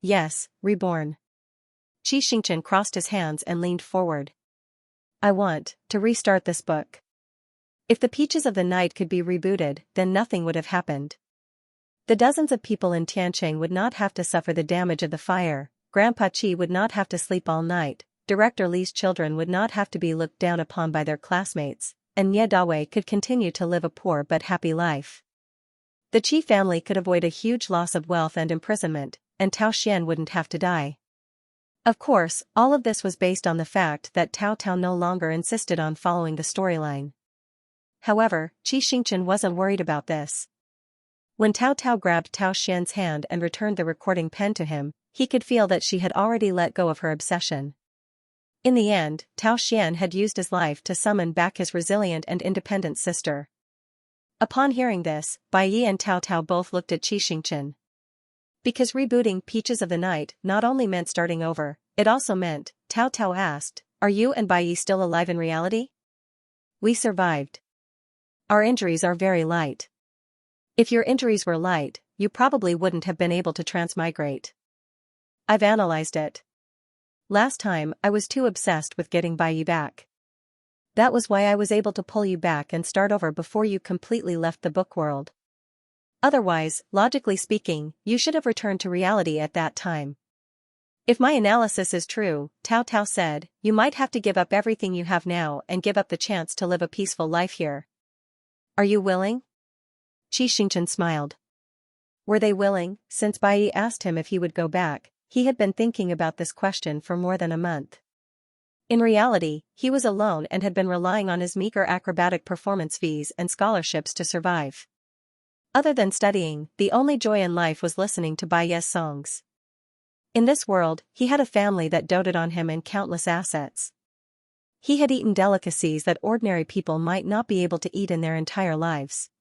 "Yes, reborn." Xianxia crossed his hands and leaned forward. "I want to restart this book. If the Peaches of the Night could be rebooted, then nothing would have happened. The dozens of people in Tiancheng would not have to suffer the damage of the fire, Grandpa Qi would not have to sleep all night, Director Li's children would not have to be looked down upon by their classmates, and Nie Dawei could continue to live a poor but happy life. The Qi family could avoid a huge loss of wealth and imprisonment, and Tao Xian wouldn't have to die. Of course, all of this was based on the fact that Tao Tao no longer insisted on following the storyline. However, Xianxia wasn't worried about this. When Tao Tao grabbed Tao Xian's hand and returned the recording pen to him, he could feel that she had already let go of her obsession. In the end, Tao Xian had used his life to summon back his resilient and independent sister. Upon hearing this, Bai Yi and Tao Tao both looked at Xianxia. Because rebooting Peaches of the Night not only meant starting over, it also meant, Tao Tao asked, "Are you and Bai Yi still alive in reality?" "We survived. Our injuries are very light." "If your injuries were light, you probably wouldn't have been able to transmigrate." "I've analyzed it. Last time, I was too obsessed with getting Bai Yi back. That was why I was able to pull you back and start over before you completely left the book world. Otherwise, logically speaking, you should have returned to reality at that time." "If my analysis is true," Tao Tao said, "you might have to give up everything you have now and give up the chance to live a peaceful life here. Are you willing?" Xianxia smiled. Were they willing? Since Bai Yi asked him if he would go back, he had been thinking about this question for more than a month. In reality, he was alone and had been relying on his meager acrobatic performance fees and scholarships to survive. Other than studying, the only joy in life was listening to Bai Yi's songs. In this world, he had a family that doted on him and countless assets. He had eaten delicacies that ordinary people might not be able to eat in their entire lives.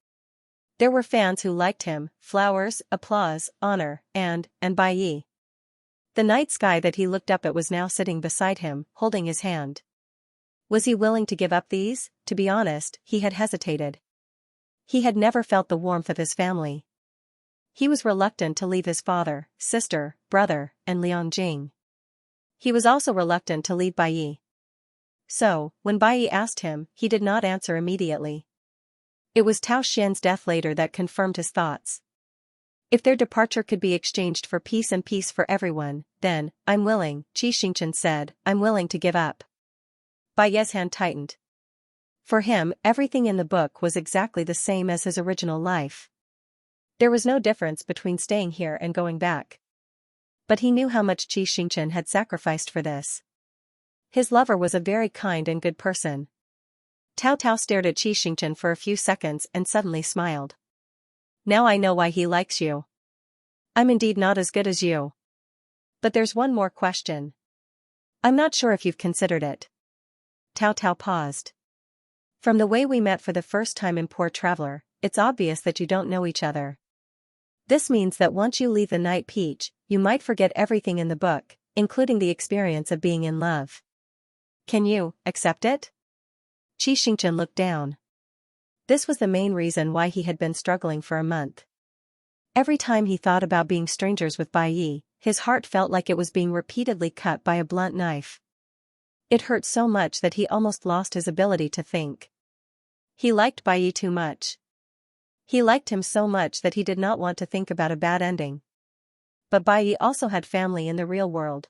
There were fans who liked him, flowers, applause, honor, and Bai Yi. The night sky that he looked up at was now sitting beside him, holding his hand. Was he willing to give up these? To be honest, he had hesitated. He had never felt the warmth of his family. He was reluctant to leave his father, sister, brother, and Liang Jing. He was also reluctant to leave Bai Yi. So, when Bai Yi asked him, he did not answer immediately. It was Tao Xian's death later that confirmed his thoughts. If their departure could be exchanged for peace and peace for everyone, then, "I'm willing," Xianxia said, "I'm willing to give up." Bai Yi's hand tightened. For him, everything in the book was exactly the same as his original life. There was no difference between staying here and going back. But he knew how much Xianxia had sacrificed for this. His lover was a very kind and good person. Tao Tao stared at Xianxia for a few seconds and suddenly smiled. "Now I know why he likes you. I'm indeed not as good as you. But there's one more question. I'm not sure if you've considered it. Tao Tao paused. From the way we met for the first time in Poor Traveler, it's obvious that you don't know each other. This means that once you leave the Night Peach, you might forget everything in the book, including the experience of being in love. Can you accept it? Xianxia looked down. This was the main reason why he had been struggling for a month. Every time he thought about being strangers with Bai Yi, his heart felt like it was being repeatedly cut by a blunt knife. It hurt so much that he almost lost his ability to think. He liked Bai Yi too much. He liked him so much that he did not want to think about a bad ending. But Bai Yi also had family in the real world.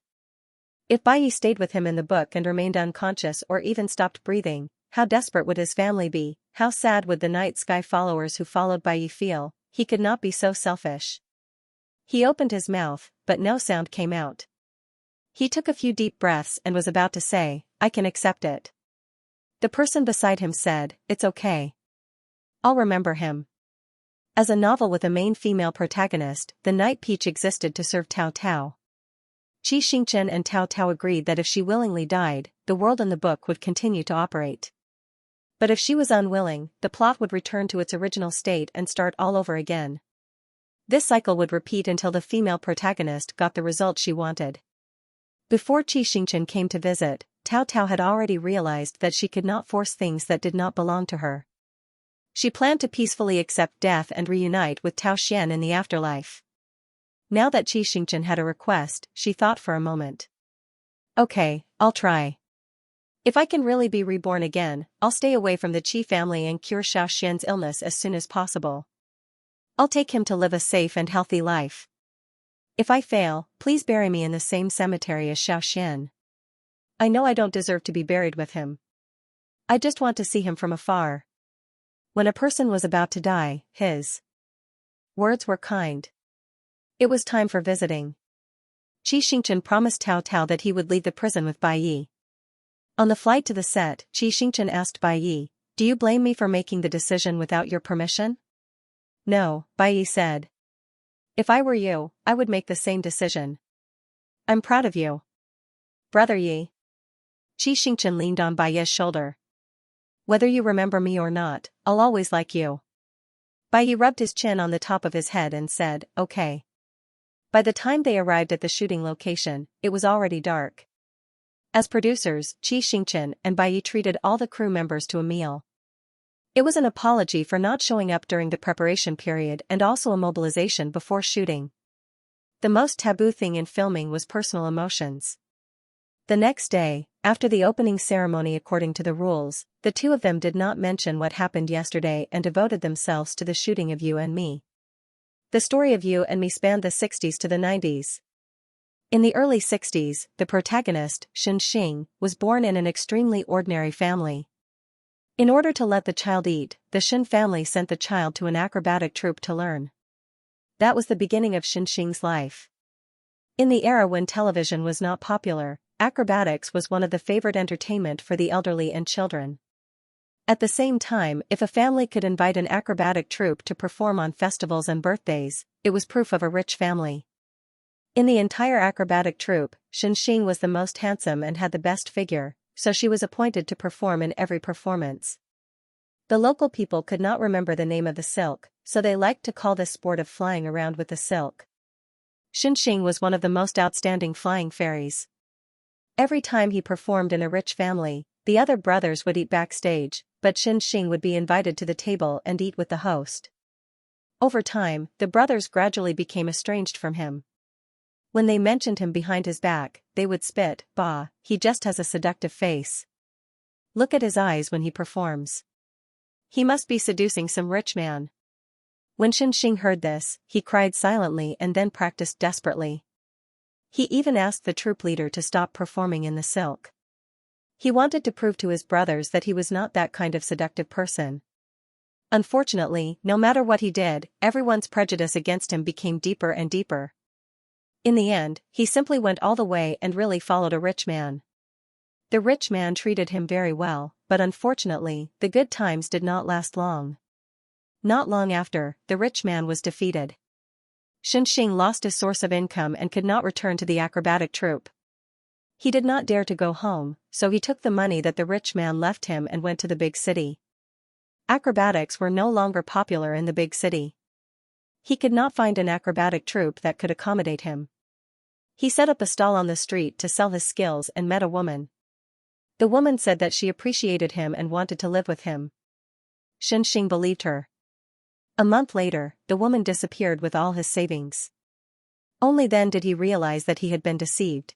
If Bai Yi stayed with him in the book and remained unconscious or even stopped breathing, how desperate would his family be? How sad would the night sky followers who followed Bai Yi feel? He could not be so selfish. He opened his mouth, but no sound came out. He took a few deep breaths and was about to say, "I can accept it." The person beside him said, "It's okay. I'll remember him." As a novel with a main female protagonist, The Night Peach existed to serve Tao Tao. Xianxia and Tao Tao agreed that if she willingly died, the world in the book would continue to operate. But if she was unwilling, the plot would return to its original state and start all over again. This cycle would repeat until the female protagonist got the result she wanted. Before Xianxia came to visit, Tao Tao had already realized that she could not force things that did not belong to her. She planned to peacefully accept death and reunite with Tao Xian in the afterlife. Now that Xianxia had a request, she thought for a moment. Okay, I'll try. If I can really be reborn again, I'll stay away from the Qi family and cure Xiao Xian's illness as soon as possible. I'll take him to live a safe and healthy life. If I fail, please bury me in the same cemetery as Xiao Xian. I know I don't deserve to be buried with him. I just want to see him from afar. When a person was about to die, his words were kind. It was time for visiting. Xianxia promised Tao Tao that he would leave the prison with Bai Yi. On the flight to the set, Xianxia asked Bai Yi, "Do you blame me for making the decision without your permission?" "No," Bai Yi said. "If I were you, I would make the same decision. I'm proud of you, Brother Yi." Xianxia leaned on Bai Yi's shoulder. "Whether you remember me or not, I'll always like you." Bai Yi rubbed his chin on the top of his head and said, "Okay." By the time they arrived at the shooting location, it was already dark. As producers, Xianxia and Bai Yi treated all the crew members to a meal. It was an apology for not showing up during the preparation period and also a mobilization before shooting. The most taboo thing in filming was personal emotions. The next day, after the opening ceremony according to the rules, the two of them did not mention what happened yesterday and devoted themselves to the shooting of You and Me. The story of You and Me spanned the 60s to the 90s. In the early 60s, the protagonist, Xianxia, was born in an extremely ordinary family. In order to let the child eat, the Xin family sent the child to an acrobatic troupe to learn. That was the beginning of Xianxia's life. In the era when television was not popular, acrobatics was one of the favorite entertainment for the elderly and children. At the same time, if a family could invite an acrobatic troupe to perform on festivals and birthdays, it was proof of a rich family. In the entire acrobatic troupe, Xianxia was the most handsome and had the best figure, so she was appointed to perform in every performance. The local people could not remember the name of the silk, so they liked to call this sport of flying around with the silk. Xianxia was one of the most outstanding flying fairies. Every time he performed in a rich family, the other brothers would eat backstage, but Xianxia would be invited to the table and eat with the host. Over time, the brothers gradually became estranged from him. When they mentioned him behind his back, they would spit, "Bah, he just has a seductive face. Look at his eyes when he performs. He must be seducing some rich man." When Xianxia heard this, he cried silently and then practiced desperately. He even asked the troupe leader to stop performing in the silk. He wanted to prove to his brothers that he was not that kind of seductive person. Unfortunately, no matter what he did, everyone's prejudice against him became deeper and deeper. In the end, he simply went all the way and really followed a rich man. The rich man treated him very well, but unfortunately, the good times did not last long. Not long after, the rich man was defeated. Xianxia lost his source of income and could not return to the acrobatic troupe. He did not dare to go home, so he took the money that the rich man left him and went to the big city. Acrobatics were no longer popular in the big city. He could not find an acrobatic troupe that could accommodate him. He set up a stall on the street to sell his skills and met a woman. The woman said that she appreciated him and wanted to live with him. Xianxia believed her. A month later, the woman disappeared with all his savings. Only then did he realize that he had been deceived.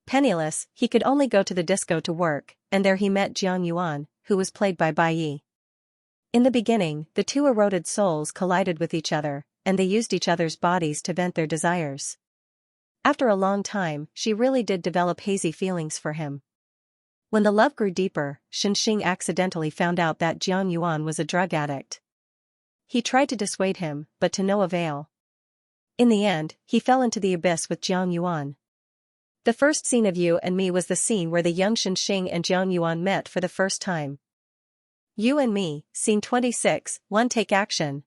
Penniless, he could only go to the disco to work, and there he met Jiang Yuan, who was played by Bai Yi. In the beginning, the two eroded souls collided with each other, and they used each other's bodies to vent their desires. After a long time, she really did develop hazy feelings for him. When the love grew deeper, Xianxia accidentally found out that Jiang Yuan was a drug addict. He tried to dissuade him, but to no avail. In the end, he fell into the abyss with Jiang Yuan. The first scene of You and Me was the scene where the young Xianxia and Jiang Yuan met for the first time. You and Me, Scene 26, 1 Take action.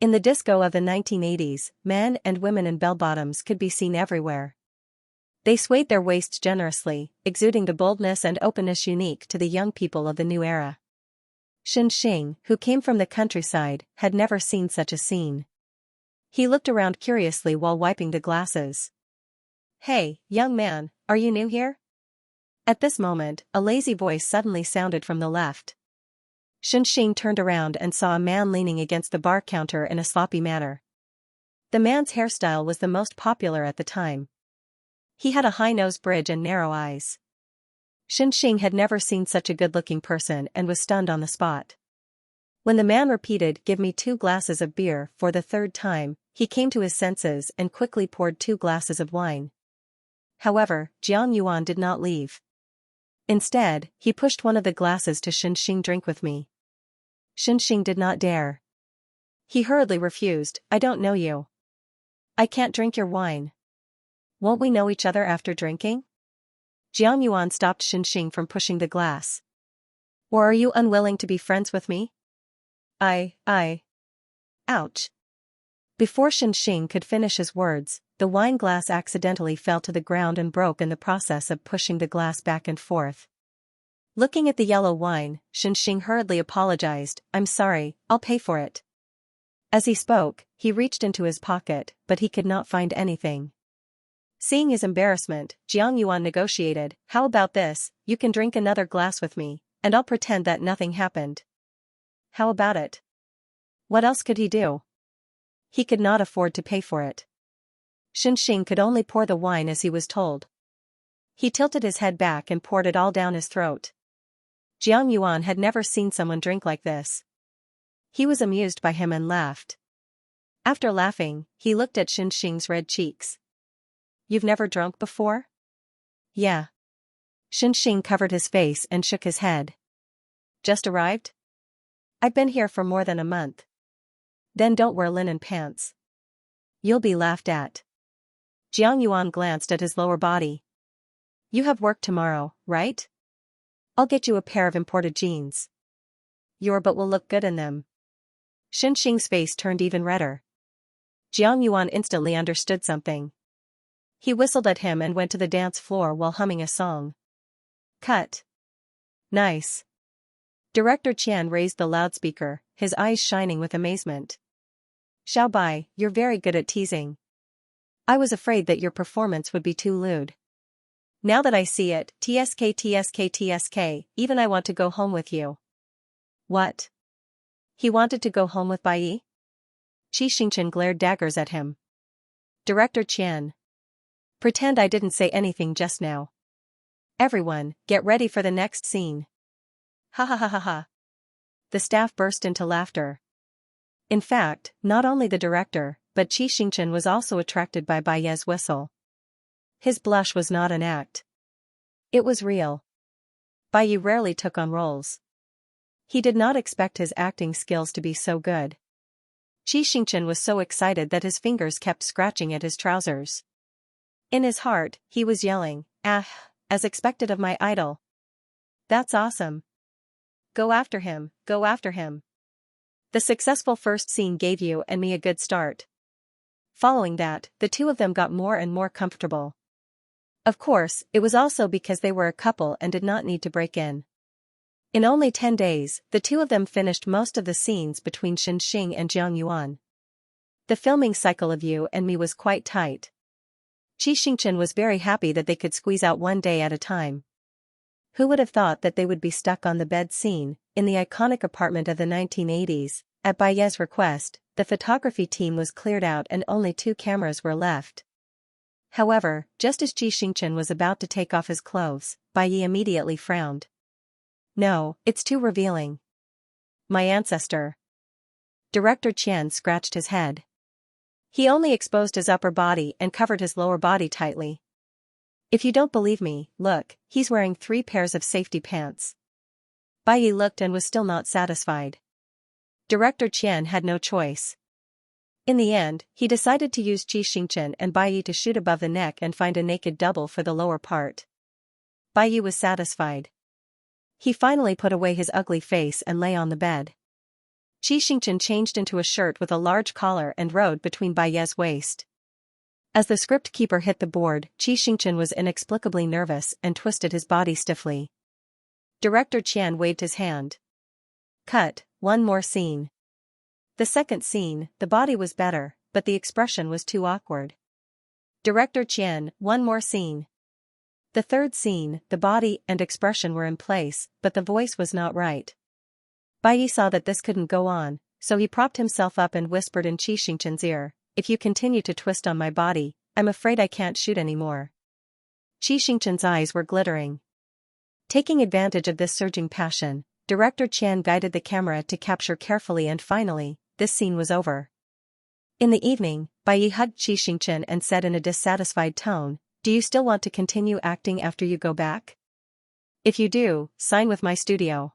In the disco of the 1980s, men and women in bell-bottoms could be seen everywhere. They swayed their waists generously, exuding the boldness and openness unique to the young people of the new era. Xianxia, who came from the countryside, had never seen such a scene. He looked around curiously while wiping the glasses. "Hey, young man, are you new here?" At this moment, a lazy voice suddenly sounded from the left. Xianxia turned around and saw a man leaning against the bar counter in a sloppy manner. The man's hairstyle was the most popular at the time. He had a high nose bridge and narrow eyes. Xianxia had never seen such a good-looking person and was stunned on the spot. When the man repeated, "Give me 2 glasses of beer," for the third time, he came to his senses and quickly poured 2 glasses of wine. However, Jiang Yuan did not leave. Instead, he pushed one of the glasses to Xianxia. "Drink with me." Xianxia did not dare. He hurriedly refused, "I don't know you. I can't drink your wine." "Won't we know each other after drinking?" Jiang Yuan stopped Xianxia from pushing the glass. "Or are you unwilling to be friends with me?" Ouch. Before Xianxia could finish his words, the wine glass accidentally fell to the ground and broke in the process of pushing the glass back and forth. Looking at the yellow wine, Xianxia hurriedly apologized, "I'm sorry, I'll pay for it." As he spoke, he reached into his pocket, but he could not find anything. Seeing his embarrassment, Jiang Yuan negotiated, "How about this, you can drink another glass with me, and I'll pretend that nothing happened." How about it? What else could he do? He could not afford to pay for it. Xianxia could only pour the wine as he was told. He tilted his head back and poured it all down his throat. Jiang Yuan had never seen someone drink like this. He was amused by him and laughed. After laughing, he looked at Xianxia's red cheeks. "You've never drunk before?" "Yeah." Xianxia covered his face and shook his head. "Just arrived?" "I've been here for more than a month." "Then don't wear linen pants. You'll be laughed at." Jiang Yuan glanced at his lower body. "You have work tomorrow, right? I'll get you a pair of imported jeans. Your butt will look good in them." Xianxia's face turned even redder. Jiang Yuan instantly understood something. He whistled at him and went to the dance floor while humming a song. "Cut. Nice." Director Qian raised the loudspeaker, his eyes shining with amazement. "Xiao Bai, you're very good at teasing. I was afraid that your performance would be too lewd. Now that I see it, TSK, even I want to go home with you." "What? He wanted to go home with Bai Yi?" Xianxia glared daggers at him. "Director Qian. Pretend I didn't say anything just now. Everyone, get ready for the next scene." Ha ha ha ha ha. The staff burst into laughter. In fact, not only the director, but Xianxia was also attracted by Bai Yi's whistle. His blush was not an act. It was real. Bai Yi rarely took on roles. He did not expect his acting skills to be so good. Xianxia was so excited that his fingers kept scratching at his trousers. In his heart, he was yelling, "Ah, as expected of my idol. That's awesome. Go after him, go after him." The successful first scene gave You and Me a good start. Following that, the two of them got more and more comfortable. Of course, it was also because they were a couple and did not need to break in. In only 10 days, the two of them finished most of the scenes between Xianxia and Jiangyuan. The filming cycle of You and Me was quite tight. Xianxia was very happy that they could squeeze out one day at a time. Who would have thought that they would be stuck on the bed scene, in the iconic apartment of the 1980s? At Baiye's request, the photography team was cleared out and only 2 cameras were left. However, just as Xianxia was about to take off his clothes, Baiye immediately frowned. No, it's too revealing. My ancestor. Director Qian scratched his head. He only exposed his upper body and covered his lower body tightly. If you don't believe me, look, he's wearing 3 pairs of safety pants. Baiye looked and was still not satisfied. Director Qian had no choice. In the end, he decided to use Xianxia and Baiye to shoot above the neck and find a naked double for the lower part. Baiye was satisfied. He finally put away his ugly face and lay on the bed. Xianxia changed into a shirt with a large collar and rode between Baiye's waist. As the script keeper hit the board, Xianxia was inexplicably nervous and twisted his body stiffly. Director Qian waved his hand. Cut, one more scene. The second scene, the body was better, but the expression was too awkward. Director Qian, one more scene. The third scene, the body and expression were in place, but the voice was not right. Baiye saw that this couldn't go on, so he propped himself up and whispered in Xianxia's ear, if you continue to twist on my body, I'm afraid I can't shoot anymore. Xianxia's eyes were glittering. Taking advantage of this surging passion, Director Qian guided the camera to capture carefully and finally, this scene was over. In the evening, Baiye hugged Xianxia and said in a dissatisfied tone, do you still want to continue acting after you go back? If you do, sign with my studio.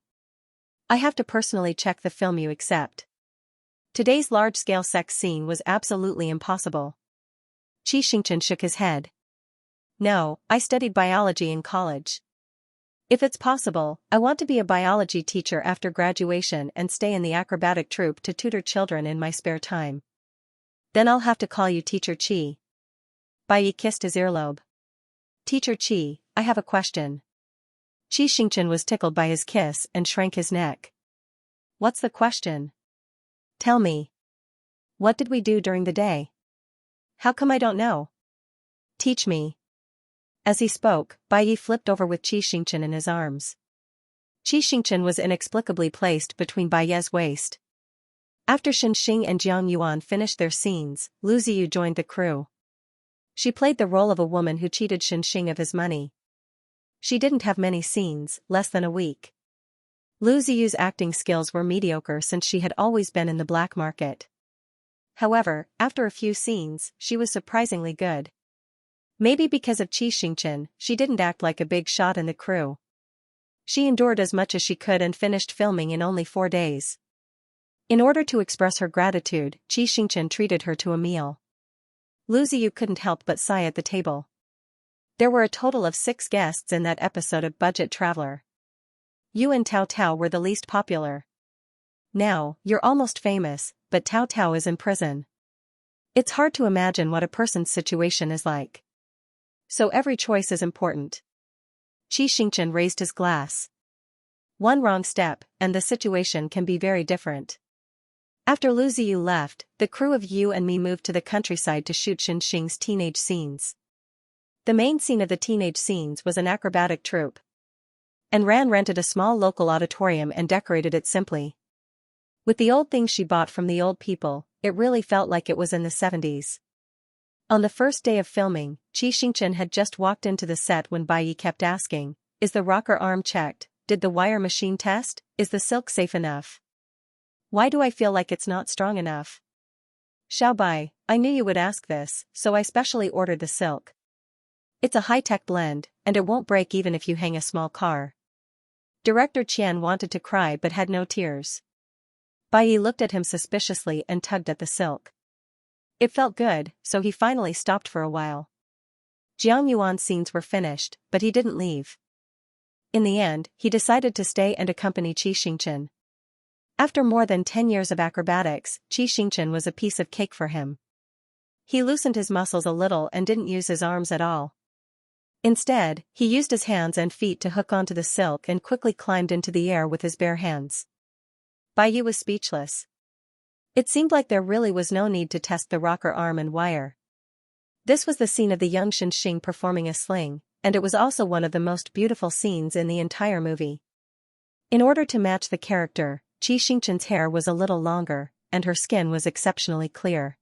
I have to personally check the film you accept. Today's large-scale sex scene was absolutely impossible. Xianxia shook his head. No, I studied biology in college. If it's possible, I want to be a biology teacher after graduation and stay in the acrobatic troupe to tutor children in my spare time. Then I'll have to call you Teacher Qi. Baiye kissed his earlobe. Teacher Qi, I have a question. Xianxia was tickled by his kiss and shrank his neck. What's the question? Tell me. What did we do during the day? How come I don't know? Teach me. As he spoke, Baiye flipped over with Xianxia in his arms. Xianxia was inexplicably placed between Baiye's waist. After Xianxia and Jiangyuan finished their scenes, Lu Ziyu joined the crew. She played the role of a woman who cheated Xianxia of his money. She didn't have many scenes, less than a week. Lu Ziyu's acting skills were mediocre since she had always been in the black market. However, after a few scenes, she was surprisingly good. Maybe because of Xianxia, she didn't act like a big shot in the crew. She endured as much as she could and finished filming in only 4 days. In order to express her gratitude, Xianxia treated her to a meal. Lu Ziyu couldn't help but sigh at the table. There were a total of 6 guests in that episode of Budget Traveler. You and Tao Tao were the least popular. Now, you're almost famous, but Tao Tao is in prison. It's hard to imagine what a person's situation is like. So every choice is important. Xianxia raised his glass. One wrong step, and the situation can be very different. After Lu Ziyu left, the crew of You and Me moved to the countryside to shoot Xianxia's teenage scenes. The main scene of the teenage scenes was an acrobatic troupe. And Ran rented a small local auditorium and decorated it simply. With the old things she bought from the old people, it really felt like it was in the 70s. On the first day of filming, Xianxia had just walked into the set when Baiye kept asking, is the rocker arm checked? Did the wire machine test? Is the silk safe enough? Why do I feel like it's not strong enough? Xiaobai, I knew you would ask this, so I specially ordered the silk. It's a high-tech blend, and it won't break even if you hang a small car. Director Qian wanted to cry but had no tears. Baiye looked at him suspiciously and tugged at the silk. It felt good, so he finally stopped for a while. Jiangyuan's scenes were finished, but he didn't leave. In the end, he decided to stay and accompany Xianxia. After more than 10 years of acrobatics, Xianxia was a piece of cake for him. He loosened his muscles a little and didn't use his arms at all. Instead, he used his hands and feet to hook onto the silk and quickly climbed into the air with his bare hands. Bai Yi was speechless. It seemed like there really was no need to test the rocker arm and wire. This was the scene of the young Xianxia performing a sling, and it was also one of the most beautiful scenes in the entire movie. In order to match the character, Xianxia's hair was a little longer, and her skin was exceptionally clear.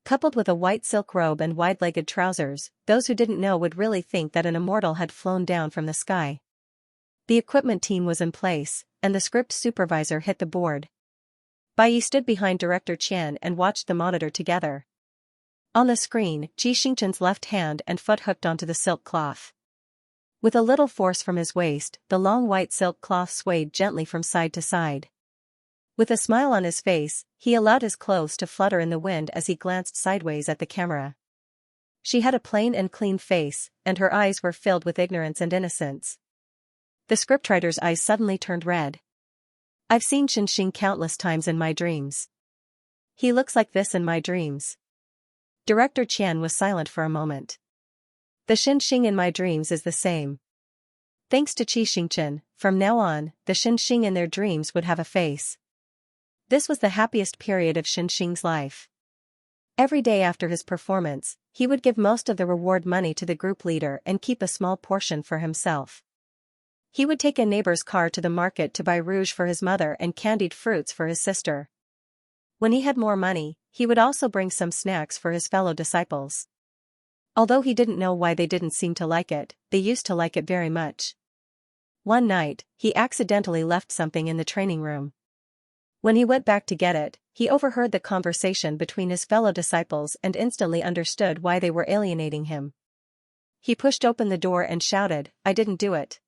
Coupled with a white silk robe and wide-legged trousers, those who didn't know would really think that an immortal had flown down from the sky. The equipment team was in place, and the script supervisor hit the board. Bai Yi stood behind Director Qian and watched the monitor together. On the screen, Xianxia's left hand and foot hooked onto the silk cloth. With a little force from his waist, the long white silk cloth swayed gently from side to side. With a smile on his face, he allowed his clothes to flutter in the wind as he glanced sideways at the camera. She had a plain and clean face, and her eyes were filled with ignorance and innocence. The scriptwriter's eyes suddenly turned red. I've seen Xianxia countless times in my dreams. He looks like this in my dreams. Director Qian was silent for a moment. The Xianxia in my dreams is the same. Thanks to Xianxia, from now on, the Xianxia in their dreams would have a face. This was the happiest period of Xianxia's life. Every day after his performance, he would give most of the reward money to the group leader and keep a small portion for himself. He would take a neighbor's car to the market to buy rouge for his mother and candied fruits for his sister. When he had more money, he would also bring some snacks for his fellow disciples. Although he didn't know why they didn't seem to like it, they used to like it very much. One night, he accidentally left something in the training room. When he went back to get it, he overheard the conversation between his fellow disciples and instantly understood why they were alienating him. He pushed open the door and shouted, "I didn't do it."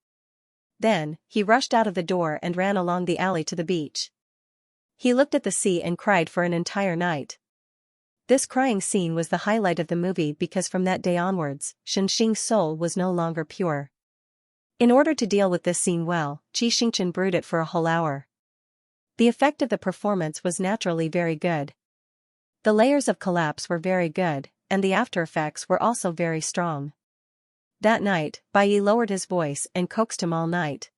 Then, he rushed out of the door and ran along the alley to the beach. He looked at the sea and cried for an entire night. This crying scene was the highlight of the movie because from that day onwards, Xianxia's soul was no longer pure. In order to deal with this scene well, Xianxia brewed it for a whole hour. The effect of the performance was naturally very good. The layers of collapse were very good, and the after effects were also very strong. That night, Bai Yi lowered his voice and coaxed him all night.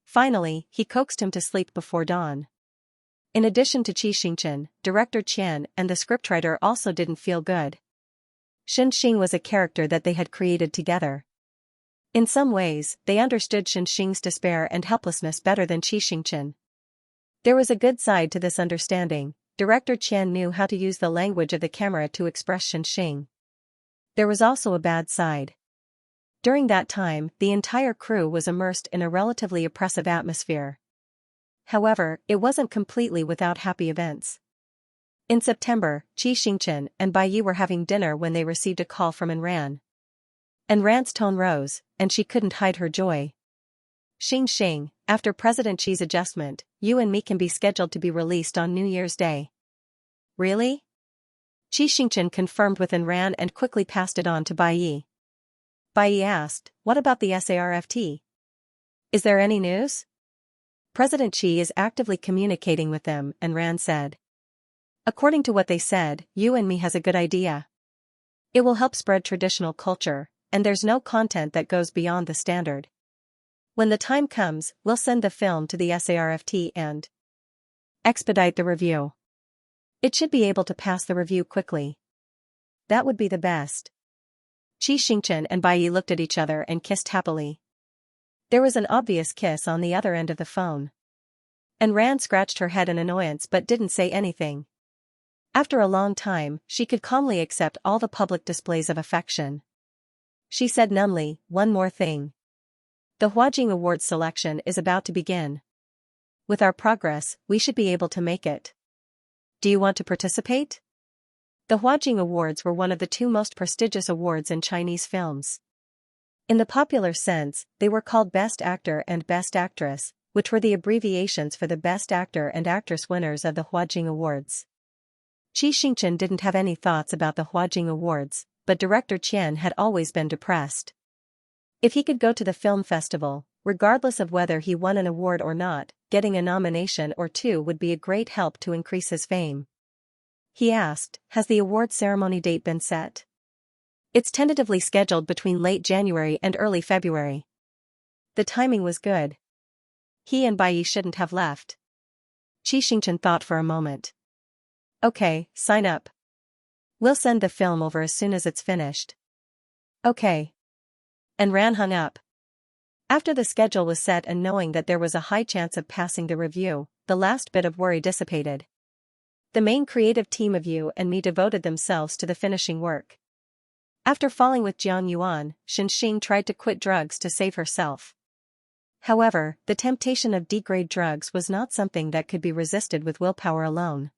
Finally, he coaxed him to sleep before dawn. In addition to Xianxia, Director Qian and the scriptwriter also didn't feel good. Xianxia was a character that they had created together. In some ways, they understood Xianxia's despair and helplessness better than Xianxia. There was a good side to this understanding. Director Qian knew how to use the language of the camera to express Xianxia. There was also a bad side. During that time, the entire crew was immersed in a relatively oppressive atmosphere. However, it wasn't completely without happy events. In September, Xianxia and Bai Yi were having dinner when they received a call from Enran. Enran's tone rose, and she couldn't hide her joy. Xianxia, after President Xi's adjustment, you and me can be scheduled to be released on New Year's Day. Really? Xianxia confirmed with Enran and quickly passed it on to Bai Yi. Bai Yi asked, what about the SARFT? Is there any news? President Xi is actively communicating with them, Enran said. According to what they said, you and me has a good idea. It will help spread traditional culture, and there's no content that goes beyond the standard. When the time comes, we'll send the film to the SARFT and expedite the review. It should be able to pass the review quickly. That would be the best. Xianxia and Bai Yi looked at each other and kissed happily. There was an obvious kiss on the other end of the phone. Enran scratched her head in annoyance but didn't say anything. After a long time, she could calmly accept all the public displays of affection. She said numbly, one more thing. The Huajing Awards selection is about to begin. With our progress, we should be able to make it. Do you want to participate? The Huajing Awards were one of the two most prestigious awards in Chinese films. In the popular sense, they were called Best Actor and Best Actress, which were the abbreviations for the Best Actor and Actress winners of the Huajing Awards. Xianxia didn't have any thoughts about the Huajing Awards, but Director Qian had always been depressed. If he could go to the film festival, regardless of whether he won an award or not, getting a nomination or two would be a great help to increase his fame. He asked, has the award ceremony date been set? It's tentatively scheduled between late January and early February. The timing was good. He and Bai shouldn't have left. Xianxia thought for a moment. Okay, sign up. We'll send the film over as soon as it's finished. Okay. And Ran hung up. After the schedule was set and knowing that there was a high chance of passing the review, the last bit of worry dissipated. The main creative team of You and Me devoted themselves to the finishing work. After falling with Jiang Yuan, Xianxia tried to quit drugs to save herself. However, the temptation of D-grade drugs was not something that could be resisted with willpower alone.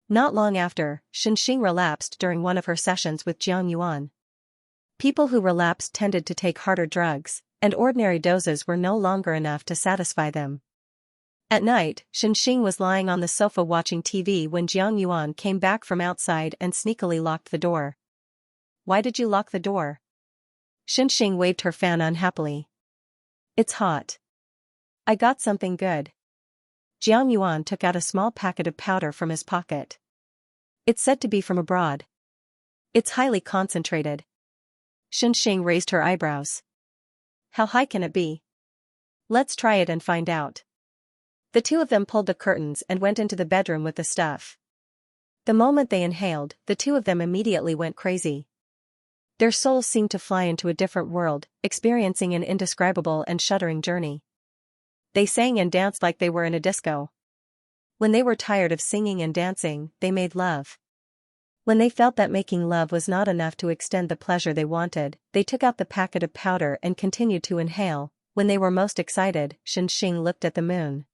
Not long after, Xianxia relapsed during one of her sessions with Jiang Yuan. People who relapsed tended to take harder drugs, and ordinary doses were no longer enough to satisfy them. At night, Xianxia was lying on the sofa watching TV when Jiang Yuan came back from outside and sneakily locked the door. Why did you lock the door? Xianxia waved her fan unhappily. It's hot. I got something good. Jiang Yuan took out a small packet of powder from his pocket. It's said to be from abroad. It's highly concentrated. Xianxia raised her eyebrows. How high can it be? Let's try it and find out. The two of them pulled the curtains and went into the bedroom with the stuff. The moment they inhaled, the two of them immediately went crazy. Their souls seemed to fly into a different world, experiencing an indescribable and shuddering journey. They sang and danced like they were in a disco. When they were tired of singing and dancing, they made love. When they felt that making love was not enough to extend the pleasure they wanted, they took out the packet of powder and continued to inhale. When they were most excited, Xianxia looked at the moon.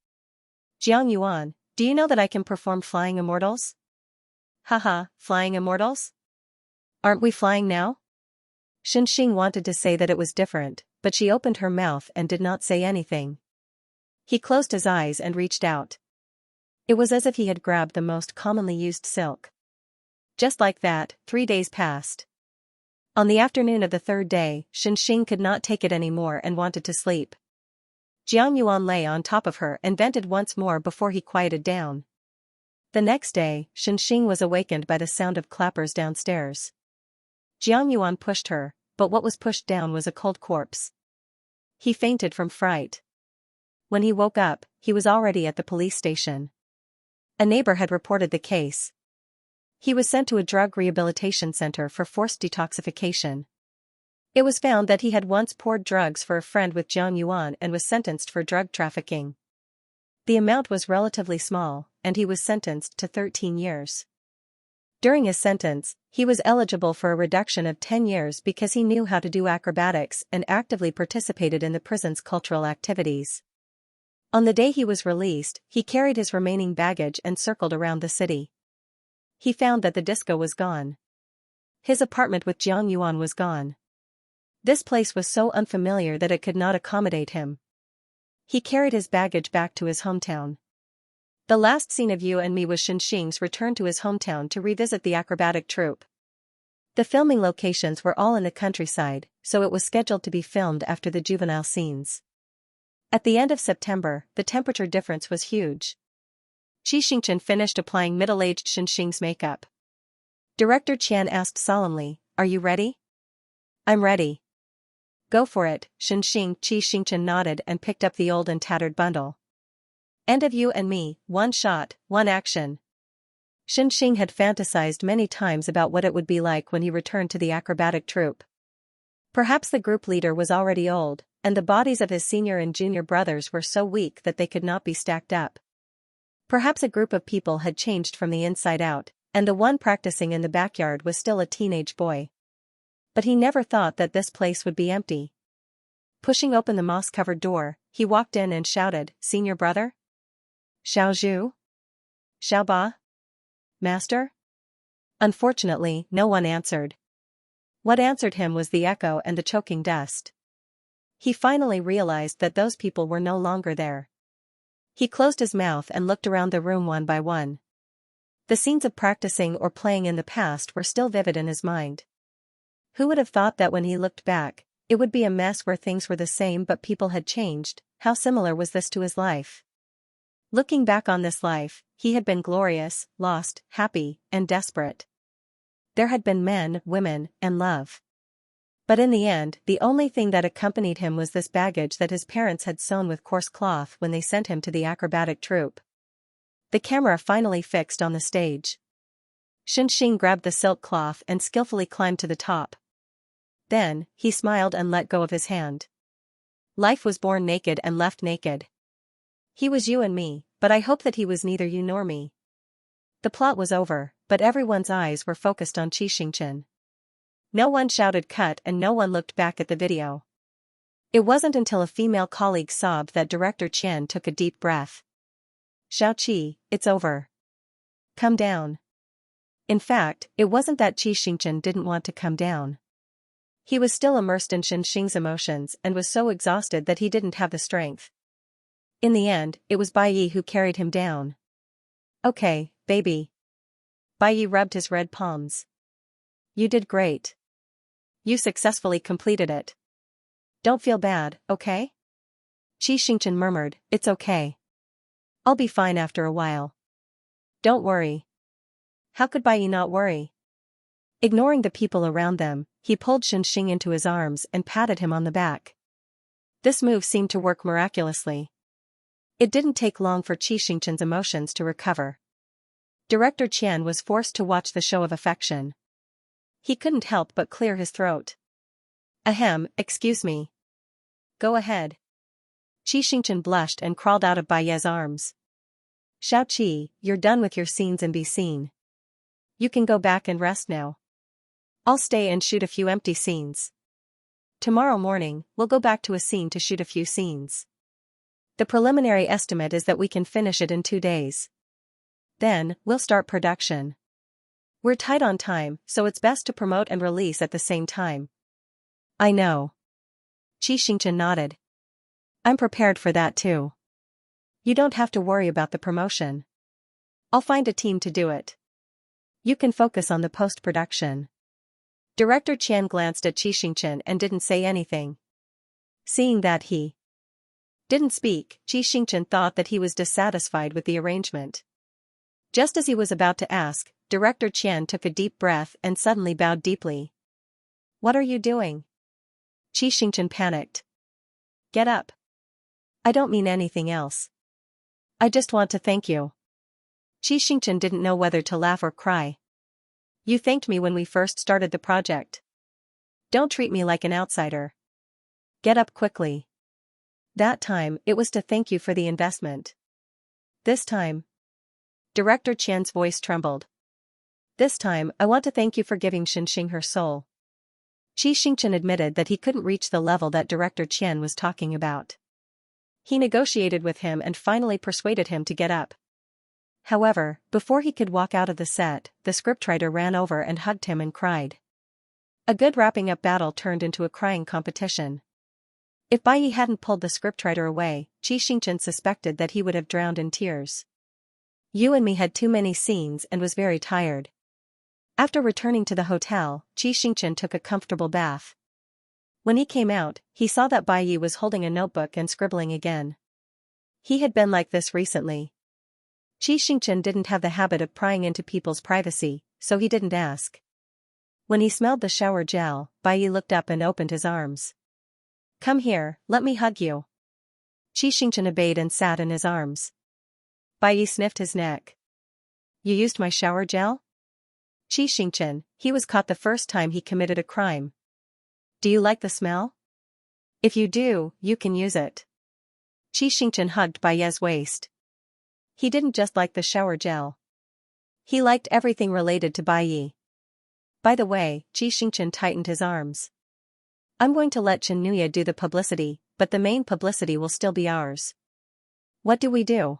Jiang Yuan, do you know that I can perform flying immortals? Haha, flying immortals? Aren't we flying now? Xianxia wanted to say that it was different, but she opened her mouth and did not say anything. He closed his eyes and reached out. It was as if he had grabbed the most commonly used silk. Just like that, 3 days passed. On the afternoon of the third day, Xianxia could not take it anymore and wanted to sleep. Jiang Yuan lay on top of her and vented once more before he quieted down. The next day, Xianxia was awakened by the sound of clappers downstairs. Jiang Yuan pushed her, but what was pushed down was a cold corpse. He fainted from fright. When he woke up, he was already at the police station. A neighbor had reported the case. He was sent to a drug rehabilitation center for forced detoxification. It was found that he had once poured drugs for a friend with Jiang Yuan and was sentenced for drug trafficking. The amount was relatively small, and he was sentenced to 13 years. During his sentence, he was eligible for a reduction of 10 years because he knew how to do acrobatics and actively participated in the prison's cultural activities. On the day he was released, he carried his remaining baggage and circled around the city. He found that the disco was gone. His apartment with Jiang Yuan was gone. This place was so unfamiliar that it could not accommodate him. He carried his baggage back to his hometown. The last scene of You and Me was Xianxia's return to his hometown to revisit the acrobatic troupe. The filming locations were all in the countryside, so it was scheduled to be filmed after the juvenile scenes. At the end of September, the temperature difference was huge. Xianxia finished applying middle-aged Xianxia's makeup. Director Qian asked solemnly, "Are you ready?" "I'm ready." "Go for it," Xianxia nodded and picked up the old and tattered bundle. End of You and Me, one shot, one action. Xianxia had fantasized many times about what it would be like when he returned to the acrobatic troupe. Perhaps the group leader was already old, and the bodies of his senior and junior brothers were so weak that they could not be stacked up. Perhaps a group of people had changed from the inside out, and the one practicing in the backyard was still a teenage boy. But he never thought that this place would be empty. Pushing open the moss-covered door, he walked in and shouted, "Senior brother? Xiao Zhu? Xiao Ba? Master?" Unfortunately, no one answered. What answered him was the echo and the choking dust. He finally realized that those people were no longer there. He closed his mouth and looked around the room one by one. The scenes of practicing or playing in the past were still vivid in his mind. Who would have thought that when he looked back, it would be a mess where things were the same but people had changed? How similar was this to his life? Looking back on this life, he had been glorious, lost, happy, and desperate. There had been men, women, and love. But in the end, the only thing that accompanied him was this baggage that his parents had sewn with coarse cloth when they sent him to the acrobatic troupe. The camera finally fixed on the stage. Xianxia grabbed the silk cloth and skillfully climbed to the top. Then, he smiled and let go of his hand. Life was born naked and left naked. He was you and me, but I hope that he was neither you nor me. The plot was over, but everyone's eyes were focused on Xianxia. No one shouted cut and no one looked back at the video. It wasn't until a female colleague sobbed that director Qian took a deep breath. Xiaoqi, it's over. Come down. In fact, it wasn't that Xianxia didn't want to come down. He was still immersed in Xianxia's emotions and was so exhausted that he didn't have the strength. In the end, it was Bai Yi who carried him down. Okay, baby. Bai Yi rubbed his red palms. You did great. You successfully completed it. Don't feel bad, okay? Xianxia murmured, it's okay. I'll be fine after a while. Don't worry. How could Bai Yi not worry? Ignoring the people around them, he pulled Xianxia into his arms and patted him on the back. This move seemed to work miraculously. It didn't take long for Xianxia's emotions to recover. Director Qian was forced to watch the show of affection. He couldn't help but clear his throat. Ahem, excuse me. Go ahead. Xianxia blushed and crawled out of Bai Yi's arms. Xiaoqi, you're done with your scenes and be seen. You can go back and rest now. I'll stay and shoot a few empty scenes. Tomorrow morning, we'll go back to a scene to shoot a few scenes. The preliminary estimate is that we can finish it in 2 days. Then, we'll start production. We're tight on time, so it's best to promote and release at the same time. I know. Xianxia nodded. I'm prepared for that too. You don't have to worry about the promotion. I'll find a team to do it. You can focus on the post-production. Director Qian glanced at Xianxia and didn't say anything. Seeing that he didn't speak, Xianxia thought that he was dissatisfied with the arrangement. Just as he was about to ask, Director Qian took a deep breath and suddenly bowed deeply. What are you doing? Xianxia panicked. Get up. I don't mean anything else. I just want to thank you. Xianxia didn't know whether to laugh or cry. You thanked me when we first started the project. Don't treat me like an outsider. Get up quickly. That time, it was to thank you for the investment. This time. Director Qian's voice trembled. This time, I want to thank you for giving Xianxia her soul. Xianxia admitted that he couldn't reach the level that Director Qian was talking about. He negotiated with him and finally persuaded him to get up. However, before he could walk out of the set, the scriptwriter ran over and hugged him and cried. A good wrapping up battle turned into a crying competition. If Bai Yi hadn't pulled the scriptwriter away, Xianxia suspected that he would have drowned in tears. You and me had too many scenes and was very tired. After returning to the hotel, Xianxia took a comfortable bath. When he came out, he saw that Bai Yi was holding a notebook and scribbling again. He had been like this recently. Xianxia didn't have the habit of prying into people's privacy, so he didn't ask. When he smelled the shower gel, Bai Yi looked up and opened his arms. Come here, let me hug you. Xianxia obeyed and sat in his arms. Bai Yi sniffed his neck. You used my shower gel? Xianxia, he was caught the first time he committed a crime. Do you like the smell? If you do, you can use it. Xianxia hugged Bai Yi's waist. He didn't just like the shower gel. He liked everything related to Bai Yi. By the way, Xianxia tightened his arms. I'm going to let Xianxia do the publicity, but the main publicity will still be ours. What do we do?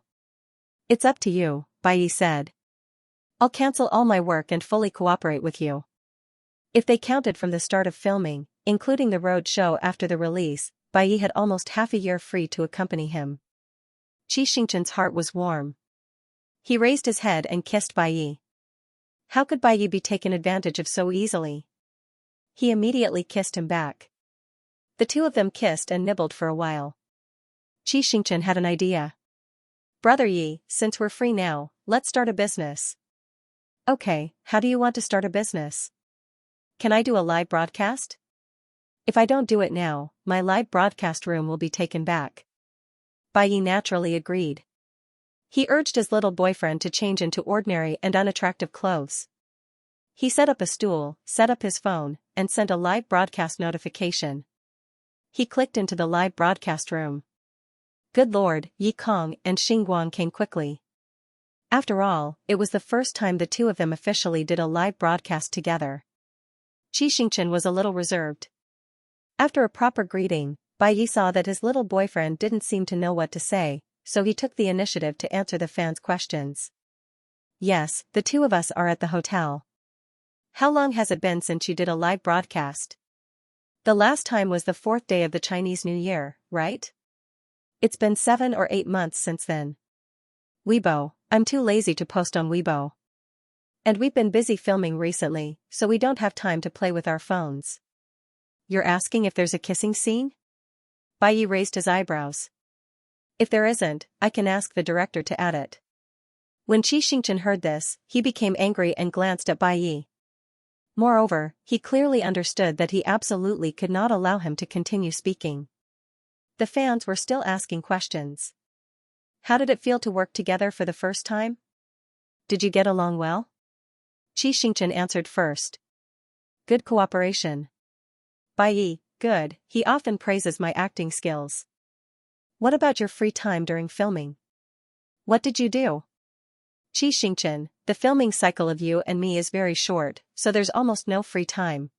It's up to you, Bai Yi said. I'll cancel all my work and fully cooperate with you. If they counted from the start of filming, including the road show after the release, Bai Yi had almost half a year free to accompany him. Xianxia's heart was warm. He raised his head and kissed Bai Yi. How could Bai Yi be taken advantage of so easily? He immediately kissed him back. The two of them kissed and nibbled for a while. Xianxia had an idea. Brother Yi, since we're free now, let's start a business. Okay, how do you want to start a business? Can I do a live broadcast? If I don't do it now, my live broadcast room will be taken back. Bai naturally agreed. He urged his little boyfriend to change into ordinary and unattractive clothes. He set up a stool, set up his phone, and sent a live broadcast notification. He clicked into the live broadcast room. Good Lord, Yi Kong and Xingguang came quickly. After all, it was the first time the two of them officially did a live broadcast together. Xianxia was a little reserved. After a proper greeting, Bai Yi saw that his little boyfriend didn't seem to know what to say, so he took the initiative to answer the fans' questions. Yes, the two of us are at the hotel. How long has it been since you did a live broadcast? The last time was the 4th day of the Chinese New Year, right? It's been 7 or 8 months since then. Weibo, I'm too lazy to post on Weibo. And we've been busy filming recently, so we don't have time to play with our phones. You're asking if there's a kissing scene? Bai Yi raised his eyebrows. If there isn't, I can ask the director to add it. When Xianxia heard this, he became angry and glanced at Bai Yi. Moreover, he clearly understood that he absolutely could not allow him to continue speaking. The fans were still asking questions. How did it feel to work together for the first time? Did you get along well? Xianxia answered first. Good cooperation. Bai Yi, good, he often praises my acting skills. What about your free time during filming? What did you do? Xianxia, the filming cycle of you and me is very short, so there's almost no free time.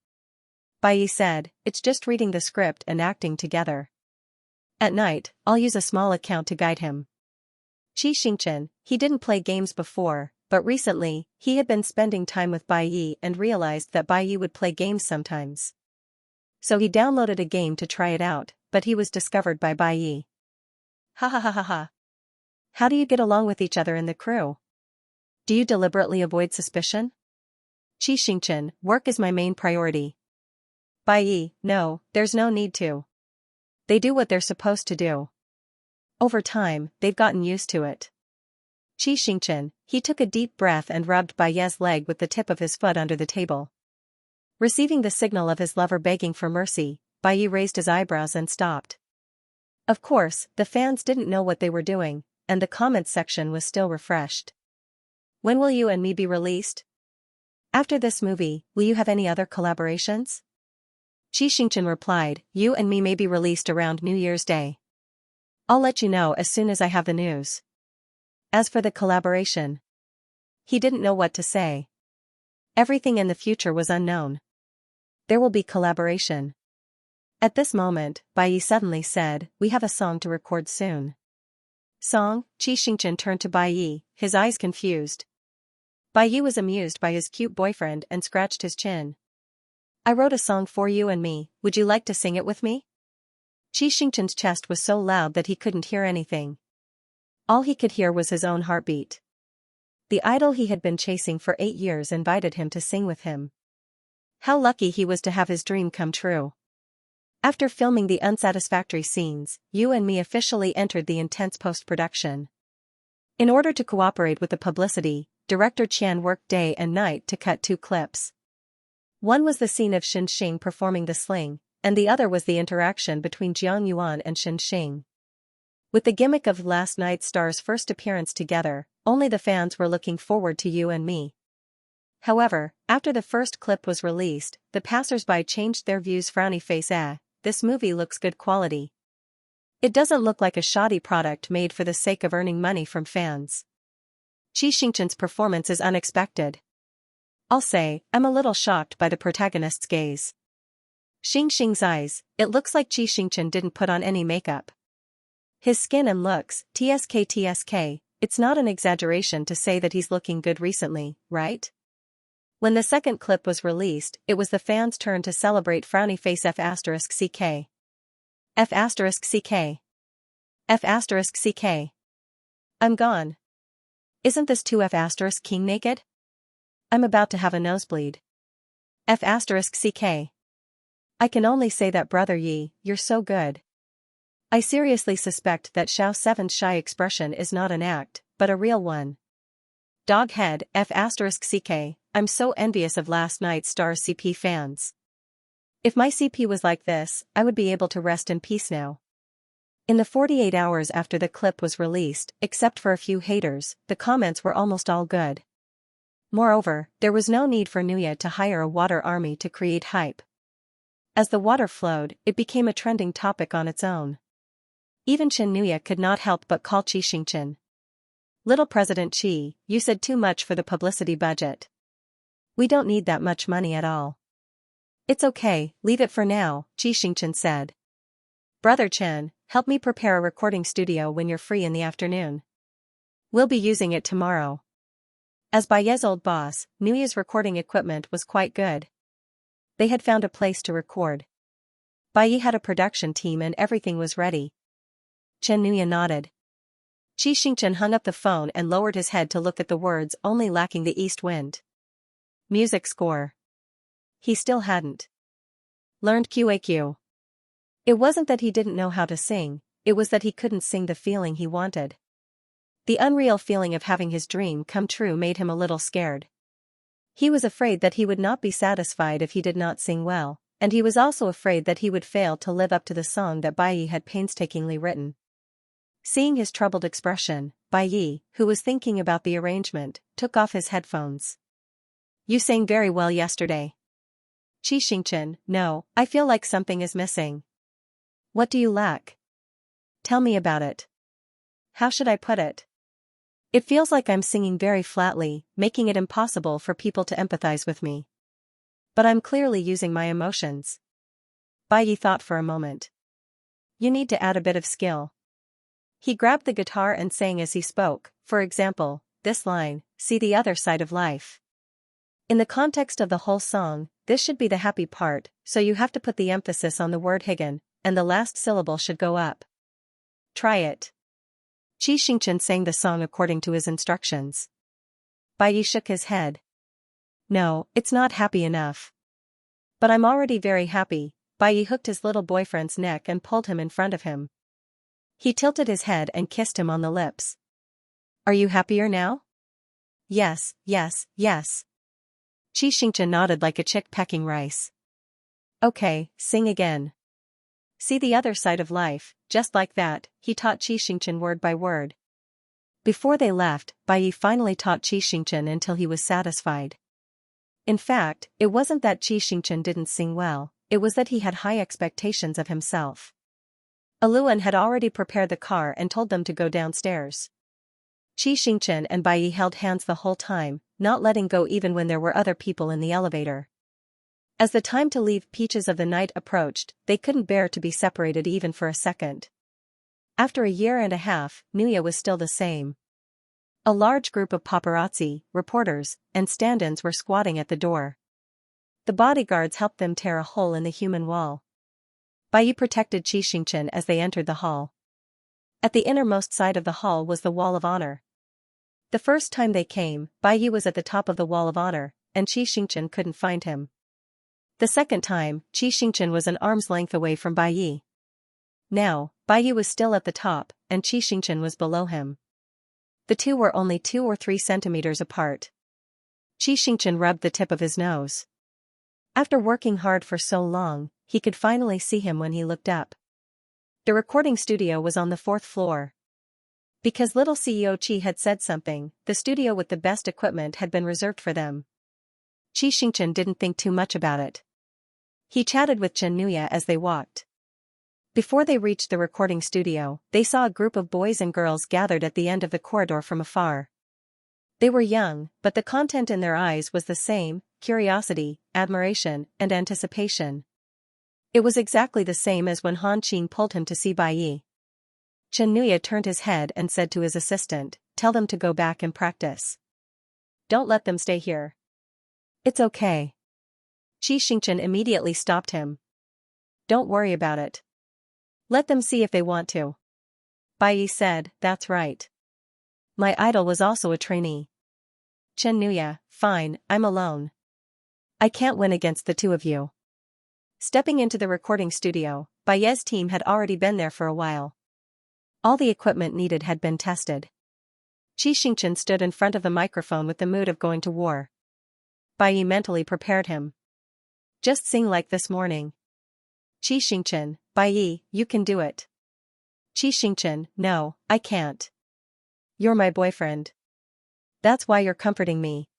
Bai Yi said, it's just reading the script and acting together. At night, I'll use a small account to guide him. Xianxia, he didn't play games before, but recently, he had been spending time with Bai Yi and realized that Bai Yi would play games sometimes. So he downloaded a game to try it out, but he was discovered by Bai Yi. Ha ha ha ha ha. How do you get along with each other in the crew? Do you deliberately avoid suspicion? Xianxia, work is my main priority. Bai Yi, no, there's no need to. They do what they're supposed to do. Over time, they've gotten used to it. Xianxia, he took a deep breath and rubbed Bai Yi's leg with the tip of his foot under the table. Receiving the signal of his lover begging for mercy, Bai Yi raised his eyebrows and stopped. Of course, the fans didn't know what they were doing, and the comments section was still refreshed. When will you and me be released? After this movie, will you have any other collaborations? Xianxia replied, you and me may be released around New Year's Day. I'll let you know as soon as I have the news. As for the collaboration, he didn't know what to say. Everything in the future was unknown. There will be collaboration. At this moment, Bai Yi suddenly said, we have a song to record soon. Song? Xianxia turned to Bai Yi, his eyes confused. Bai Yi was amused by his cute boyfriend and scratched his chin. I wrote a song for you and me, would you like to sing it with me? Xianxia's chest was so loud that he couldn't hear anything. All he could hear was his own heartbeat. The idol he had been chasing for 8 years invited him to sing with him. How lucky he was to have his dream come true. After filming the unsatisfactory scenes, you and me officially entered the intense post-production. In order to cooperate with the publicity, director Qian worked day and night to cut 2 clips. One was the scene of Xinxing performing the sling, and the other was the interaction between Jiang Yuan and Xinxing. With the gimmick of last night's stars' first appearance together, only the fans were looking forward to you and me. However, after the first clip was released, the passers-by changed their views. Frowny face. This movie looks good quality. It doesn't look like a shoddy product made for the sake of earning money from fans. Xianxia's performance is unexpected. I'll say, I'm a little shocked by the protagonist's gaze. Xinxing's eyes, it looks like Xianxia didn't put on any makeup. His skin and looks, tsk, it's not an exaggeration to say that he's looking good recently, right? When the second clip was released, it was the fans' turn to celebrate. Frowny face. F***ck. F***ck. F***ck. I'm gone. Isn't this 2F***king naked? I'm about to have a nosebleed. F***ck. I can only say that brother Yi, you're so good. I seriously suspect that Xiao 7's shy expression is not an act, but a real one. Doghead, F*CK, I'm so envious of last night's Stars CP fans. If my CP was like this, I would be able to rest in peace now. In the 48 hours after the clip was released, except for a few haters, the comments were almost all good. Moreover, there was no need for Xianxia to hire a water army to create hype. As the water flowed, it became a trending topic on its own. Even Xianxia could not help but call Xianxia. Little President Xi, you said too much for the publicity budget. We don't need that much money at all. It's okay, leave it for now, Xianxia said. Brother Chen, help me prepare a recording studio when you're free in the afternoon. We'll be using it tomorrow. As Baiye's old boss, Xianxia's recording equipment was quite good. They had found a place to record. Baiye had a production team and everything was ready. Xianxia nodded. Xianxia hung up the phone and lowered his head to look at the words only lacking the east wind. Music score. He still hadn't learned QAQ. It wasn't that he didn't know how to sing, it was that he couldn't sing the feeling he wanted. The unreal feeling of having his dream come true made him a little scared. He was afraid that he would not be satisfied if he did not sing well, and he was also afraid that he would fail to live up to the song that Baiye had painstakingly written. Seeing his troubled expression, Baiye, who was thinking about the arrangement, took off his headphones. You sang very well yesterday. Xianxia, no, I feel like something is missing. What do you lack? Tell me about it. How should I put it? It feels like I'm singing very flatly, making it impossible for people to empathize with me. But I'm clearly using my emotions. Baiye thought for a moment. You need to add a bit of skill. He grabbed the guitar and sang as he spoke, for example, this line, see the other side of life. In the context of the whole song, this should be the happy part, so you have to put the emphasis on the word higan, and the last syllable should go up. Try it. Xianxia sang the song according to his instructions. Baiye shook his head. No, it's not happy enough. But I'm already very happy. Baiye hooked his little boyfriend's neck and pulled him in front of him. He tilted his head and kissed him on the lips. Are you happier now? Yes, yes, yes. Xianxia nodded like a chick pecking rice. Okay, sing again. See the other side of life, just like that, he taught Xianxia word by word. Before they left, Baiye finally taught Xianxia until he was satisfied. In fact, it wasn't that Xianxia didn't sing well, it was that he had high expectations of himself. Aluan had already prepared the car and told them to go downstairs. Xianxia and Baiye held hands the whole time, not letting go even when there were other people in the elevator. As the time to leave Peaches of the Night approached, they couldn't bear to be separated even for a second. After a year and a half, Xianxia was still the same. A large group of paparazzi, reporters, and stand-ins were squatting at the door. The bodyguards helped them tear a hole in the human wall. Baiye protected Xianxia as they entered the hall. At the innermost side of the hall was the Wall of Honor. The first time they came, Baiye was at the top of the Wall of Honor, and Xianxia couldn't find him. The second time, Xianxia was an arm's length away from Baiye. Now, Baiye was still at the top, and Xianxia was below him. The two were only 2 or 3 centimeters apart. Xianxia rubbed the tip of his nose. After working hard for so long, he could finally see him when he looked up. The recording studio was on the 4th floor. Because little CEO Qi had said something, the studio with the best equipment had been reserved for them. Xianxia didn't think too much about it. He chatted with Xianxia as they walked. Before they reached the recording studio, they saw a group of boys and girls gathered at the end of the corridor from afar. They were young, but the content in their eyes was the same: curiosity, admiration, and anticipation. It was exactly the same as when Han Qing pulled him to see Baiye. Xianxia turned his head and said to his assistant, "Tell them to go back and practice. Don't let them stay here." "It's okay." Xianxia immediately stopped him. "Don't worry about it. Let them see if they want to." Baiye said, "That's right. My idol was also a trainee." Xianxia, "Fine, I'm alone. I can't win against the two of you." Stepping into the recording studio, Baiye's team had already been there for a while. All the equipment needed had been tested. Xianxia stood in front of the microphone with the mood of going to war. Bai Yi mentally prepared him. Just sing like this morning. Xianxia, Bai Yi, you can do it. Xianxia, no, I can't. You're my boyfriend. That's why you're comforting me.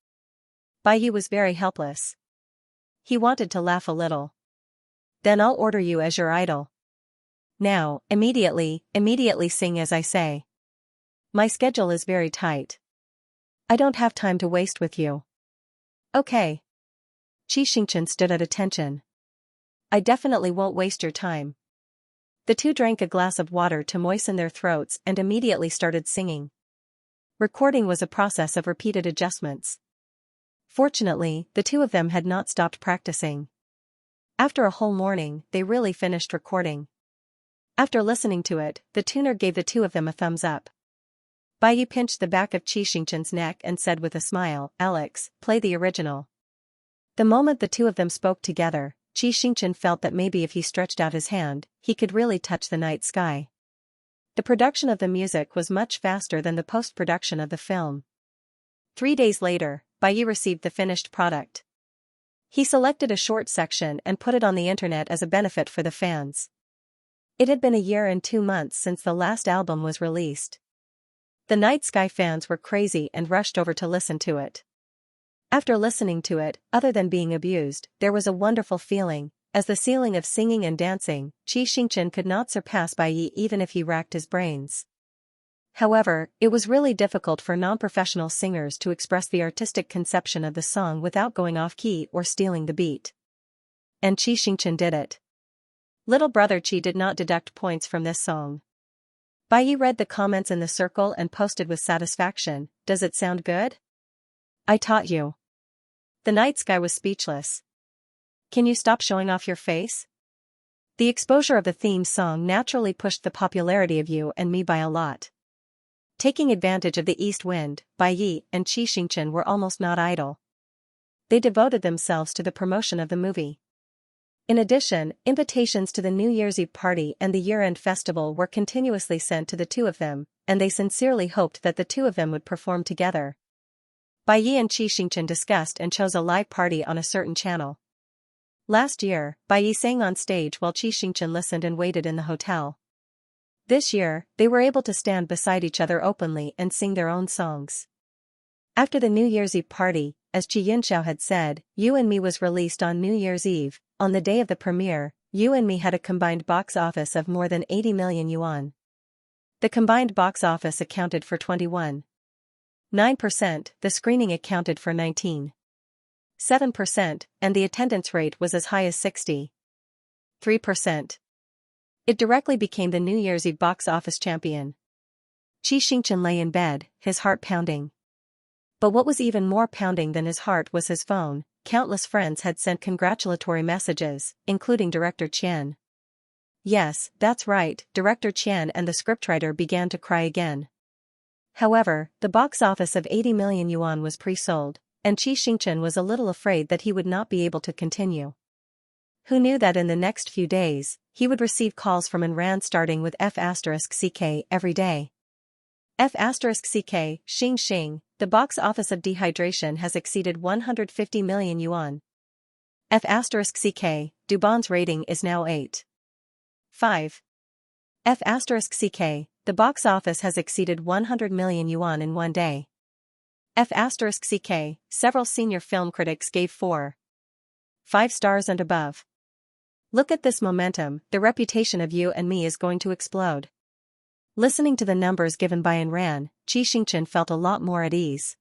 Bai Yi was very helpless. He wanted to laugh a little. Then I'll order you as your idol. Now, immediately sing as I say. My schedule is very tight. I don't have time to waste with you. Okay. Xianxia stood at attention. I definitely won't waste your time. The two drank a glass of water to moisten their throats and immediately started singing. Recording was a process of repeated adjustments. Fortunately, the two of them had not stopped practicing. After a whole morning, they really finished recording. After listening to it, the tuner gave the two of them a thumbs up. Bai Yi pinched the back of Xianxia's neck and said with a smile, Alex, play the original. The moment the two of them spoke together, Xianxia felt that maybe if he stretched out his hand, he could really touch the night sky. The production of the music was much faster than the post-production of the film. 3 days later, Bai Yi received the finished product. He selected a short section and put it on the internet as a benefit for the fans. It had been a year and 2 months since the last album was released. The Night Sky fans were crazy and rushed over to listen to it. After listening to it, other than being abused, there was a wonderful feeling. As the ceiling of singing and dancing, Xianxia could not surpass Bai Yi even if he racked his brains. However, it was really difficult for non-professional singers to express the artistic conception of the song without going off-key or stealing the beat. And Xianxia did it. Little brother Qi did not deduct points from this song. Bai Yi read the comments in the circle and posted with satisfaction, "Does it sound good? I taught you." The night sky was speechless. Can you stop showing off your face? The exposure of the theme song naturally pushed the popularity of you and me by a lot. Taking advantage of the east wind, Bai Yi and Xianxia were almost not idle. They devoted themselves to the promotion of the movie. In addition, invitations to the New Year's Eve party and the year-end festival were continuously sent to the two of them, and they sincerely hoped that the two of them would perform together. Bai Yi and Xianxia discussed and chose a live party on a certain channel. Last year, Bai Yi sang on stage while Xianxia listened and waited in the hotel. This year, they were able to stand beside each other openly and sing their own songs. After the New Year's Eve party, as Xianxia had said, You and Me was released on New Year's Eve. On the day of the premiere, You and Me had a combined box office of more than 80 million yuan. The combined box office accounted for 21.9%, the screening accounted for 19.7%, and the attendance rate was as high as 60.3%. It directly became the New Year's Eve box office champion. Xianxia lay in bed, his heart pounding. But what was even more pounding than his heart was his phone. Countless friends had sent congratulatory messages, including director Qian. Yes, that's right, director Qian and the scriptwriter began to cry again. However, the box office of 80 million yuan was pre-sold, and Xianxia was a little afraid that he would not be able to continue. Who knew that in the next few days, he would receive calls from Iran starting with F***ck every day. F***ck, Xing, the box office of Dehydration has exceeded 150 million yuan. F***ck, Dubon's rating is now 8.5. F***ck, the box office has exceeded 100 million yuan in one day. F***ck, several senior film critics gave 4.5 stars and above. Look at this momentum, the reputation of You and Me is going to explode. Listening to the numbers given by Iran, Xianxia felt a lot more at ease.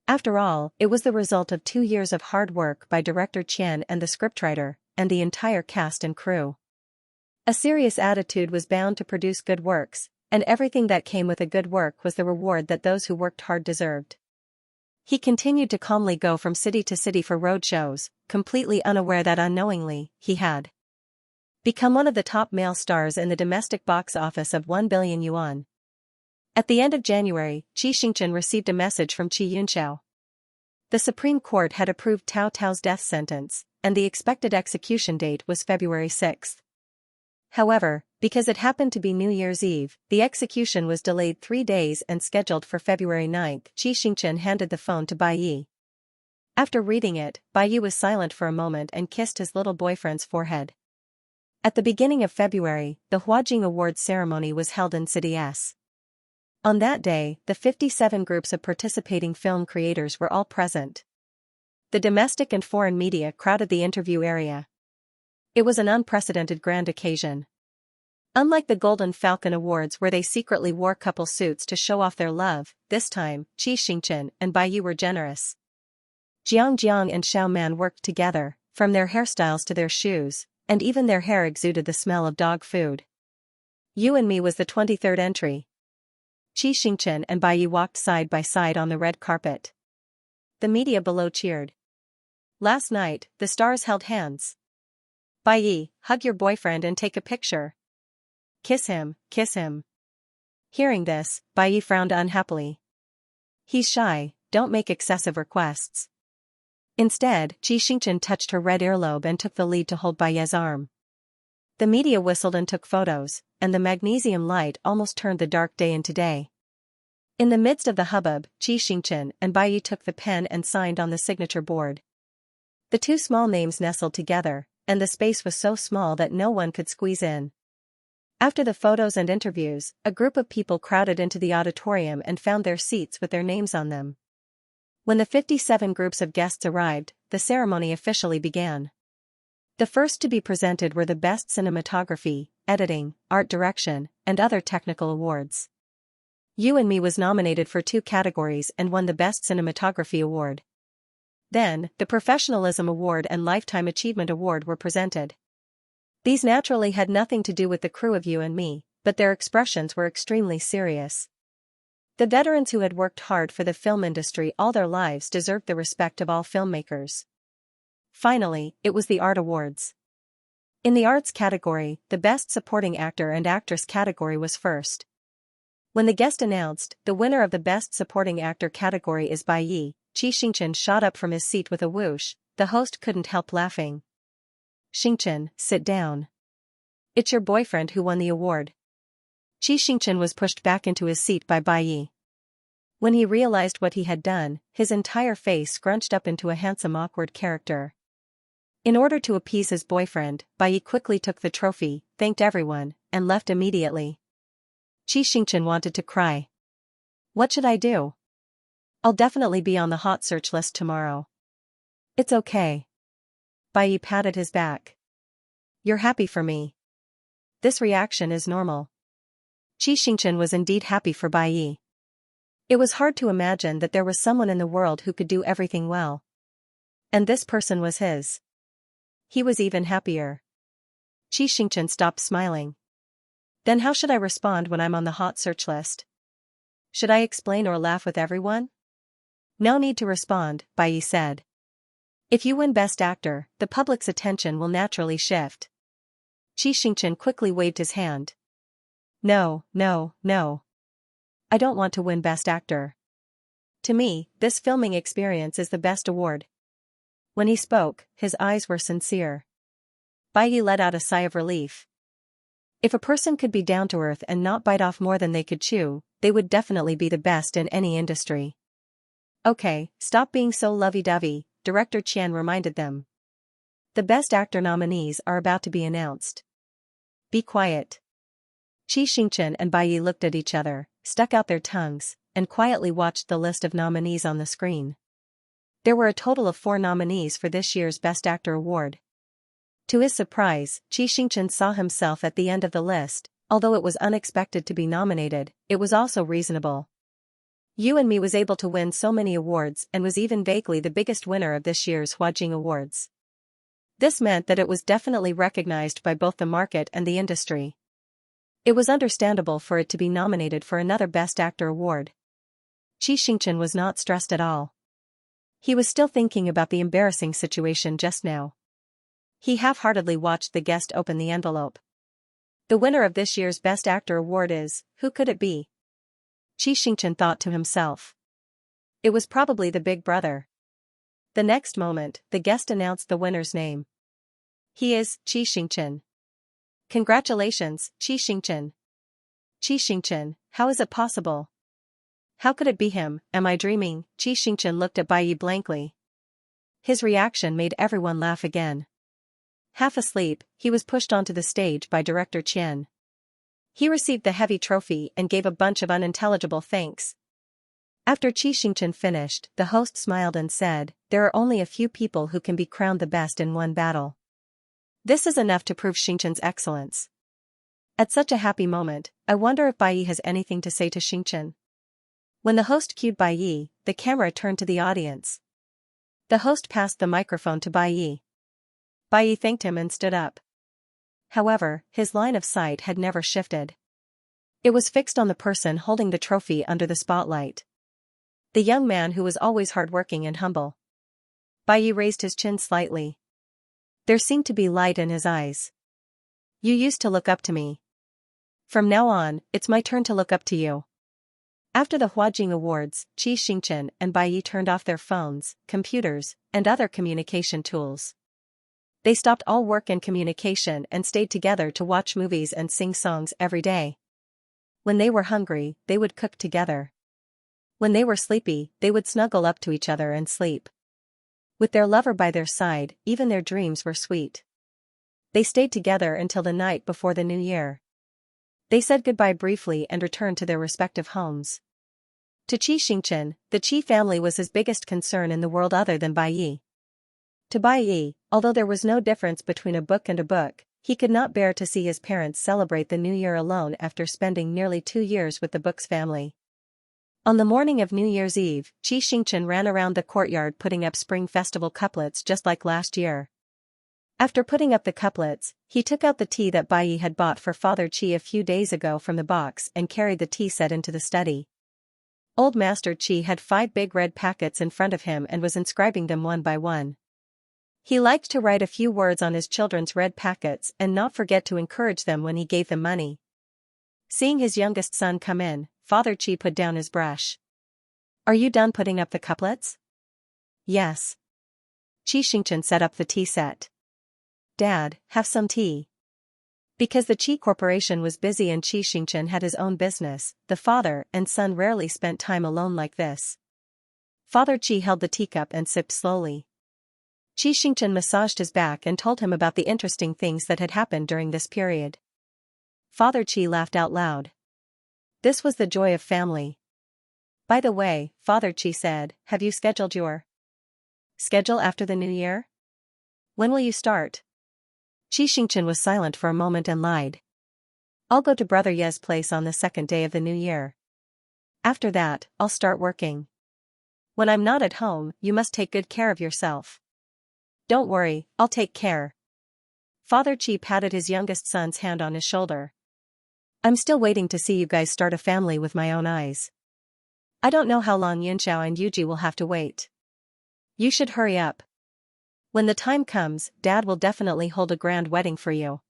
After all, it was the result of 2 years of hard work by director Qian and the scriptwriter, and the entire cast and crew. A serious attitude was bound to produce good works, and everything that came with a good work was the reward that those who worked hard deserved. He continued to calmly go from city to city for road shows, completely unaware that unknowingly, he had become one of the top male stars in the domestic box office of 1 billion yuan. At the end of January, Xianxia received a message from Xianxia. The Supreme Court had approved Tao Tao's death sentence, and the expected execution date was February 6. However, Because it happened to be New Year's Eve, the execution was delayed 3 days and scheduled for February 9. Xianxia handed the phone to Bai Yi. After reading it, Bai Yi was silent for a moment and kissed his little boyfriend's forehead. At the beginning of February, the Huajing Awards ceremony was held in City S. On that day, the 57 groups of participating film creators were all present. The domestic and foreign media crowded the interview area. It was an unprecedented grand occasion. Unlike the Golden Falcon Awards where they secretly wore couple suits to show off their love, this time, Xianxia and Bai Yi were generous. Jiang and Xiao Man worked together, from their hairstyles to their shoes, and even their hair exuded the smell of dog food. You and Me was the 23rd entry. Xianxia and Bai Yi walked side by side on the red carpet. The media below cheered. Last night, the stars held hands. Bai Yi, hug your boyfriend and take a picture. Kiss him, kiss him. Hearing this, Bai Yi frowned unhappily. He's shy, don't make excessive requests. Instead, Xianxia touched her red earlobe and took the lead to hold Bai Yi's arm. The media whistled and took photos, and the magnesium light almost turned the dark day into day. In the midst of the hubbub, Xianxia and Bai Yi took the pen and signed on the signature board. The two small names nestled together, and the space was so small that no one could squeeze in. After the photos and interviews, a group of people crowded into the auditorium and found their seats with their names on them. When the 57 groups of guests arrived, the ceremony officially began. The first to be presented were the Best Cinematography, Editing, Art Direction, and other technical awards. You and Me was nominated for 2 categories and won the Best Cinematography Award. Then, the Professionalism Award and Lifetime Achievement Award were presented. These naturally had nothing to do with the crew of You and Me, but their expressions were extremely serious. The veterans who had worked hard for the film industry all their lives deserved the respect of all filmmakers. Finally, it was the Art Awards. In the Arts category, the Best Supporting Actor and Actress category was first. When the guest announced, the winner of the Best Supporting Actor category is Bai Yi, Xianxia shot up from his seat with a whoosh. The host couldn't help laughing. Xianxia, sit down. It's your boyfriend who won the award. Xianxia was pushed back into his seat by Bai Yi. When he realized what he had done, his entire face scrunched up into a handsome awkward character. In order to appease his boyfriend, Bai Yi quickly took the trophy, thanked everyone, and left immediately. Xianxia wanted to cry. What should I do? I'll definitely be on the hot search list tomorrow. It's okay. Bai Yi patted his back. You're happy for me. This reaction is normal. Xianxia was indeed happy for Bai Yi. It was hard to imagine that there was someone in the world who could do everything well. And this person was his. He was even happier. Xianxia stopped smiling. Then how should I respond when I'm on the hot search list? Should I explain or laugh with everyone? No need to respond, Bai Yi said. If you win Best Actor, the public's attention will naturally shift. Xianxia quickly waved his hand. No. I don't want to win Best Actor. To me, this filming experience is the best award. When he spoke, his eyes were sincere. Bai Yi let out a sigh of relief. If a person could be down to earth and not bite off more than they could chew, they would definitely be the best in any industry. Okay, stop being so lovey-dovey, Director Qian reminded them. The Best Actor nominees are about to be announced. Be quiet. Xianxia and Bai Yi looked at each other, stuck out their tongues, and quietly watched the list of nominees on the screen. There were a total of 4 nominees for this year's Best Actor award. To his surprise, Xianxia saw himself at the end of the list. Although it was unexpected to be nominated, it was also reasonable. You and Me was able to win so many awards and was even vaguely the biggest winner of this year's Huajing Awards. This meant that it was definitely recognized by both the market and the industry. It was understandable for it to be nominated for another Best Actor award. Xianxia was not stressed at all. He was still thinking about the embarrassing situation just now. He half-heartedly watched the guest open the envelope. The winner of this year's Best Actor award is, who could it be? Xianxia thought to himself. It was probably the big brother. The next moment, the guest announced the winner's name. He is Xianxia. Congratulations, Xianxia. Xianxia, how is it possible? How could it be him? Am I dreaming? Xianxia looked at Bai Yi blankly. His reaction made everyone laugh again. Half asleep, he was pushed onto the stage by director Qian. He received the heavy trophy and gave a bunch of unintelligible thanks. After Xianxia finished, the host smiled and said, "There are only a few people who can be crowned the best in one battle. This is enough to prove Xianxia's excellence." At such a happy moment, I wonder if Bai Yi has anything to say to Xianxia. When the host cued Bai Yi, the camera turned to the audience. The host passed the microphone to Bai Yi. Bai Yi thanked him and stood up. However, his line of sight had never shifted. It was fixed on the person holding the trophy under the spotlight. The young man who was always hardworking and humble. Bai Yi raised his chin slightly. There seemed to be light in his eyes. "You used to look up to me. From now on, it's my turn to look up to you." After the Huajing Awards, Xianxia and Bai Yi turned off their phones, computers, and other communication tools. They stopped all work and communication and stayed together to watch movies and sing songs every day. When they were hungry, they would cook together. When they were sleepy, they would snuggle up to each other and sleep. With their lover by their side, even their dreams were sweet. They stayed together until the night before the New Year. They said goodbye briefly and returned to their respective homes. To Xianxia, the Qi family was his biggest concern in the world other than Bai Yi. To Bai Yi, although there was no difference between a book and a book, he could not bear to see his parents celebrate the New Year alone after spending nearly 2 years with the book's family. On the morning of New Year's Eve, Xianxia ran around the courtyard putting up Spring Festival couplets just like last year. After putting up the couplets, he took out the tea that Bai Yi had bought for Father Qi a few days ago from the box and carried the tea set into the study. Old Master Qi had 5 big red packets in front of him and was inscribing them one by one. He liked to write a few words on his children's red packets and not forget to encourage them when he gave them money. Seeing his youngest son come in, Father Qi put down his brush. "Are you done putting up the couplets?" "Yes." Xianxia set up the tea set. "Dad, have some tea." Because the Qi Corporation was busy and Xianxia had his own business, the father and son rarely spent time alone like this. Father Qi held the teacup and sipped slowly. Xianxia massaged his back and told him about the interesting things that had happened during this period. Father Qi laughed out loud. This was the joy of family. "By the way," Father Qi said, "have you scheduled your schedule after the New Year? When will you start?" Xianxia was silent for a moment and lied. "I'll go to Brother Ye's place on the 2nd day of the New Year. After that, I'll start working. When I'm not at home, you must take good care of yourself." "Don't worry, I'll take care." Father Qi patted his youngest son's hand on his shoulder. "I'm still waiting to see you guys start a family with my own eyes. I don't know how long Yunxiao and Yuji will have to wait. You should hurry up. When the time comes, Dad will definitely hold a grand wedding for you.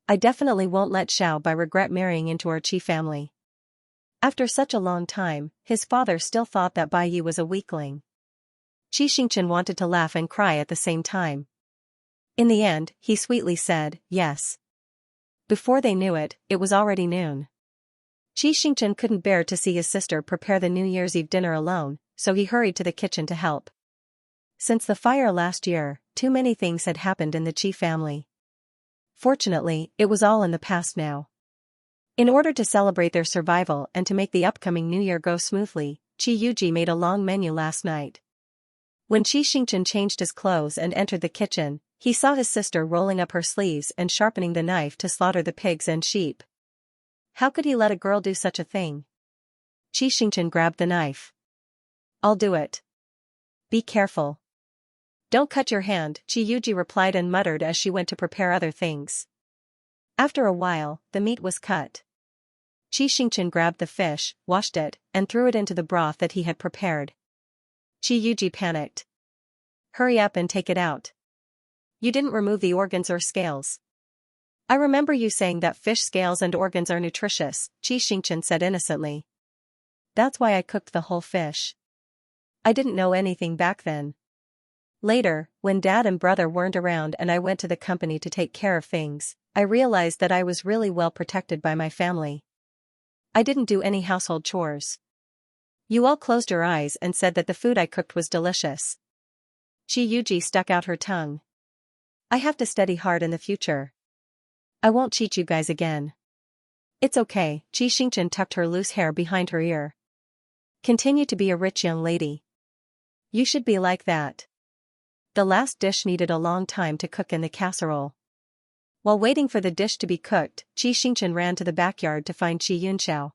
I definitely won't let Xiao Bai regret marrying into our Qi family." After such a long time, his father still thought that Bai Yi was a weakling. Xianxia wanted to laugh and cry at the same time. In the end, he sweetly said, "Yes." Before they knew it, it was already noon. Xianxia couldn't bear to see his sister prepare the New Year's Eve dinner alone, so he hurried to the kitchen to help. Since the fire last year, too many things had happened in the Qi family. Fortunately, it was all in the past now. In order to celebrate their survival and to make the upcoming New Year go smoothly, Qi Yuji made a long menu last night. When Xianxia changed his clothes and entered the kitchen, he saw his sister rolling up her sleeves and sharpening the knife to slaughter the pigs and sheep. How could he let a girl do such a thing? Xianxia grabbed the knife. "I'll do it. Be careful. Don't cut your hand," Qi Yuji replied and muttered as she went to prepare other things. After a while, the meat was cut. Xianxia grabbed the fish, washed it, and threw it into the broth that he had prepared. Qi Yuji panicked. "Hurry up and take it out. You didn't remove the organs or scales." "I remember you saying that fish scales and organs are nutritious," Xianxia said innocently. "That's why I cooked the whole fish. I didn't know anything back then." Later, when dad and brother weren't around and I went to the company to take care of things, I realized that I was really well protected by my family. I didn't do any household chores. You all closed your eyes and said that the food I cooked was delicious. Xianxia stuck out her tongue. I have to study hard in the future. I won't cheat you guys again. It's okay, Xianxia tucked her loose hair behind her ear. Continue to be a rich young lady. You should be like that. The last dish needed a long time to cook in the casserole. While waiting for the dish to be cooked, Xianxia ran to the backyard to find Xianxia.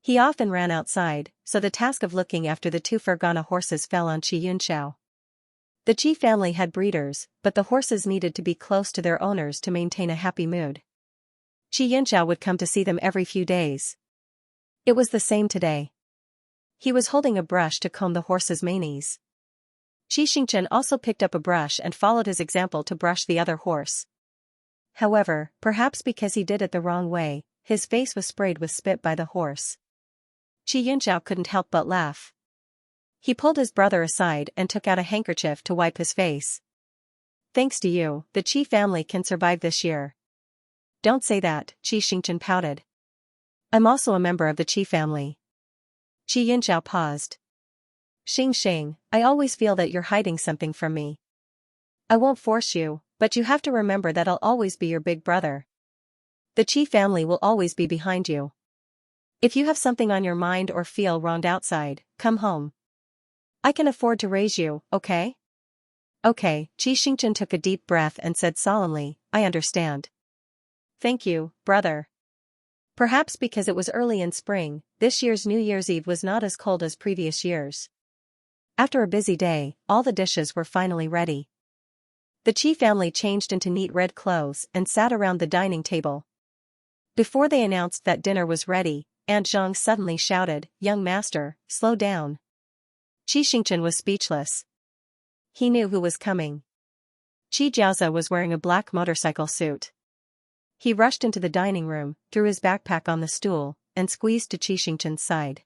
He often ran outside, so the task of looking after the two Fergana horses fell on Xianxia. The Qi family had breeders, but the horses needed to be close to their owners to maintain a happy mood. Xianxia would come to see them every few days. It was the same today. He was holding a brush to comb the horses' manes. Xianxia also picked up a brush and followed his example to brush the other horse. However, perhaps because he did it the wrong way, his face was sprayed with spit by the horse. Xianxia couldn't help but laugh. He pulled his brother aside and took out a handkerchief to wipe his face. Thanks to you, the Qi family can survive this year. Don't say that, Xianxia pouted. I'm also a member of the Qi family. Xianxia paused. Xing, I always feel that you're hiding something from me. I won't force you, but you have to remember that I'll always be your big brother. The Qi family will always be behind you. If you have something on your mind or feel wronged outside, come home. I can afford to raise you, okay? Okay, Xianxia took a deep breath and said solemnly, I understand. Thank you, brother. Perhaps because it was early in spring, this year's New Year's Eve was not as cold as previous years. After a busy day, all the dishes were finally ready. The Qi family changed into neat red clothes and sat around the dining table. Before they announced that dinner was ready, Aunt Zhang suddenly shouted, Young master, slow down. Xianxia was speechless. He knew who was coming. Xianxia was wearing a black motorcycle suit. He rushed into the dining room, threw his backpack on the stool, and squeezed to Xianxia's side.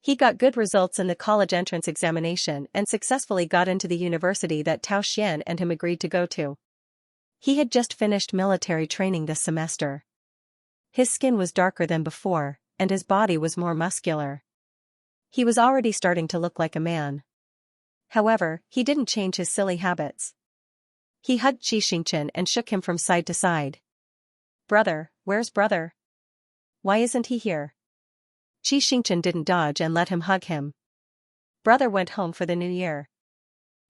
He got good results in the college entrance examination and successfully got into the university that Tao Xian and him agreed to go to. He had just finished military training this semester. His skin was darker than before, and his body was more muscular. He was already starting to look like a man. However, he didn't change his silly habits. He hugged Xianxia and shook him from side to side. Brother, where's brother? Why isn't he here? Xianxia didn't dodge and let him hug him. Brother went home for the new year.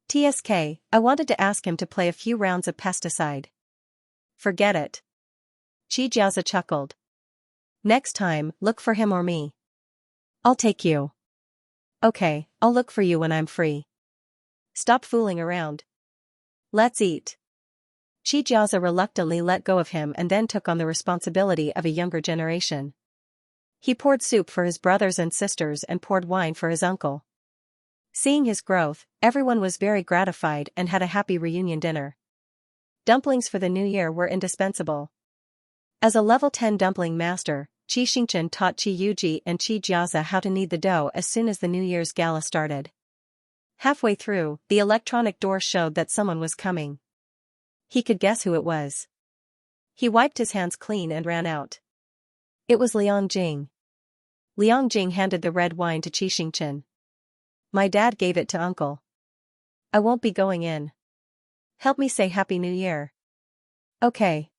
TSK, I wanted to ask him to play a few rounds of pesticide. Forget it. Xianxia chuckled. Next time, look for him or me. I'll take you. Okay, I'll look for you when I'm free. Stop fooling around. Let's eat. Xianxia reluctantly let go of him and then took on the responsibility of a younger generation. He poured soup for his brothers and sisters and poured wine for his uncle. Seeing his growth, everyone was very gratified and had a happy reunion dinner. Dumplings for the new year were indispensable. As a level 10 dumpling master, Xianxia taught Xianxia and Xianxia how to knead the dough as soon as the New Year's gala started. Halfway through, the electronic door showed that someone was coming. He could guess who it was. He wiped his hands clean and ran out. It was Liang Jing. Liang Jing handed the red wine to Xianxia. My dad gave it to uncle. I won't be going in. Help me say Happy New Year. Okay.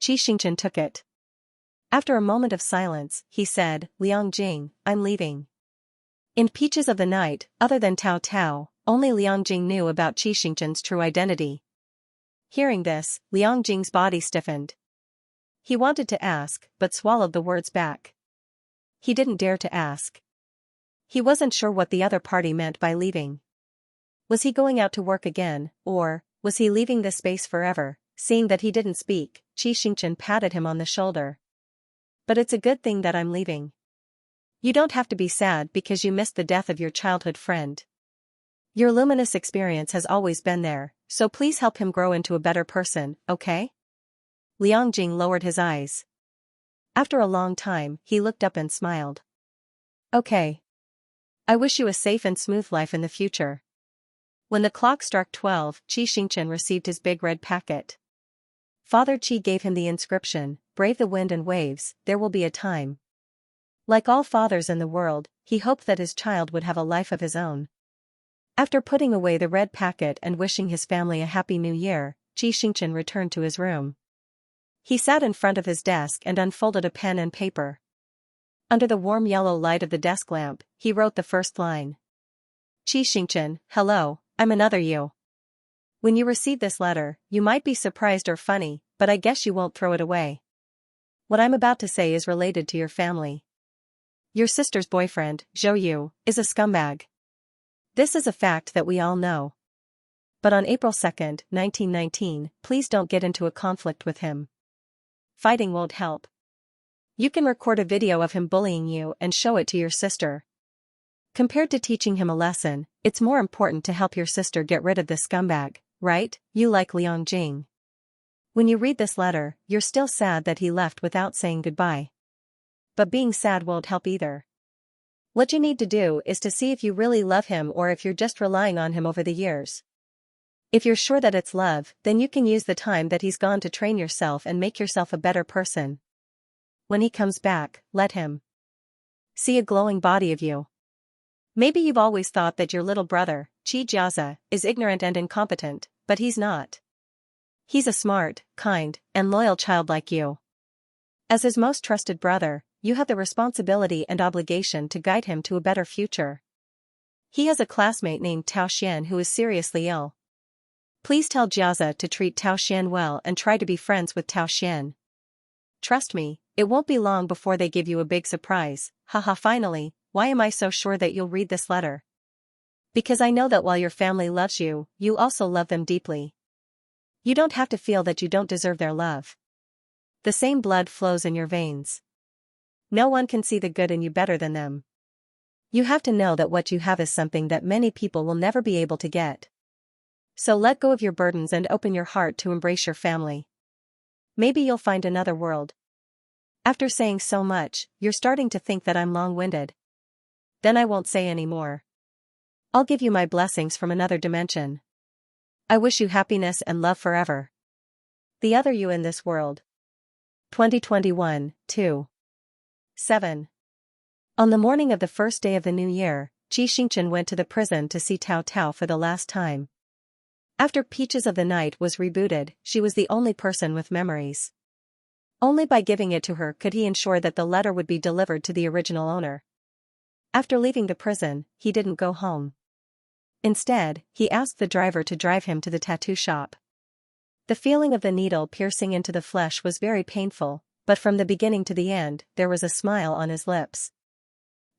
Xianxia took it. After a moment of silence, he said, Liang Jing, I'm leaving. In Peaches of the Night, other than Tao Tao, only Liang Jing knew about Xianxia's true identity. Hearing this, Liang Jing's body stiffened. He wanted to ask, but swallowed the words back. He didn't dare to ask. He wasn't sure what the other party meant by leaving. Was he going out to work again, or was he leaving this space forever? Seeing that he didn't speak, Xianxia patted him on the shoulder. But it's a good thing that I'm leaving. You don't have to be sad because you missed the death of your childhood friend. Your luminous experience has always been there, so please help him grow into a better person, okay? Liang Jing lowered his eyes. After a long time, he looked up and smiled. Okay. I wish you a safe and smooth life in the future. When the clock struck 12, Xianxia received his big red packet. Father Qi gave him the inscription, "Brave the wind and waves, there will be a time." Like all fathers in the world, he hoped that his child would have a life of his own. After putting away the red packet and wishing his family a happy new year, Xianxia returned to his room. He sat in front of his desk and unfolded a pen and paper. Under the warm yellow light of the desk lamp, he wrote the first line. Xianxia, hello, I'm another you. When you receive this letter, you might be surprised or funny, but I guess you won't throw it away. What I'm about to say is related to your family. Your sister's boyfriend, Zhou Yu, is a scumbag. This is a fact that we all know. But on April 2, 1919, please don't get into a conflict with him. Fighting won't help. You can record a video of him bullying you and show it to your sister. Compared to teaching him a lesson, it's more important to help your sister get rid of this scumbag, right? You like Liang Jing. When you read this letter, you're still sad that he left without saying goodbye. But being sad won't help either. What you need to do is to see if you really love him or if you're just relying on him over the years. If you're sure that it's love, then you can use the time that he's gone to train yourself and make yourself a better person. When he comes back, let him see a glowing body of you. Maybe you've always thought that your little brother, Xianxia, is ignorant and incompetent, but he's not. He's a smart, kind, and loyal child like you. As his most trusted brother, you have the responsibility and obligation to guide him to a better future. He has a classmate named Tao Xian who is seriously ill. Please tell Jiaza to treat Tao Xian well and try to be friends with Tao Xian. Trust me, it won't be long before they give you a big surprise. Haha, finally, why am I so sure that you'll read this letter? Because I know that while your family loves you, you also love them deeply. You don't have to feel that you don't deserve their love. The same blood flows in your veins. No one can see the good in you better than them. You have to know that what you have is something that many people will never be able to get. So let go of your burdens and open your heart to embrace your family. Maybe you'll find another world. After saying so much, you're starting to think that I'm long-winded. Then I won't say any more. I'll give you my blessings from another dimension. I wish you happiness and love forever. The other you in this world. 2021, 2/7. On the morning of the first day of the new year, Xianxia went to the prison to see Tao Tao for the last time. After Peaches of the Night was rebooted, she was the only person with memories. Only by giving it to her could he ensure that the letter would be delivered to the original owner. After leaving the prison, he didn't go home. Instead, he asked the driver to drive him to the tattoo shop. The feeling of the needle piercing into the flesh was very painful, but from the beginning to the end, there was a smile on his lips.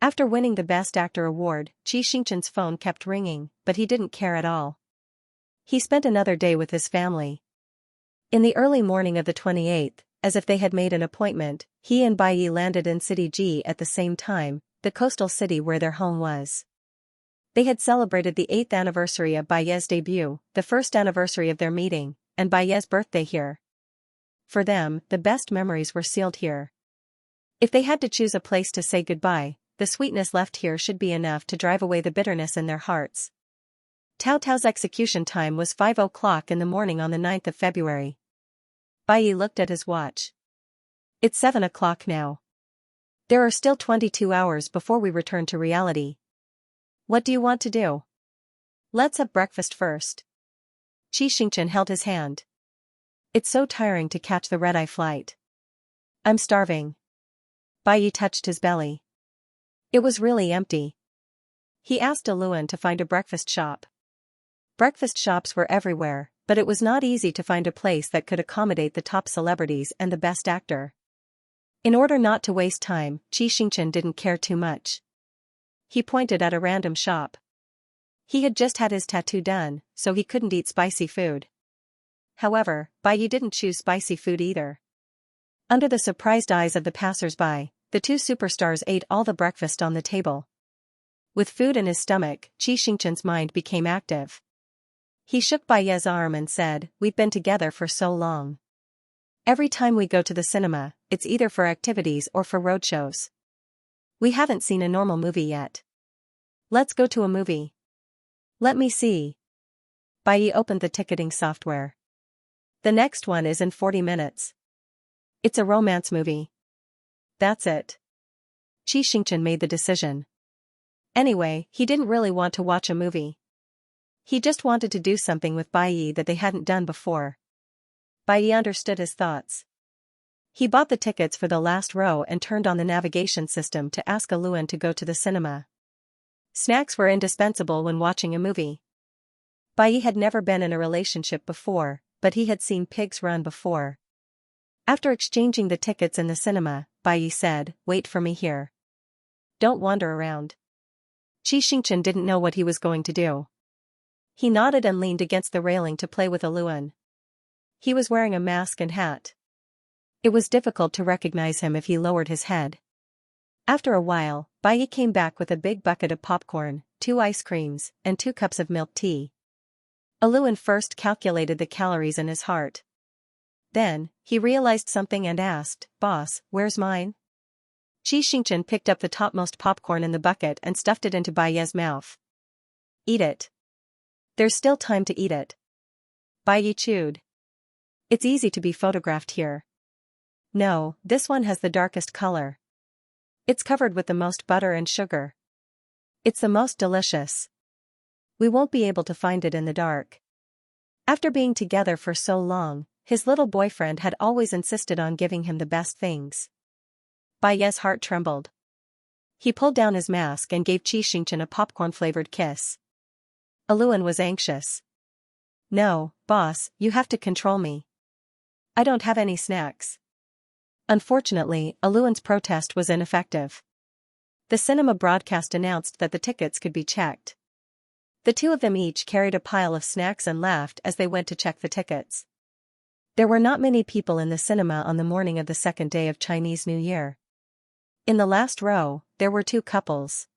After winning the Best Actor award, Xianxia's phone kept ringing, but he didn't care at all. He spent another day with his family. In the early morning of the 28th, as if they had made an appointment, he and Bai Yi landed in City G at the same time, the coastal city where their home was. They had celebrated the 8th anniversary of Bai Yi's debut, the first anniversary of their meeting, and Bai Yi's birthday here. For them, the best memories were sealed here. If they had to choose a place to say goodbye, the sweetness left here should be enough to drive away the bitterness in their hearts. Tao Tao's execution time was 5 o'clock in the morning on the 9th of February. Bai Yi looked at his watch. It's 7 o'clock now. There are still 22 hours before we return to reality. What do you want to do? Let's have breakfast first. Xianxia held his hand. It's so tiring to catch the red-eye flight. I'm starving. Bai Yi touched his belly. It was really empty. He asked Aluan to find a breakfast shop. Breakfast shops were everywhere, but it was not easy to find a place that could accommodate the top celebrities and the best actor. In order not to waste time, Xianxia didn't care too much. He pointed at a random shop. He had just had his tattoo done, so he couldn't eat spicy food. However, Bai Yi didn't choose spicy food either. Under the surprised eyes of the passers-by, the two superstars ate all the breakfast on the table. With food in his stomach, Xianxia's mind became active. He shook Bai Yi's arm and said, "We've been together for so long. Every time we go to the cinema, it's either for activities or for roadshows. We haven't seen a normal movie yet. Let's go to a movie." "Let me see." Bai opened the ticketing software. The next one is in 40 minutes. It's a romance movie. That's it. Xianxia made the decision. Anyway, he didn't really want to watch a movie. He just wanted to do something with Bai that they hadn't done before. Bai understood his thoughts. He bought the tickets for the last row and turned on the navigation system to ask Aluan to go to the cinema. Snacks were indispensable when watching a movie. Bai had never been in a relationship before, but he had seen pigs run before. After exchanging the tickets in the cinema, Bai said, "Wait for me here. Don't wander around." Xianxia didn't know what he was going to do. He nodded and leaned against the railing to play with Aluan. He was wearing a mask and hat. It was difficult to recognize him if he lowered his head. After a while, Bai came back with a big bucket of popcorn, 2 ice creams, and 2 cups of milk tea. Aluan first calculated the calories in his heart. Then, he realized something and asked, "Boss, where's mine?" Xianxia picked up the topmost popcorn in the bucket and stuffed it into Bai's mouth. "Eat it. There's still time to eat it." Bai chewed. "It's easy to be photographed here. No, this one has the darkest color. It's covered with the most butter and sugar. It's the most delicious. We won't be able to find it in the dark." After being together for so long, his little boyfriend had always insisted on giving him the best things. Bai's heart trembled. He pulled down his mask and gave Xianxia a popcorn-flavored kiss. Aluan was anxious. "No, boss, you have to control me. I don't have any snacks." Unfortunately, Aluan's protest was ineffective. The cinema broadcast announced that the tickets could be checked. The two of them each carried a pile of snacks and laughed as they went to check the tickets. There were not many people in the cinema on the morning of the second day of Chinese New Year. In the last row, there were 2 couples.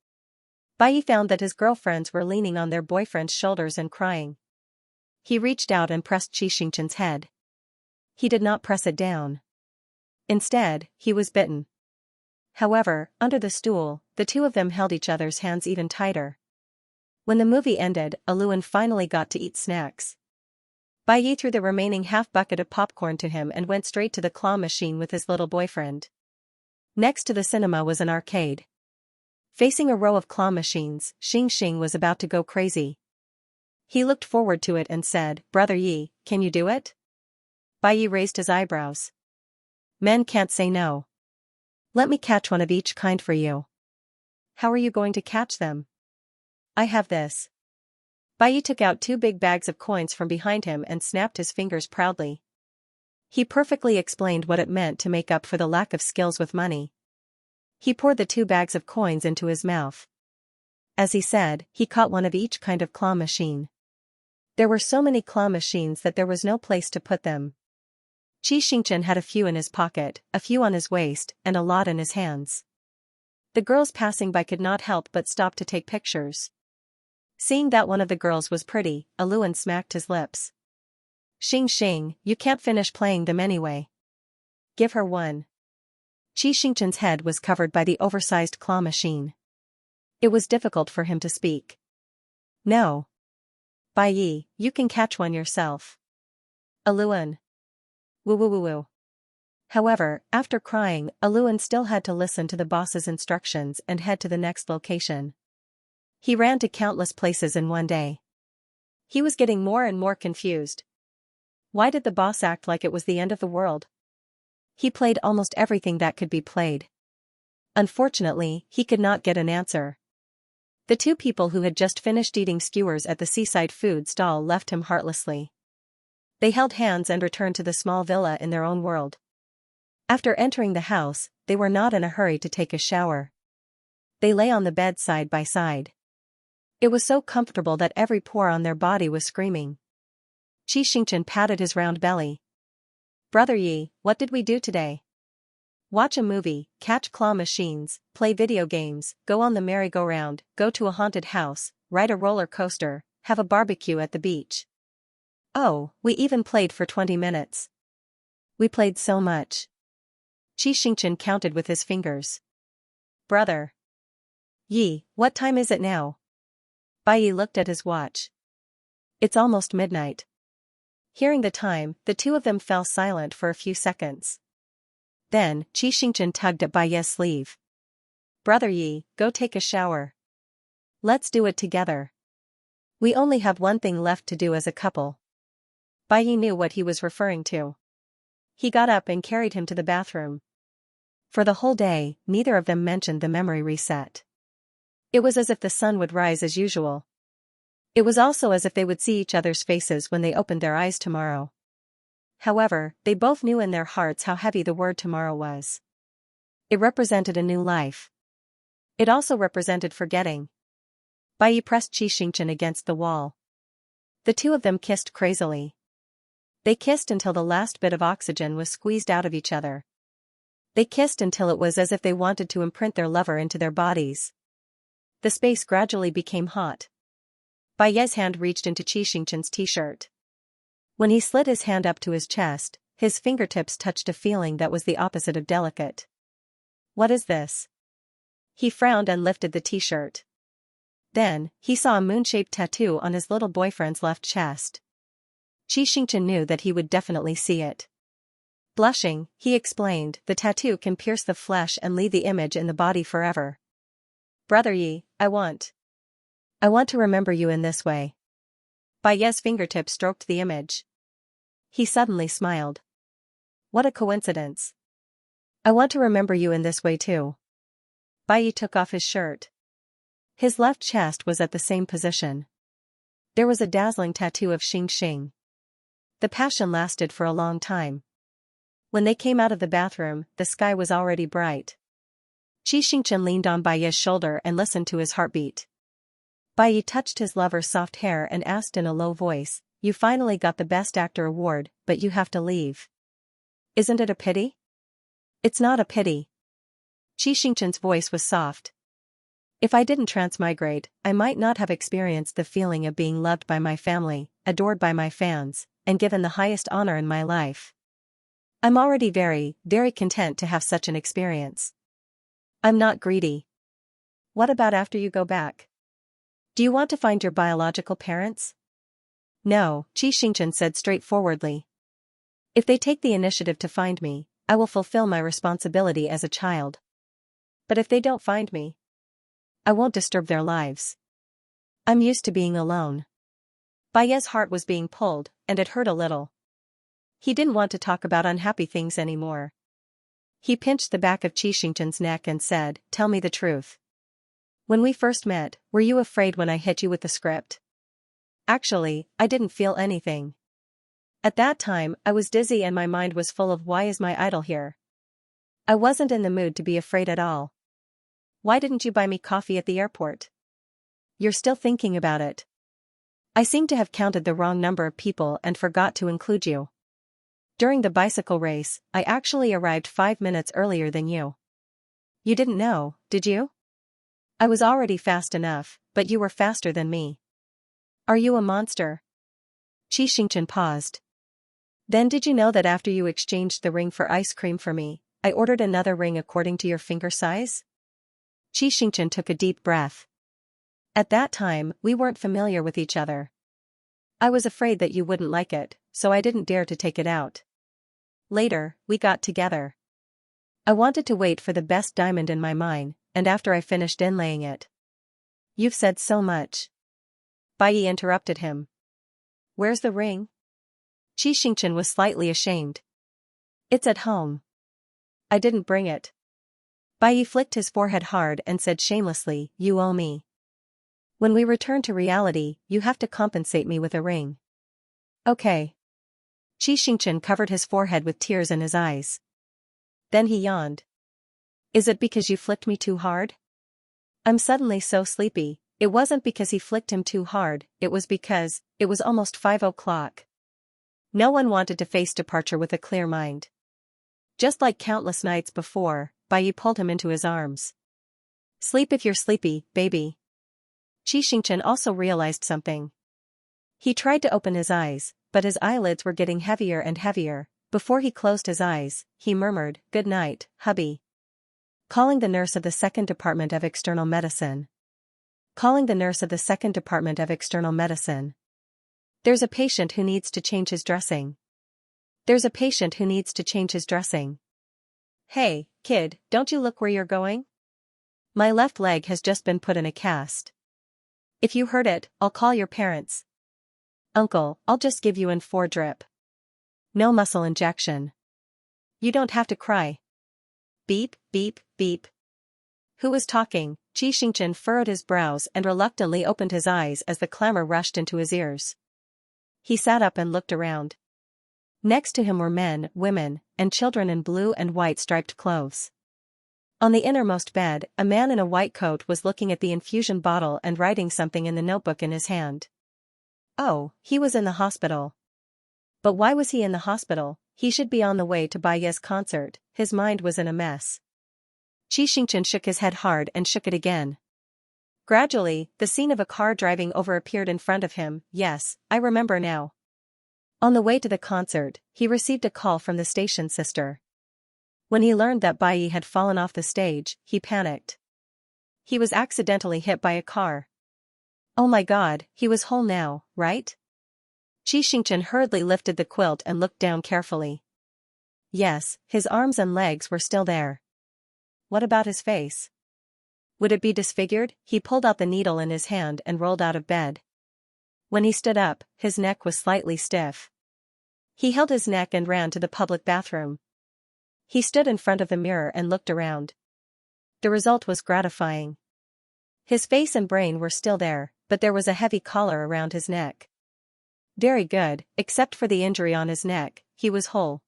Bai found that his girlfriends were leaning on their boyfriend's shoulders and crying. He reached out and pressed Xianxia's head. He did not press it down. Instead, he was bitten. However, under the stool, the two of them held each other's hands even tighter. When the movie ended, Aluan finally got to eat snacks. Bai threw the remaining half bucket of popcorn to him and went straight to the claw machine with his little boyfriend. Next to the cinema was an arcade. Facing a row of claw machines, Xianxia was about to go crazy. He looked forward to it and said, "Brother Yi, can you do it?" Bai raised his eyebrows. "Men can't say no. Let me catch one of each kind for you." "How are you going to catch them?" "I have this." Bai took out 2 big bags of coins from behind him and snapped his fingers proudly. He perfectly explained what it meant to make up for the lack of skills with money. He poured the 2 bags of coins into his mouth. As he said, he caught one of each kind of claw machine. There were so many claw machines that there was no place to put them. Xianxia had a few in his pocket, a few on his waist, and a lot in his hands. The girls passing by could not help but stop to take pictures. Seeing that one of the girls was pretty, Aluan smacked his lips. "Xianxia, you can't finish playing them anyway. Give her one." Xianxia's head was covered by the oversized claw machine. It was difficult for him to speak. "No. Bai, you can catch one yourself." "Aluan. Woo woo woo woo." However, after crying, Aluan still had to listen to the boss's instructions and head to the next location. He ran to countless places in one day. He was getting more and more confused. Why did the boss act like it was the end of the world? He played almost everything that could be played. Unfortunately, he could not get an answer. The 2 people who had just finished eating skewers at the seaside food stall left him heartlessly. They held hands and returned to the small villa in their own world. After entering the house, they were not in a hurry to take a shower. They lay on the bed side by side. It was so comfortable that every pore on their body was screaming. Xianxia patted his round belly. "Brother Yi, what did we do today? Watch a movie, catch claw machines, play video games, go on the merry-go-round, go to a haunted house, ride a roller coaster, have a barbecue at the beach. Oh, we even played for 20 minutes. We played so much." Xianxia counted with his fingers. "Brother Yi, what time is it now?" Bai looked at his watch. It's almost midnight. Hearing the time, the two of them fell silent for a few seconds. Then, Xianxia tugged at Bai Ye's sleeve. Brother Yi, go take a shower. Let's do it together. We only have one thing left to do as a couple. Bai Yi knew what he was referring to. He got up and carried him to the bathroom. For the whole day, neither of them mentioned the memory reset. It was as if the sun would rise as usual. It was also as if they would see each other's faces when they opened their eyes tomorrow. However, they both knew in their hearts how heavy the word tomorrow was. It represented a new life. It also represented forgetting. Bai Yi pressed Xianxia against the wall. The two of them kissed crazily. They kissed until the last bit of oxygen was squeezed out of each other. They kissed until it was as if they wanted to imprint their lover into their bodies. The space gradually became hot. Bai Ye's hand reached into Xianxia's t-shirt. When he slid his hand up to his chest, his fingertips touched a feeling that was the opposite of delicate. What is this? He frowned and lifted the t-shirt. Then, he saw a moon-shaped tattoo on his little boyfriend's left chest. Xianxia knew that he would definitely see it. Blushing, he explained, the tattoo can pierce the flesh and leave the image in the body forever. Brother Yi, I want to remember you in this way. Bai Ye's fingertips stroked the image. He suddenly smiled. What a coincidence. I want to remember you in this way too. Bai Yi took off his shirt. His left chest was at the same position. There was a dazzling tattoo of Xing. The passion lasted for a long time. When they came out of the bathroom, the sky was already bright. Xianxia leaned on Bai Ye's shoulder and listened to his heartbeat. Bai Yi touched his lover's soft hair and asked in a low voice, You finally got the Best Actor award, but you have to leave. Isn't it a pity? It's not a pity. Xianxia's voice was soft. If I didn't transmigrate, I might not have experienced the feeling of being loved by my family, adored by my fans, and given the highest honor in my life. I'm already very, very content to have such an experience. I'm not greedy. What about after you go back? Do you want to find your biological parents? No, Xianxia said straightforwardly. If they take the initiative to find me, I will fulfill my responsibility as a child. But if they don't find me, I won't disturb their lives. I'm used to being alone. Bai Ye's heart was being pulled, and it hurt a little. He didn't want to talk about unhappy things anymore. He pinched the back of Xianxia's neck and said, Tell me the truth. When we first met, were you afraid when I hit you with the script? Actually, I didn't feel anything. At that time, I was dizzy and my mind was full of why is my idol here? I wasn't in the mood to be afraid at all. Why didn't you buy me coffee at the airport? You're still thinking about it. I seem to have counted the wrong number of people and forgot to include you. During the bicycle race, I actually arrived 5 minutes earlier than you. You didn't know, did you? I was already fast enough, but you were faster than me. Are you a monster? Xianxia paused. Then did you know that after you exchanged the ring for ice cream for me, I ordered another ring according to your finger size? Xianxia took a deep breath. At that time, we weren't familiar with each other. I was afraid that you wouldn't like it, so I didn't dare to take it out. Later, we got together. I wanted to wait for the best diamond in my mine, and after I finished inlaying it. You've said so much. Bai Yi interrupted him. Where's the ring? Xianxia was slightly ashamed. It's at home. I didn't bring it. Bai Yi flicked his forehead hard and said shamelessly, You owe me. When we return to reality, you have to compensate me with a ring. Okay. Xianxia covered his forehead with tears in his eyes. Then he yawned. Is it because you flicked me too hard? I'm suddenly so sleepy. It wasn't because he flicked him too hard, it was because, it was almost 5 o'clock. No one wanted to face departure with a clear mind. Just like countless nights before, Bai Yi pulled him into his arms. Sleep if you're sleepy, baby. Xianxia also realized something. He tried to open his eyes, but his eyelids were getting heavier and heavier. Before he closed his eyes, he murmured, Good night, hubby. Calling the nurse of the 2nd Department of External Medicine. Calling the nurse of the 2nd Department of External Medicine. There's a patient who needs to change his dressing. There's a patient who needs to change his dressing. Hey, kid, don't you look where you're going? My left leg has just been put in a cast. If you hurt it, I'll call your parents. Uncle, I'll just give you an 4 drip. No muscle injection. You don't have to cry. Beep, beep, beep. Who was talking? Xianxia furrowed his brows and reluctantly opened his eyes as the clamor rushed into his ears. He sat up and looked around. Next to him were men, women, and children in blue and white striped clothes. On the innermost bed, a man in a white coat was looking at the infusion bottle and writing something in the notebook in his hand. Oh, he was in the hospital. But why was he in the hospital? He should be on the way to Baiye's concert. His mind was in a mess. Xianxia shook his head hard and shook it again. Gradually, the scene of a car driving over appeared in front of him. Yes, I remember now. On the way to the concert, he received a call from the station sister. When he learned that Baiye had fallen off the stage, he panicked. He was accidentally hit by a car. Oh my God, he was whole now, right? Xianxia hurriedly lifted the quilt and looked down carefully. Yes, his arms and legs were still there. What about his face? Would it be disfigured? He pulled out the needle in his hand and rolled out of bed. When he stood up, his neck was slightly stiff. He held his neck and ran to the public bathroom. He stood in front of the mirror and looked around. The result was gratifying. His face and brain were still there, but there was a heavy collar around his neck. Very good, except for the injury on his neck, he was whole.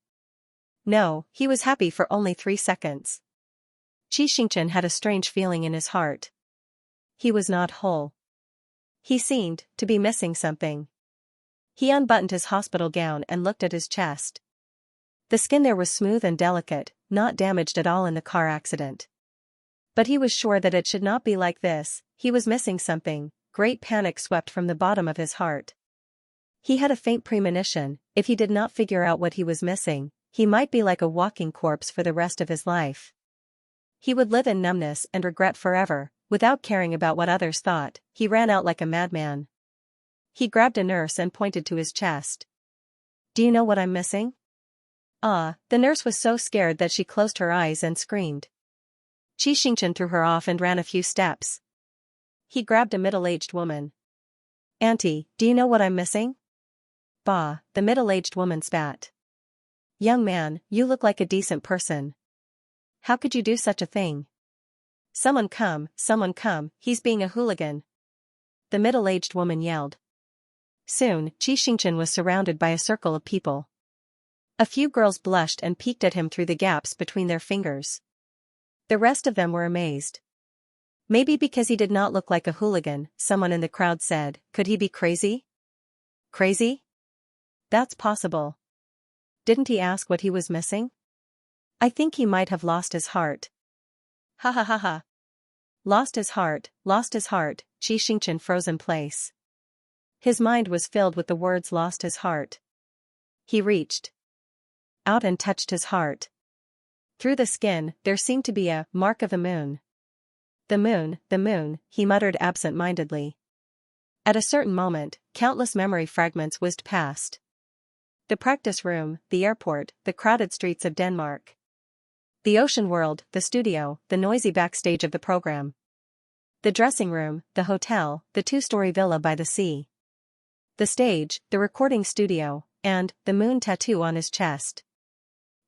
No, he was happy for only 3 seconds. Xianxia had a strange feeling in his heart. He was not whole. He seemed to be missing something. He unbuttoned his hospital gown and looked at his chest. The skin there was smooth and delicate, not damaged at all in the car accident. But he was sure that it should not be like this. He was missing something. Great panic swept from the bottom of his heart. He had a faint premonition, if he did not figure out what he was missing, he might be like a walking corpse for the rest of his life. He would live in numbness and regret forever, without caring about what others thought. He ran out like a madman. He grabbed a nurse and pointed to his chest. Do you know what I'm missing? Ah, the nurse was so scared that she closed her eyes and screamed. Xianxia threw her off and ran a few steps. He grabbed a middle-aged woman. Auntie, do you know what I'm missing? Bah, the middle-aged woman spat. Young man, you look like a decent person. How could you do such a thing? Someone come, he's being a hooligan. The middle-aged woman yelled. Soon, Xianxia was surrounded by a circle of people. A few girls blushed and peeked at him through the gaps between their fingers. The rest of them were amazed. Maybe because he did not look like a hooligan, someone in the crowd said, could he be crazy? Crazy? That's possible. Didn't he ask what he was missing? I think he might have lost his heart. Ha ha ha ha. Lost his heart, Xianxia froze in place. His mind was filled with the words lost his heart. He reached out and touched his heart. Through the skin, there seemed to be a mark of the moon. The moon, he muttered absent-mindedly. At a certain moment, countless memory fragments whizzed past. The practice room, the airport, the crowded streets of Denmark. The ocean world, the studio, the noisy backstage of the program. The dressing room, the hotel, the 2-story villa by the sea. The stage, the recording studio, and the moon tattoo on his chest.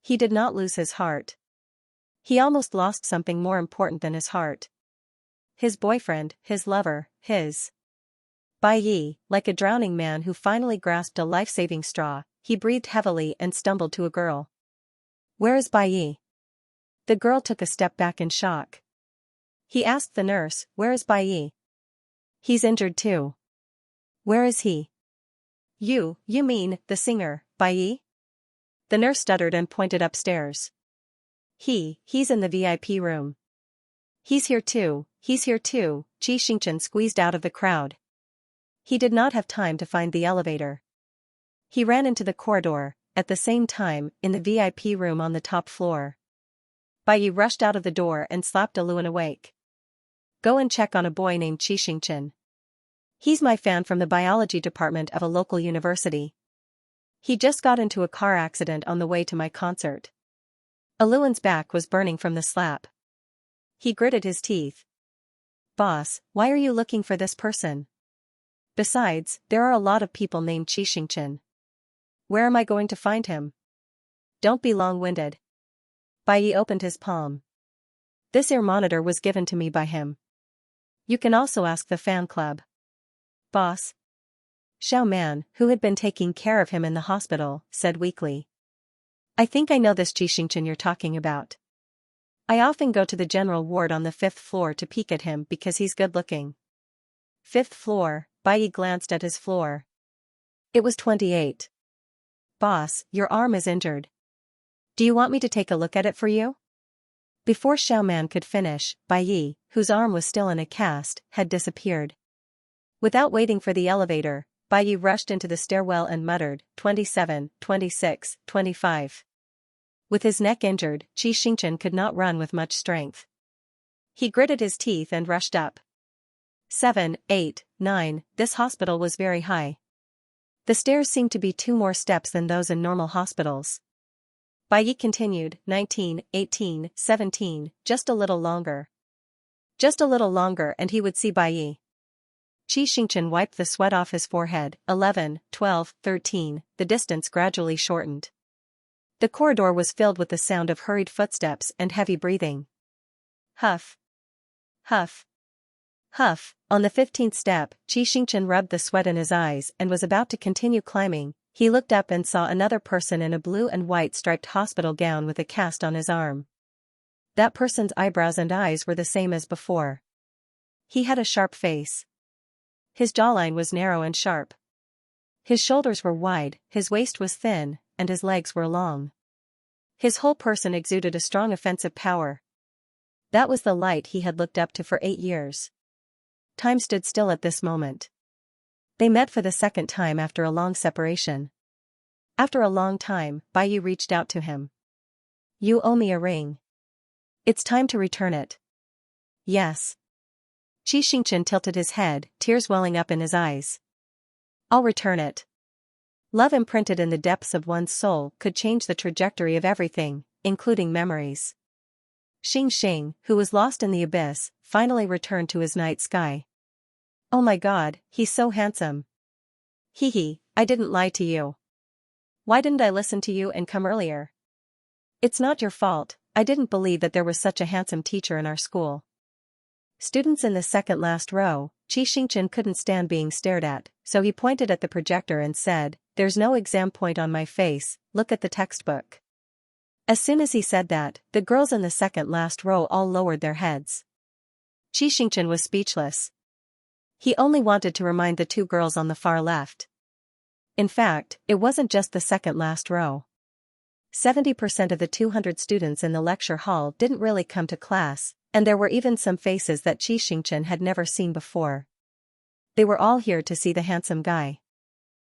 He did not lose his heart. He almost lost something more important than his heart. His boyfriend, his lover, his Baiye. Like a drowning man who finally grasped a life-saving straw, he breathed heavily and stumbled to a girl. Where is Baiye? The girl took a step back in shock. He asked the nurse, where is Baiye? He's injured too. Where is he? You mean, the singer, Baiye? The nurse stuttered and pointed upstairs. He's in the VIP room. He's here too, Xianxia squeezed out of the crowd. He did not have time to find the elevator. He ran into the corridor, at the same time, in the VIP room on the top floor. Baiye rushed out of the door and slapped Aluan awake. Go and check on a boy named Xianxia. He's my fan from the biology department of a local university. He just got into a car accident on the way to my concert. Aluan's back was burning from the slap. He gritted his teeth. Boss, why are you looking for this person? Besides, there are a lot of people named Xianxia. Where am I going to find him? Don't be long-winded. Bai opened his palm. This ear monitor was given to me by him. You can also ask the fan club. Boss. Xiao Man, who had been taking care of him in the hospital, said weakly. I think I know this Xianxia you're talking about. I often go to the general ward on the 5th floor to peek at him because he's good-looking. 5th floor, Bai glanced at his floor. It was 28. Boss, your arm is injured. Do you want me to take a look at it for you? Before Xiao Man could finish, Bai, whose arm was still in a cast, had disappeared. Without waiting for the elevator, Bai rushed into the stairwell and muttered, 27, 26, 25. With his neck injured, Xianxia could not run with much strength. He gritted his teeth and rushed up. 7, 8, 9, this hospital was very high. The stairs seemed to be 2 more steps than those in normal hospitals. Bai continued, 19, 18, 17, just a little longer. Just a little longer and he would see Bai. Xianxia wiped the sweat off his forehead, 11, 12, 13, the distance gradually shortened. The corridor was filled with the sound of hurried footsteps and heavy breathing. Huff. Huff. Huff. On the 15th step, Xianxia rubbed the sweat in his eyes and was about to continue climbing. He looked up and saw another person in a blue and white striped hospital gown with a cast on his arm. That person's eyebrows and eyes were the same as before. He had a sharp face. His jawline was narrow and sharp. His shoulders were wide, his waist was thin, and his legs were long. His whole person exuded a strong offensive power. That was the light he had looked up to for 8 years. Time stood still at this moment. They met for the second time after a long separation. After a long time, Bai reached out to him. You owe me a ring. It's time to return it. Yes. Xianxia tilted his head, tears welling up in his eyes. I'll return it. Love imprinted in the depths of one's soul could change the trajectory of everything, including memories. Xing, who was lost in the abyss, finally returned to his night sky. Oh my God, he's so handsome. Hee, I didn't lie to you. Why didn't I listen to you and come earlier? It's not your fault, I didn't believe that there was such a handsome teacher in our school. Students in the second last row, Xianxia couldn't stand being stared at, so he pointed at the projector and said, there's no exam point on my face, look at the textbook. As soon as he said that, the girls in the second last row all lowered their heads. Xianxia was speechless. He only wanted to remind the 2 girls on the far left. In fact, it wasn't just the second last row. 70% of the 200 students in the lecture hall didn't really come to class, and there were even some faces that Xianxia had never seen before. They were all here to see the handsome guy.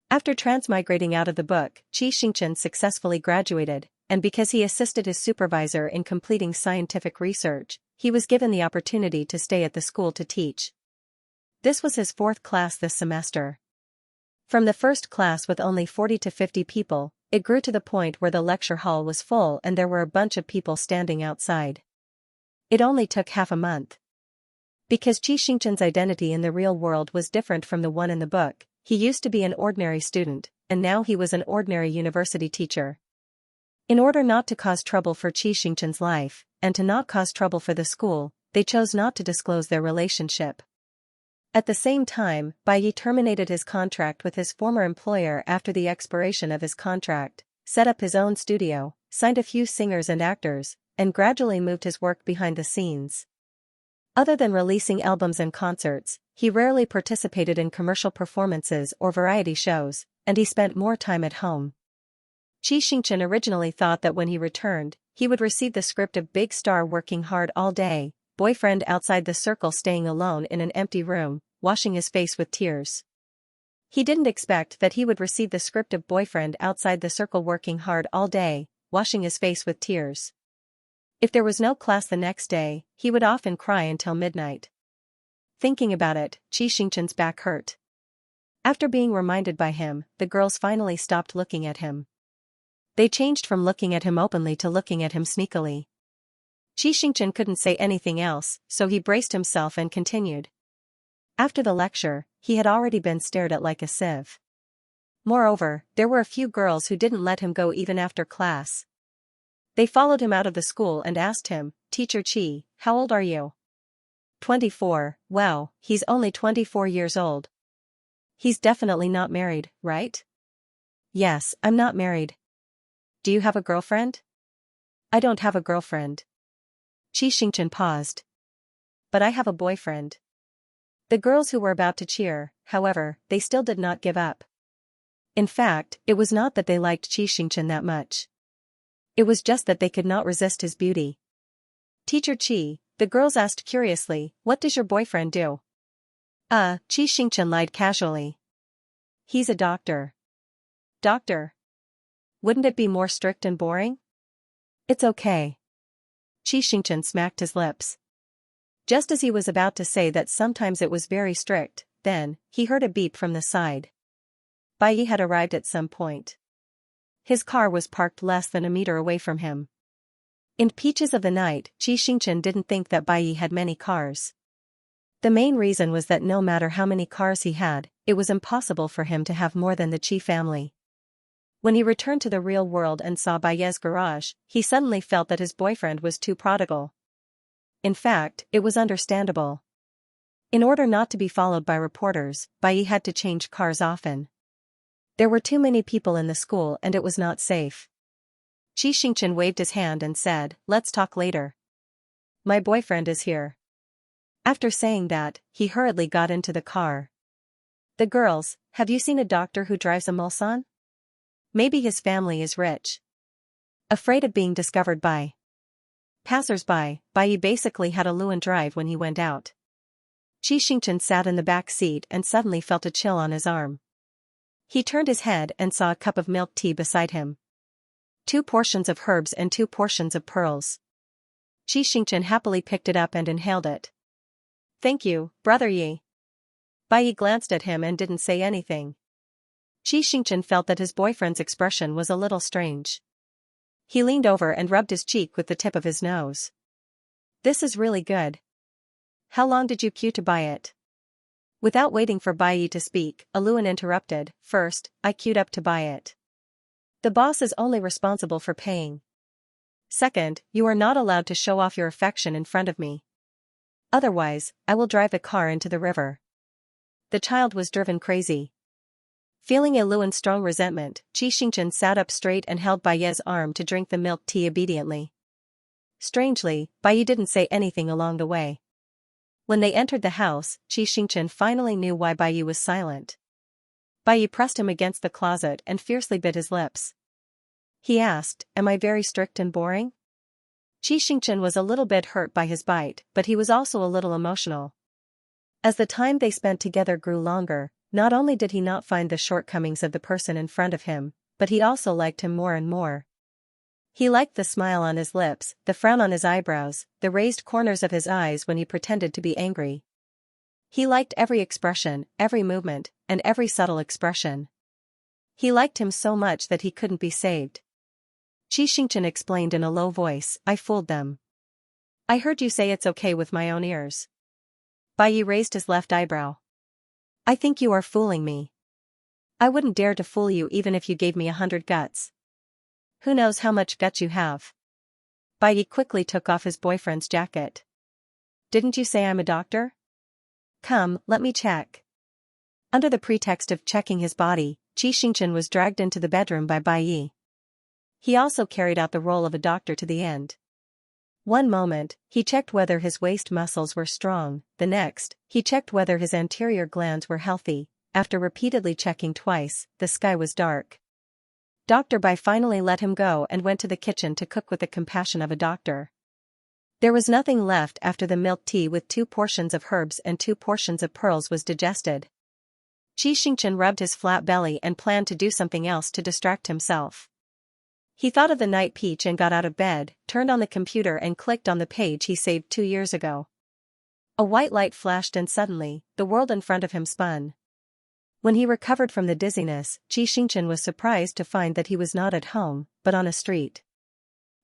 After transmigrating out of the book, Xianxia successfully graduated, and because he assisted his supervisor in completing scientific research, he was given the opportunity to stay at the school to teach. This was his 4th class this semester. From the first class with only 40 to 50 people, it grew to the point where the lecture hall was full and there were a bunch of people standing outside. It only took half a month. Because Xianxia's identity in the real world was different from the one in the book, he used to be an ordinary student, and now he was an ordinary university teacher. In order not to cause trouble for Xianxia's life, and to not cause trouble for the school, they chose not to disclose their relationship. At the same time, Bai terminated his contract with his former employer after the expiration of his contract, set up his own studio, signed a few singers and actors, and gradually moved his work behind the scenes. Other than releasing albums and concerts, he rarely participated in commercial performances or variety shows, and he spent more time at home. Xianxia originally thought that when he returned, he would receive the script of big star working hard all day, boyfriend outside the circle staying alone in an empty room, washing his face with tears. He didn't expect that he would receive the script of boyfriend outside the circle working hard all day, washing his face with tears. If there was no class the next day, he would often cry until midnight. Thinking about it, Xianxia's back hurt. After being reminded by him, the girls finally stopped looking at him. They changed from looking at him openly to looking at him sneakily. Xianxia couldn't say anything else, so he braced himself and continued. After the lecture, he had already been stared at like a sieve. Moreover, there were a few girls who didn't let him go even after class. They followed him out of the school and asked him, "Teacher Chi, how old are you?" 24, wow, he's only 24 years old. He's definitely not married, right? Yes, I'm not married. Do you have a girlfriend? I don't have a girlfriend. Xianxia paused. But I have a boyfriend. The girls who were about to cheer, however, they still did not give up. In fact, it was not that they liked Xianxia that much. It was just that they could not resist his beauty. Teacher Chi, the girls asked curiously, what does your boyfriend do? Xianxia lied casually. He's a doctor. Doctor? Wouldn't it be more strict and boring? It's okay. Xianxia smacked his lips. Just as he was about to say that sometimes it was very strict, then, he heard a beep from the side. Bai Yi had arrived at some point. His car was parked less than a meter away from him. In Peaches of the Night, Xianxia didn't think that Bai Yi had many cars. The main reason was that no matter how many cars he had, it was impossible for him to have more than the Qi family. When he returned to the real world and saw Bai Yi's garage, he suddenly felt that his boyfriend was too prodigal. In fact, it was understandable. In order not to be followed by reporters, Bai Yi had to change cars often. There were too many people in the school and it was not safe. Xianxia waved his hand and said, "Let's talk later. My boyfriend is here." After saying that, he hurriedly got into the car. The girls, have you seen a doctor who drives a Mulsanne? Maybe his family is rich. Afraid of being discovered by passers-by, Bai Yi basically had a Luan drive when he went out. Xianxia sat in the back seat and suddenly felt a chill on his arm. He turned his head and saw a cup of milk tea beside him. 2 portions of herbs and 2 portions of pearls. Xianxia happily picked it up and inhaled it. Thank you, Brother Yi. Bai Yi glanced at him and didn't say anything. Xianxia felt that his boyfriend's expression was a little strange. He leaned over and rubbed his cheek with the tip of his nose. This is really good. How long did you queue to buy it? Without waiting for Bai Yi to speak, Aluan interrupted, first, I queued up to buy it. The boss is only responsible for paying. Second, you are not allowed to show off your affection in front of me. Otherwise, I will drive the car into the river. The child was driven crazy. Feeling Aluan's strong resentment, Xianxia sat up straight and held Bai Yi's arm to drink the milk tea obediently. Strangely, Bai Yi didn't say anything along the way. When they entered the house, Xianxia finally knew why Bai Yi was silent. Bai Yi pressed him against the closet and fiercely bit his lips. He asked, am I very strict and boring? Xianxia was a little bit hurt by his bite, but he was also a little emotional. As the time they spent together grew longer, not only did he not find the shortcomings of the person in front of him, but he also liked him more and more. He liked the smile on his lips, the frown on his eyebrows, the raised corners of his eyes when he pretended to be angry. He liked every expression, every movement, and every subtle expression. He liked him so much that he couldn't be saved. Xianxia explained in a low voice, I fooled them. I heard you say it's okay with my own ears. Bai Yi raised his left eyebrow. I think you are fooling me. I wouldn't dare to fool you even if you gave me 100 guts. Who knows how much guts you have? Bai Yi quickly took off his boyfriend's jacket. Didn't you say I'm a doctor? Come, let me check. Under the pretext of checking his body, Xianxia was dragged into the bedroom by Bai Yi. He also carried out the role of a doctor to the end. One moment, he checked whether his waist muscles were strong, the next, he checked whether his anterior glands were healthy. After repeatedly checking twice, the sky was dark. Dr. Bai finally let him go and went to the kitchen to cook with the compassion of a doctor. There was nothing left after the milk tea with 2 portions of herbs and 2 portions of pearls was digested. Xianxia rubbed his flat belly and planned to do something else to distract himself. He thought of the night peach and got out of bed, turned on the computer and clicked on the page he saved 2 years ago. A white light flashed and suddenly, the world in front of him spun. When he recovered from the dizziness, Xianxia was surprised to find that he was not at home, but on a street.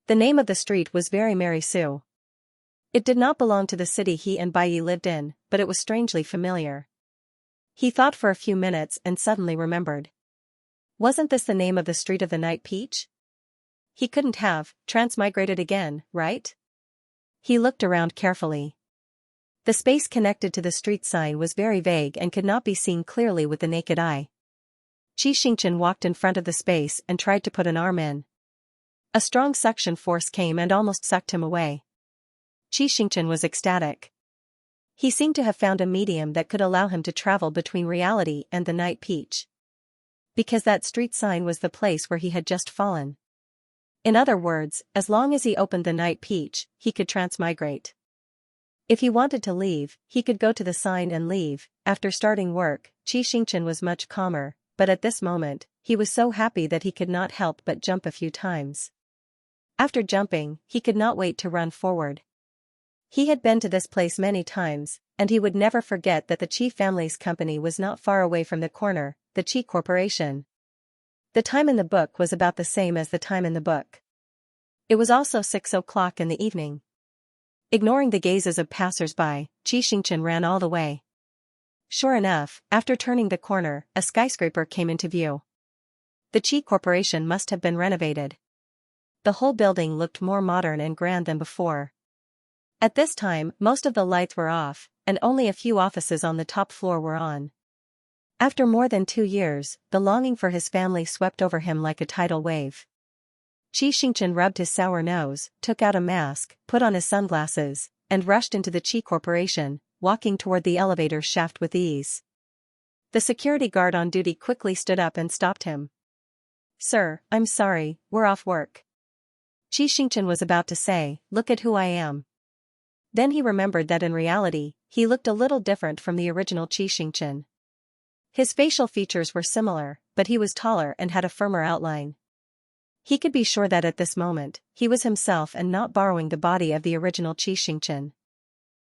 The name of the street was Very Mary Sue. It did not belong to the city he and Bai Yi lived in, but it was strangely familiar. He thought for a few minutes and suddenly remembered. Wasn't this the name of the street of the Night Peach? He couldn't have transmigrated again, right? He looked around carefully. The space connected to the street sign was very vague and could not be seen clearly with the naked eye. Xianxia walked in front of the space and tried to put an arm in. A strong suction force came and almost sucked him away. Xianxia was ecstatic. He seemed to have found a medium that could allow him to travel between reality and the Night Peach. Because that street sign was the place where he had just fallen. In other words, as long as he opened the Night Peach, he could transmigrate. If he wanted to leave, he could go to the sign and leave. After starting work, Xianxia was much calmer, but at this moment, he was so happy that he could not help but jump a few times. After jumping, he could not wait to run forward. He had been to this place many times, and he would never forget that the Qi family's company was not far away from the corner, the Qi Corporation. The time in the book was about the same as the time in the book. It was also 6 o'clock in the evening. Ignoring the gazes of passers-by, Xianxia ran all the way. Sure enough, after turning the corner, a skyscraper came into view. The Qi Corporation must have been renovated. The whole building looked more modern and grand than before. At this time, most of the lights were off, and only a few offices on the top floor were on. After more than 2 years, the longing for his family swept over him like a tidal wave. Xianxia rubbed his sour nose, took out a mask, put on his sunglasses, and rushed into the Qi Corporation, walking toward the elevator shaft with ease. The security guard on duty quickly stood up and stopped him. "Sir, I'm sorry, we're off work." Xianxia was about to say, "Look at who I am." Then he remembered that in reality, he looked a little different from the original Xianxia. His facial features were similar, but he was taller and had a firmer outline. He could be sure that at this moment, he was himself and not borrowing the body of the original Xianxia.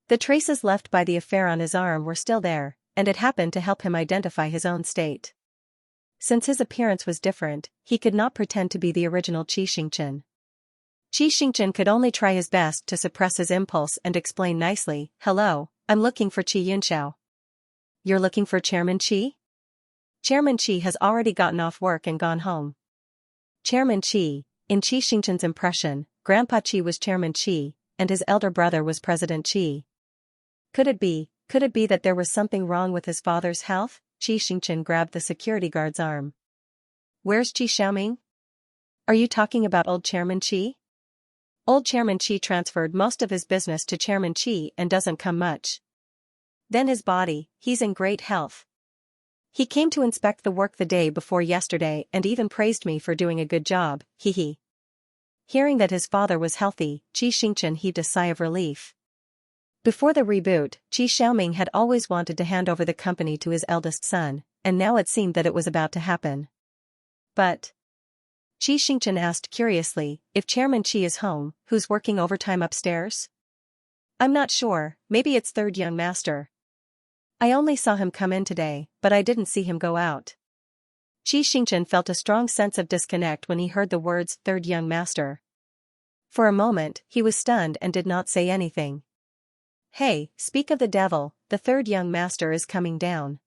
The traces left by the affair on his arm were still there, and it happened to help him identify his own state. Since his appearance was different, he could not pretend to be the original Xianxia. Xianxia could only try his best to suppress his impulse and explain nicely, "Hello, I'm looking for Qi Yunxiao." "You're looking for Chairman Qi?" "Chairman Qi has already gotten off work and gone home." Chairman Qi, in Xianxia's impression, Grandpa Qi was Chairman Qi, and his elder brother was President Qi. Could it be that there was something wrong with his father's health? Xianxia grabbed the security guard's arm. "Where's Qi Xiaoming?" "Are you talking about old Chairman Qi?" "Old Chairman Qi transferred most of his business to Chairman Qi and doesn't come much. Then his body, he's in great health. He came to inspect the work the day before yesterday and even praised me for doing a good job, hee." Hearing that his father was healthy, Xianxia heaved a sigh of relief. Before the reboot, Qi Xiaoming had always wanted to hand over the company to his eldest son, and now it seemed that it was about to happen. "But," Xianxia asked curiously, "if Chairman Qi is home, who's working overtime upstairs?" "I'm not sure, maybe it's third young master. I only saw him come in today, but I didn't see him go out." Xianxia felt a strong sense of disconnect when he heard the words third young master. For a moment, he was stunned and did not say anything. "Hey, speak of the devil, the third young master is coming down."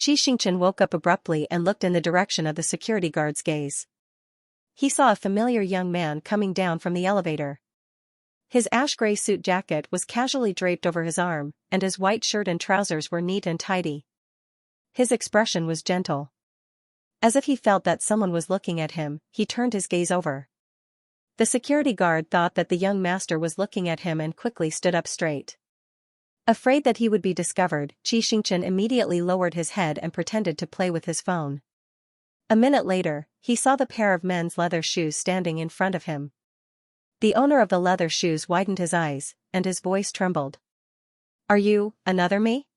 Xianxia woke up abruptly and looked in the direction of the security guard's gaze. He saw a familiar young man coming down from the elevator. His ash-gray suit jacket was casually draped over his arm, and his white shirt and trousers were neat and tidy. His expression was gentle. As if he felt that someone was looking at him, he turned his gaze over. The security guard thought that the young master was looking at him and quickly stood up straight. Afraid that he would be discovered, Xianxia immediately lowered his head and pretended to play with his phone. A minute later, he saw the pair of men's leather shoes standing in front of him. The owner of the leather shoes widened his eyes, and his voice trembled. "Are you, another me?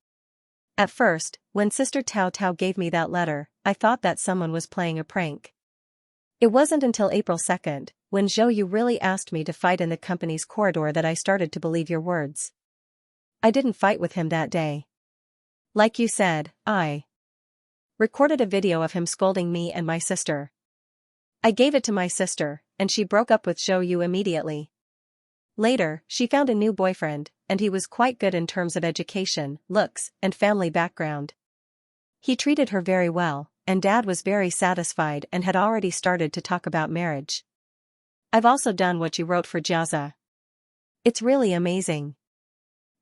At first, when Sister Tao Tao gave me that letter, I thought that someone was playing a prank. It wasn't until April 2nd, when Zhou Yu really asked me to fight in the company's corridor that I started to believe your words. I didn't fight with him that day. Like you said, I Recorded a video of him scolding me and my sister. I gave it to my sister, and she broke up with Zhou Yu immediately. Later, she found a new boyfriend, and he was quite good in terms of education, looks, and family background. He treated her very well, and Dad was very satisfied and had already started to talk about marriage. I've also done what you wrote for Xianxia. It's really amazing.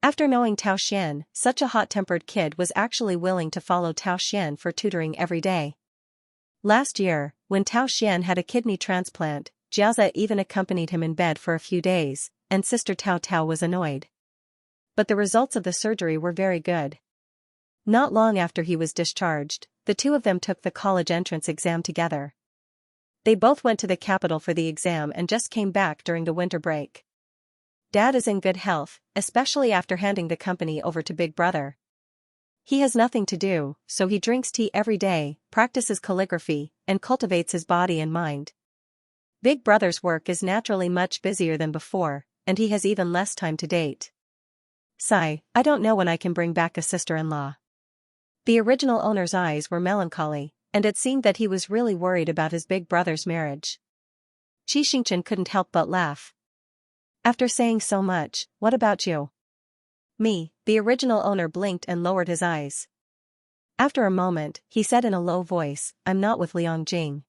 After knowing Tao Xian, such a hot-tempered kid was actually willing to follow Tao Xian for tutoring every day. Last year, when Tao Xian had a kidney transplant, Xianxia even accompanied him in bed for a few days, and Sister Tao Tao was annoyed. But the results of the surgery were very good. Not long after he was discharged, the two of them took the college entrance exam together. They both went to the capital for the exam and just came back during the winter break. Dad is in good health, especially after handing the company over to Big Brother. He has nothing to do, so he drinks tea every day, practices calligraphy, and cultivates his body and mind. Big Brother's work is naturally much busier than before, and he has even less time to date. Sigh, I don't know when I can bring back a sister-in-law. The original owner's eyes were melancholy, and it seemed that he was really worried about his big brother's marriage. Xianxia couldn't help but laugh. After saying so much, what about you? Me, the original owner blinked and lowered his eyes. After a moment, he said in a low voice, I'm not with Liang Jing.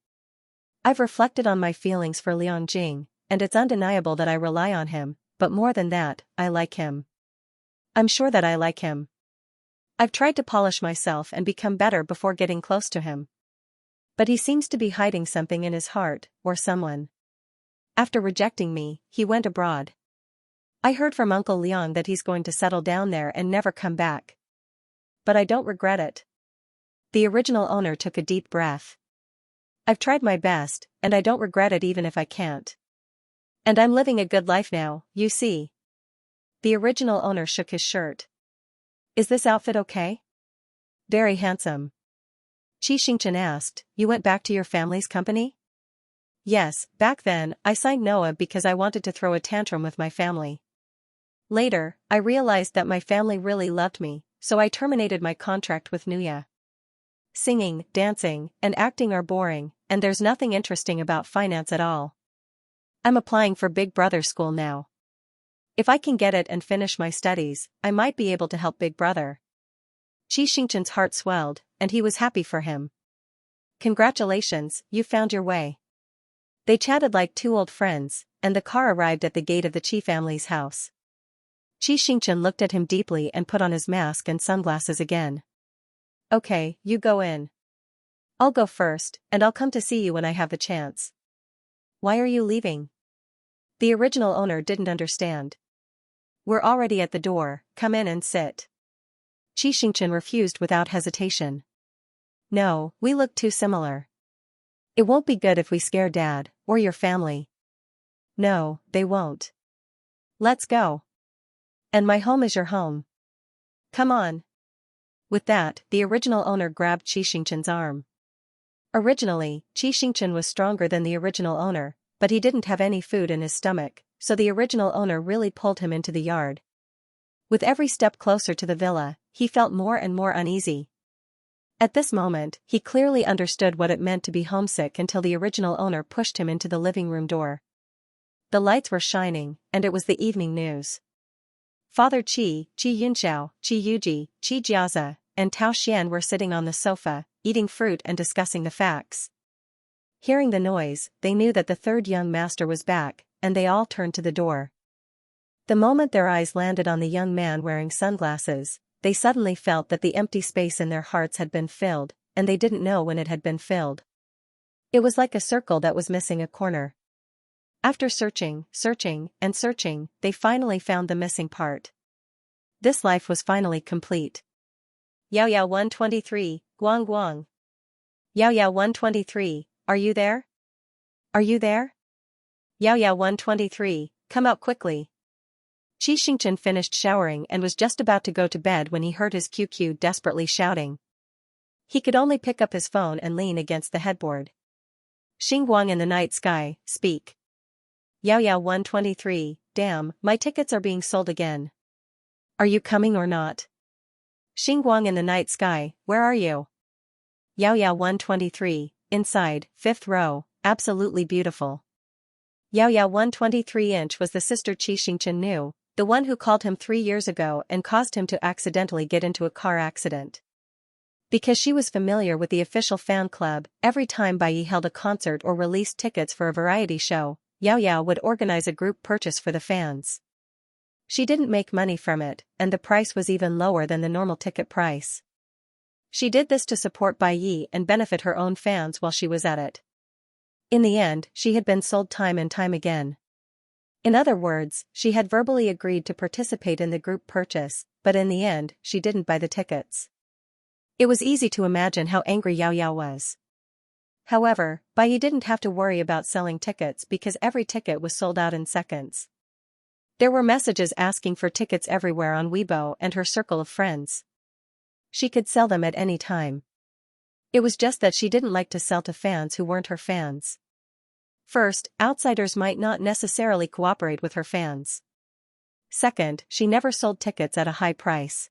I've reflected on my feelings for Liang Jing, and it's undeniable that I rely on him, but more than that, I like him. I'm sure that I like him. I've tried to polish myself and become better before getting close to him. But he seems to be hiding something in his heart, or someone. After rejecting me, he went abroad. I heard from Uncle Liang that he's going to settle down there and never come back. But I don't regret it. The original owner took a deep breath. I've tried my best, and I don't regret it even if I can't. And I'm living a good life now, you see. The original owner shook his shirt. Is this outfit okay? Very handsome. Xianxia asked, you went back to your family's company? Yes, back then, I signed Noah because I wanted to throw a tantrum with my family. Later, I realized that my family really loved me, so I terminated my contract with Nuya. Singing, dancing, and acting are boring, and there's nothing interesting about finance at all. I'm applying for Big Brother school now. If I can get it and finish my studies, I might be able to help Big Brother. Xianxia's heart swelled, and he was happy for him. Congratulations, you found your way. They chatted like two old friends, and the car arrived at the gate of the Qi family's house. Xianxia looked at him deeply and put on his mask and sunglasses again. Okay, you go in. I'll go first, and I'll come to see you when I have the chance. Why are you leaving? The original owner didn't understand. We're already at the door, come in and sit. Xianxia refused without hesitation. No, we look too similar. It won't be good if we scare Dad, or your family. No, they won't. Let's go. And my home is your home. Come on. With that, the original owner grabbed Xianxia's arm. Originally, Xianxia was stronger than the original owner, but he didn't have any food in his stomach, so the original owner really pulled him into the yard. With every step closer to the villa, he felt more and more uneasy. At this moment, he clearly understood what it meant to be homesick until the original owner pushed him into the living room door. The lights were shining, and it was the evening news. Father Qi Yunxiao, Qi Yuji, Qi Jiaza, and Tao Xian were sitting on the sofa, eating fruit and discussing the facts. Hearing the noise, they knew that the third young master was back, and they all turned to the door. The moment their eyes landed on the young man wearing sunglasses, they suddenly felt that the empty space in their hearts had been filled, and they didn't know when it had been filled. It was like a circle that was missing a corner. After searching, and searching, they finally found the missing part. This life was finally complete. Yao Yao 123, Guang Guang. Yao Yao 123, are you there? Are you there? Yao Yao 123, come out quickly. Xianxia finished showering and was just about to go to bed when he heard his QQ desperately shouting. He could only pick up his phone and lean against the headboard. Xingguang in the night sky, speak. Yao Yao 123, damn, my tickets are being sold again. Are you coming or not? Xingguang in the night sky, where are you? Xiaoyao 123, inside, 5th row, absolutely beautiful. Xiaoyao 123 was the sister Xianxia knew, the one who called him 3 years ago and caused him to accidentally get into a car accident. Because she was familiar with the official fan club, every time Bai Yi held a concert or released tickets for a variety show, Xiaoyao would organize a group purchase for the fans. She didn't make money from it, and the price was even lower than the normal ticket price. She did this to support Bai Yi and benefit her own fans while she was at it. In the end, she had been sold time and time again. In other words, she had verbally agreed to participate in the group purchase, but in the end, she didn't buy the tickets. It was easy to imagine how angry Xiaoyao was. However, Bai Yi didn't have to worry about selling tickets because every ticket was sold out in seconds. There were messages asking for tickets everywhere on Weibo and her circle of friends. She could sell them at any time. It was just that she didn't like to sell to fans who weren't her fans. First, outsiders might not necessarily cooperate with her fans. Second, she never sold tickets at a high price.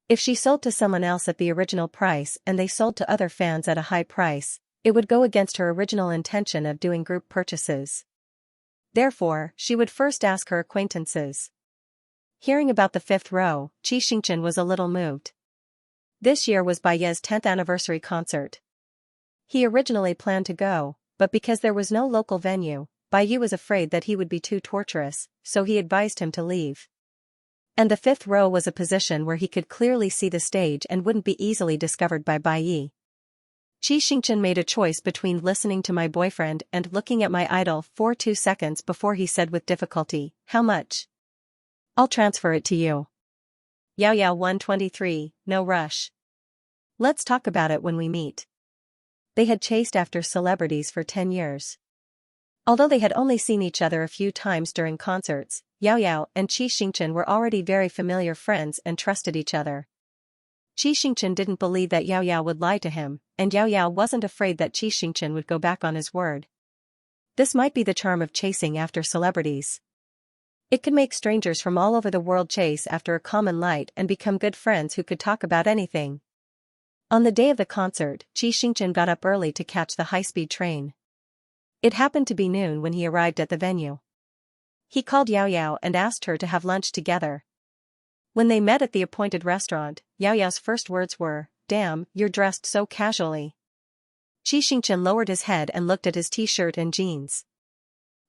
If she sold to someone else at the original price and they sold to other fans at a high price, it would go against her original intention of doing group purchases. Therefore, she would first ask her acquaintances. Hearing about the 5th row, Xianxia was a little moved. This year was Bai Yi's 10th anniversary concert. He originally planned to go, but because there was no local venue, Bai Yi was afraid that he would be too torturous, so he advised him to leave. And the 5th row was a position where he could clearly see the stage and wouldn't be easily discovered by Bai Yi. Xianxia made a choice between listening to my boyfriend and looking at my idol for 2 seconds before he said with difficulty, "How much?" "I'll transfer it to you." Xiaoyao 123, no rush. Let's talk about it when we meet. They had chased after celebrities for 10 years. Although they had only seen each other a few times during concerts, Xiaoyao and Xianxia were already very familiar friends and trusted each other. Xianxia didn't believe that Xiaoyao would lie to him, and Xiaoyao wasn't afraid that Xianxia would go back on his word. This might be the charm of chasing after celebrities. It could make strangers from all over the world chase after a common light and become good friends who could talk about anything. On the day of the concert, Xianxia got up early to catch the high-speed train. It happened to be noon when he arrived at the venue. He called Xiaoyao and asked her to have lunch together. When they met at the appointed restaurant, Xiaoyao's first words were, "Damn, you're dressed so casually." Xianxia lowered his head and looked at his t-shirt and jeans.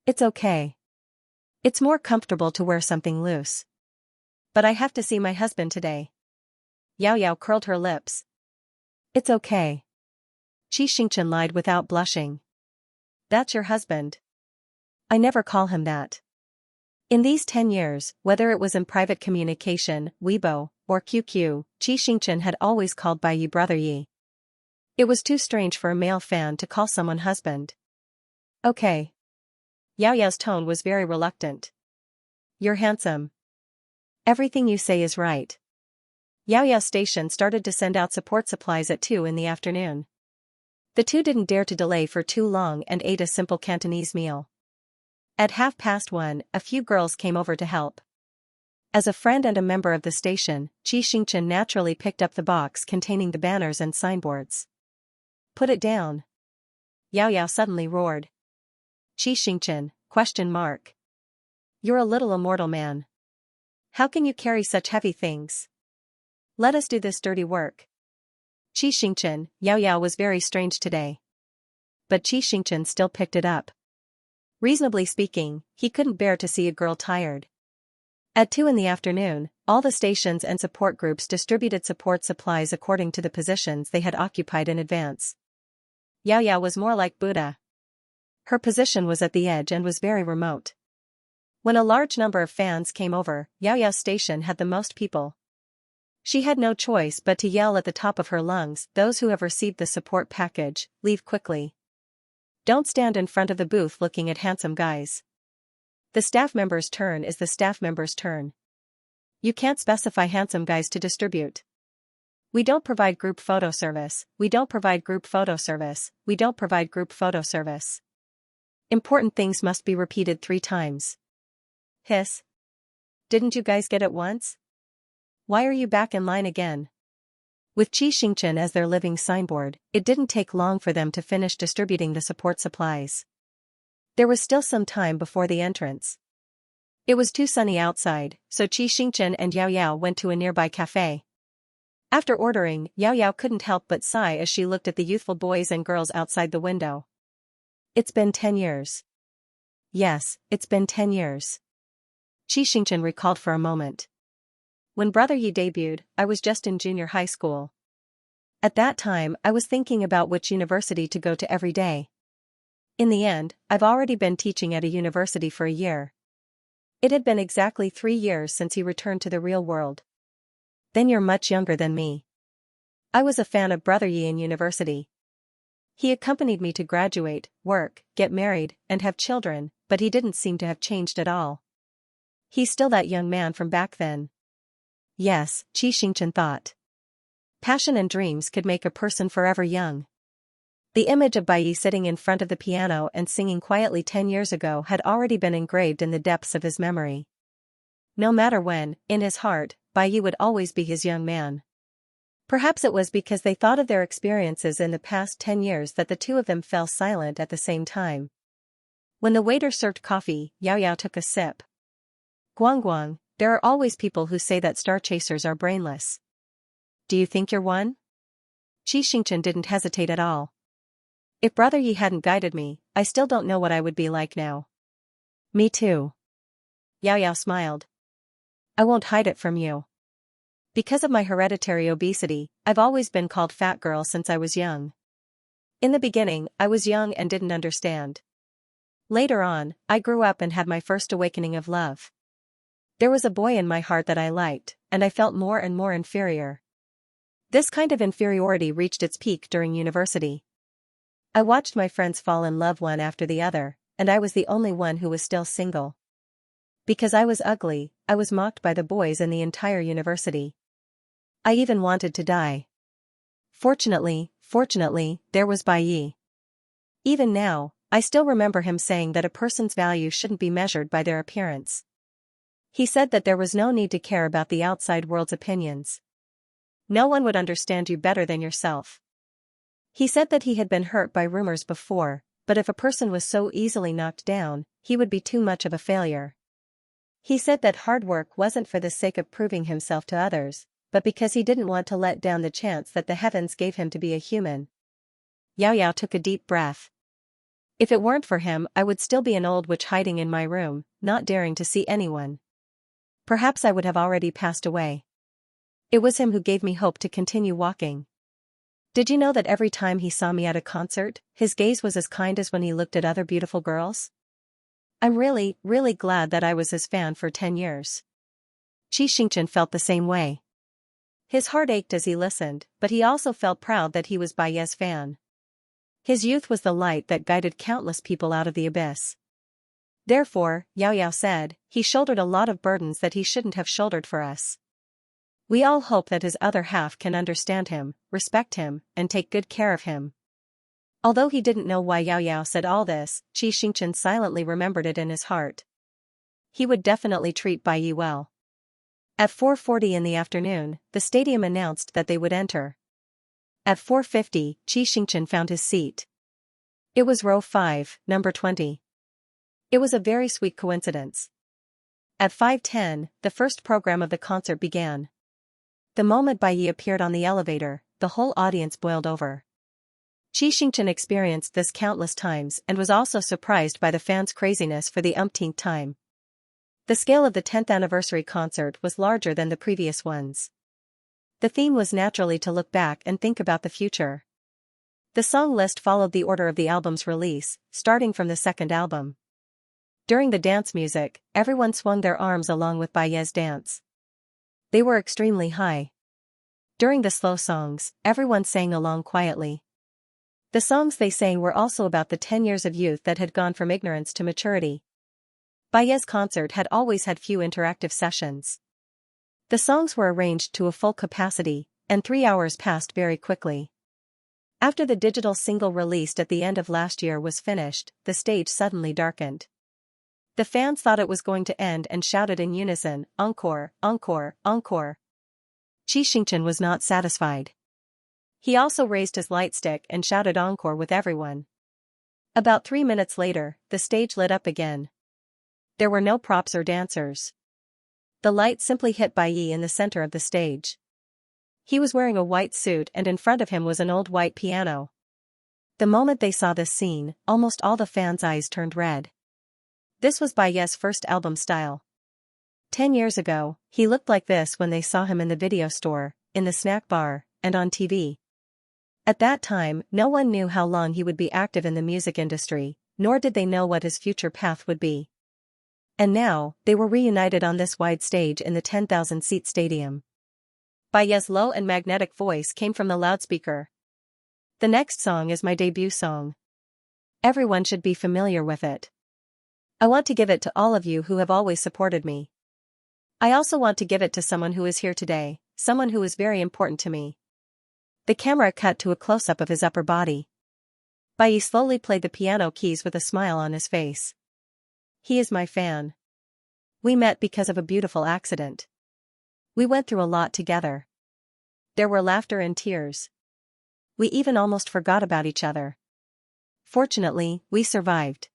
"It's okay. It's more comfortable to wear something loose. But I have to see my husband today." Xiaoyao curled her lips. "It's okay." Xianxia lied without blushing. "That's your husband." "I never call him that." In these 10 years, whether it was in private communication, Weibo, or QQ, Xianxia had always called Bai Yi brother Yi. It was too strange for a male fan to call someone husband. "Okay." Xiaoyao's tone was very reluctant. "You're handsome. Everything you say is right." Xiaoyao Station started to send out support supplies at 2 in the afternoon. The two didn't dare to delay for too long and ate a simple Cantonese meal. At 1:30, a few girls came over to help. As a friend and a member of the station, Xianxia naturally picked up the box containing the banners and signboards. "Put it down." Xiaoyao suddenly roared. "Xianxia, question mark. You're a little immortal man. How can you carry such heavy things? Let us do this dirty work." Xianxia, Xiaoyao was very strange today. But Xianxia still picked it up. Reasonably speaking, he couldn't bear to see a girl tired. At 2 in the afternoon, all the stations and support groups distributed support supplies according to the positions they had occupied in advance. Xiaoyao was more like Buddha. Her position was at the edge and was very remote. When a large number of fans came over, Xiaoyao's station had the most people. She had no choice but to yell at the top of her lungs, "Those who have received the support package, leave quickly. Don't stand in front of the booth looking at handsome guys. The staff member's turn is the staff member's turn. You can't specify handsome guys to distribute. We don't provide group photo service, we don't provide group photo service, we don't provide group photo service." Important things must be repeated 3 times. Hiss. Didn't you guys get it once? Why are you back in line again? With Xianxia as their living signboard, it didn't take long for them to finish distributing the support supplies. There was still some time before the entrance. It was too sunny outside, so Xianxia and Yao Yao went to a nearby cafe. After ordering, Yao Yao couldn't help but sigh as she looked at the youthful boys and girls outside the window. It's been 10 years. Yes, it's been 10 years. Xianxia recalled for a moment. When Brother Yi debuted, I was just in junior high school. At that time, I was thinking about which university to go to every day. In the end, I've already been teaching at a university for a year. It had been exactly 3 years since he returned to the real world. Then you're much younger than me. I was a fan of Brother Yi in university. He accompanied me to graduate, work, get married, and have children, but he didn't seem to have changed at all. He's still that young man from back then. Yes, Xianxia thought. Passion and dreams could make a person forever young. The image of Bai Yi sitting in front of the piano and singing quietly 10 years ago had already been engraved in the depths of his memory. No matter when, in his heart, Bai Yi would always be his young man. Perhaps it was because they thought of their experiences in the past 10 years that the two of them fell silent at the same time. When the waiter served coffee, Yao Yao took a sip. Guang, there are always people who say that star chasers are brainless. Do you think you're one? Xianxia didn't hesitate at all. If Brother Yi hadn't guided me, I still don't know what I would be like now. Me too. Yao Yao smiled. I won't hide it from you. Because of my hereditary obesity, I've always been called fat girl since I was young. In the beginning, I was young and didn't understand. Later on, I grew up and had my first awakening of love. There was a boy in my heart that I liked, and I felt more and more inferior. This kind of inferiority reached its peak during university. I watched my friends fall in love one after the other, and I was the only one who was still single. Because I was ugly, I was mocked by the boys in the entire university. I even wanted to die. Fortunately, there was Bai Yi. Even now, I still remember him saying that a person's value shouldn't be measured by their appearance. He said that there was no need to care about the outside world's opinions. No one would understand you better than yourself. He said that he had been hurt by rumors before, but if a person was so easily knocked down, he would be too much of a failure. He said that hard work wasn't for the sake of proving himself to others, but because he didn't want to let down the chance that the heavens gave him to be a human. Yao Yao took a deep breath. If it weren't for him, I would still be an old witch hiding in my room, not daring to see anyone. Perhaps I would have already passed away. It was him who gave me hope to continue walking. Did you know that every time he saw me at a concert, his gaze was as kind as when he looked at other beautiful girls? I'm really glad that I was his fan for 10 years. Xianxia felt the same way. His heart ached as he listened, but he also felt proud that he was Bai Yi's fan. His youth was the light that guided countless people out of the abyss. Therefore, Yao Yao said, he shouldered a lot of burdens that he shouldn't have shouldered for us. We all hope that his other half can understand him, respect him, and take good care of him. Although he didn't know why Yao Yao said all this, Xianxia silently remembered it in his heart. He would definitely treat Bai Yi well. At 4:40 in the afternoon, the stadium announced that they would enter. At 4:50, Xianxia found his seat. It was row 5, number 20. It was a very sweet coincidence. At 5:10, the first program of the concert began. The moment Bai Yi appeared on the elevator, the whole audience boiled over. Xianxia experienced this countless times and was also surprised by the fans' craziness for the umpteenth time. The scale of the 10th anniversary concert was larger than the previous ones. The theme was naturally to look back and think about the future. The song list followed the order of the album's release, starting from the second album. During the dance music, everyone swung their arms along with Bai Yi's dance. They were extremely high. During the slow songs, everyone sang along quietly. The songs they sang were also about the 10 years of youth that had gone from ignorance to maturity. Bai Yi's concert had always had few interactive sessions. The songs were arranged to a full capacity, and 3 hours passed very quickly. After the digital single released at the end of last year was finished, the stage suddenly darkened. The fans thought it was going to end and shouted in unison, "Encore, encore, encore." Xianxia was not satisfied. He also raised his light stick and shouted encore with everyone. About 3 minutes later, the stage lit up again. There were no props or dancers. The light simply hit Bai Yi in the center of the stage. He was wearing a white suit and in front of him was an old white piano. The moment they saw this scene, almost all the fans' eyes turned red. This was Bai Yi's first album style. 10 years ago, he looked like this when they saw him in the video store, in the snack bar, and on TV. At that time, no one knew how long he would be active in the music industry, nor did they know what his future path would be. And now, they were reunited on this wide stage in the 10,000-seat stadium. Bai Yi's low and magnetic voice came from the loudspeaker. The next song is my debut song. Everyone should be familiar with it. I want to give it to all of you who have always supported me. I also want to give it to someone who is here today, someone who is very important to me. The camera cut to a close-up of his upper body. Bai Yi slowly played the piano keys with a smile on his face. He is my fan. We met because of a beautiful accident. We went through a lot together. There were laughter and tears. We even almost forgot about each other. Fortunately, we survived.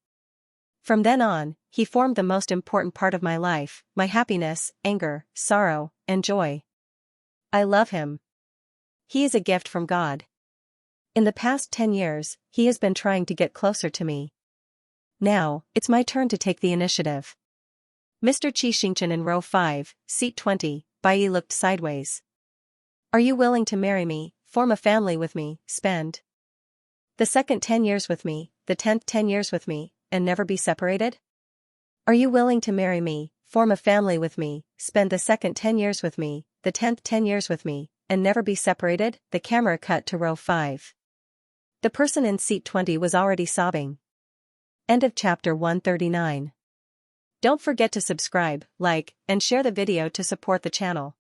From then on, he formed the most important part of my life, my happiness, anger, sorrow, and joy. I love him. He is a gift from God. In the past 10 years, he has been trying to get closer to me. Now, it's my turn to take the initiative. Mr. Xianxia in row 5, seat 20, Bai Yi looked sideways. Are you willing to marry me, form a family with me, spend the second 10 years with me, the 10th 10 years with me, and never be separated? Are you willing to marry me, form a family with me, spend the second 10 years with me, the 10th 10 years with me, and never be separated? The camera cut to row 5. The person in seat 20 was already sobbing. End of chapter 139. Don't forget to subscribe, like, and share the video to support the channel.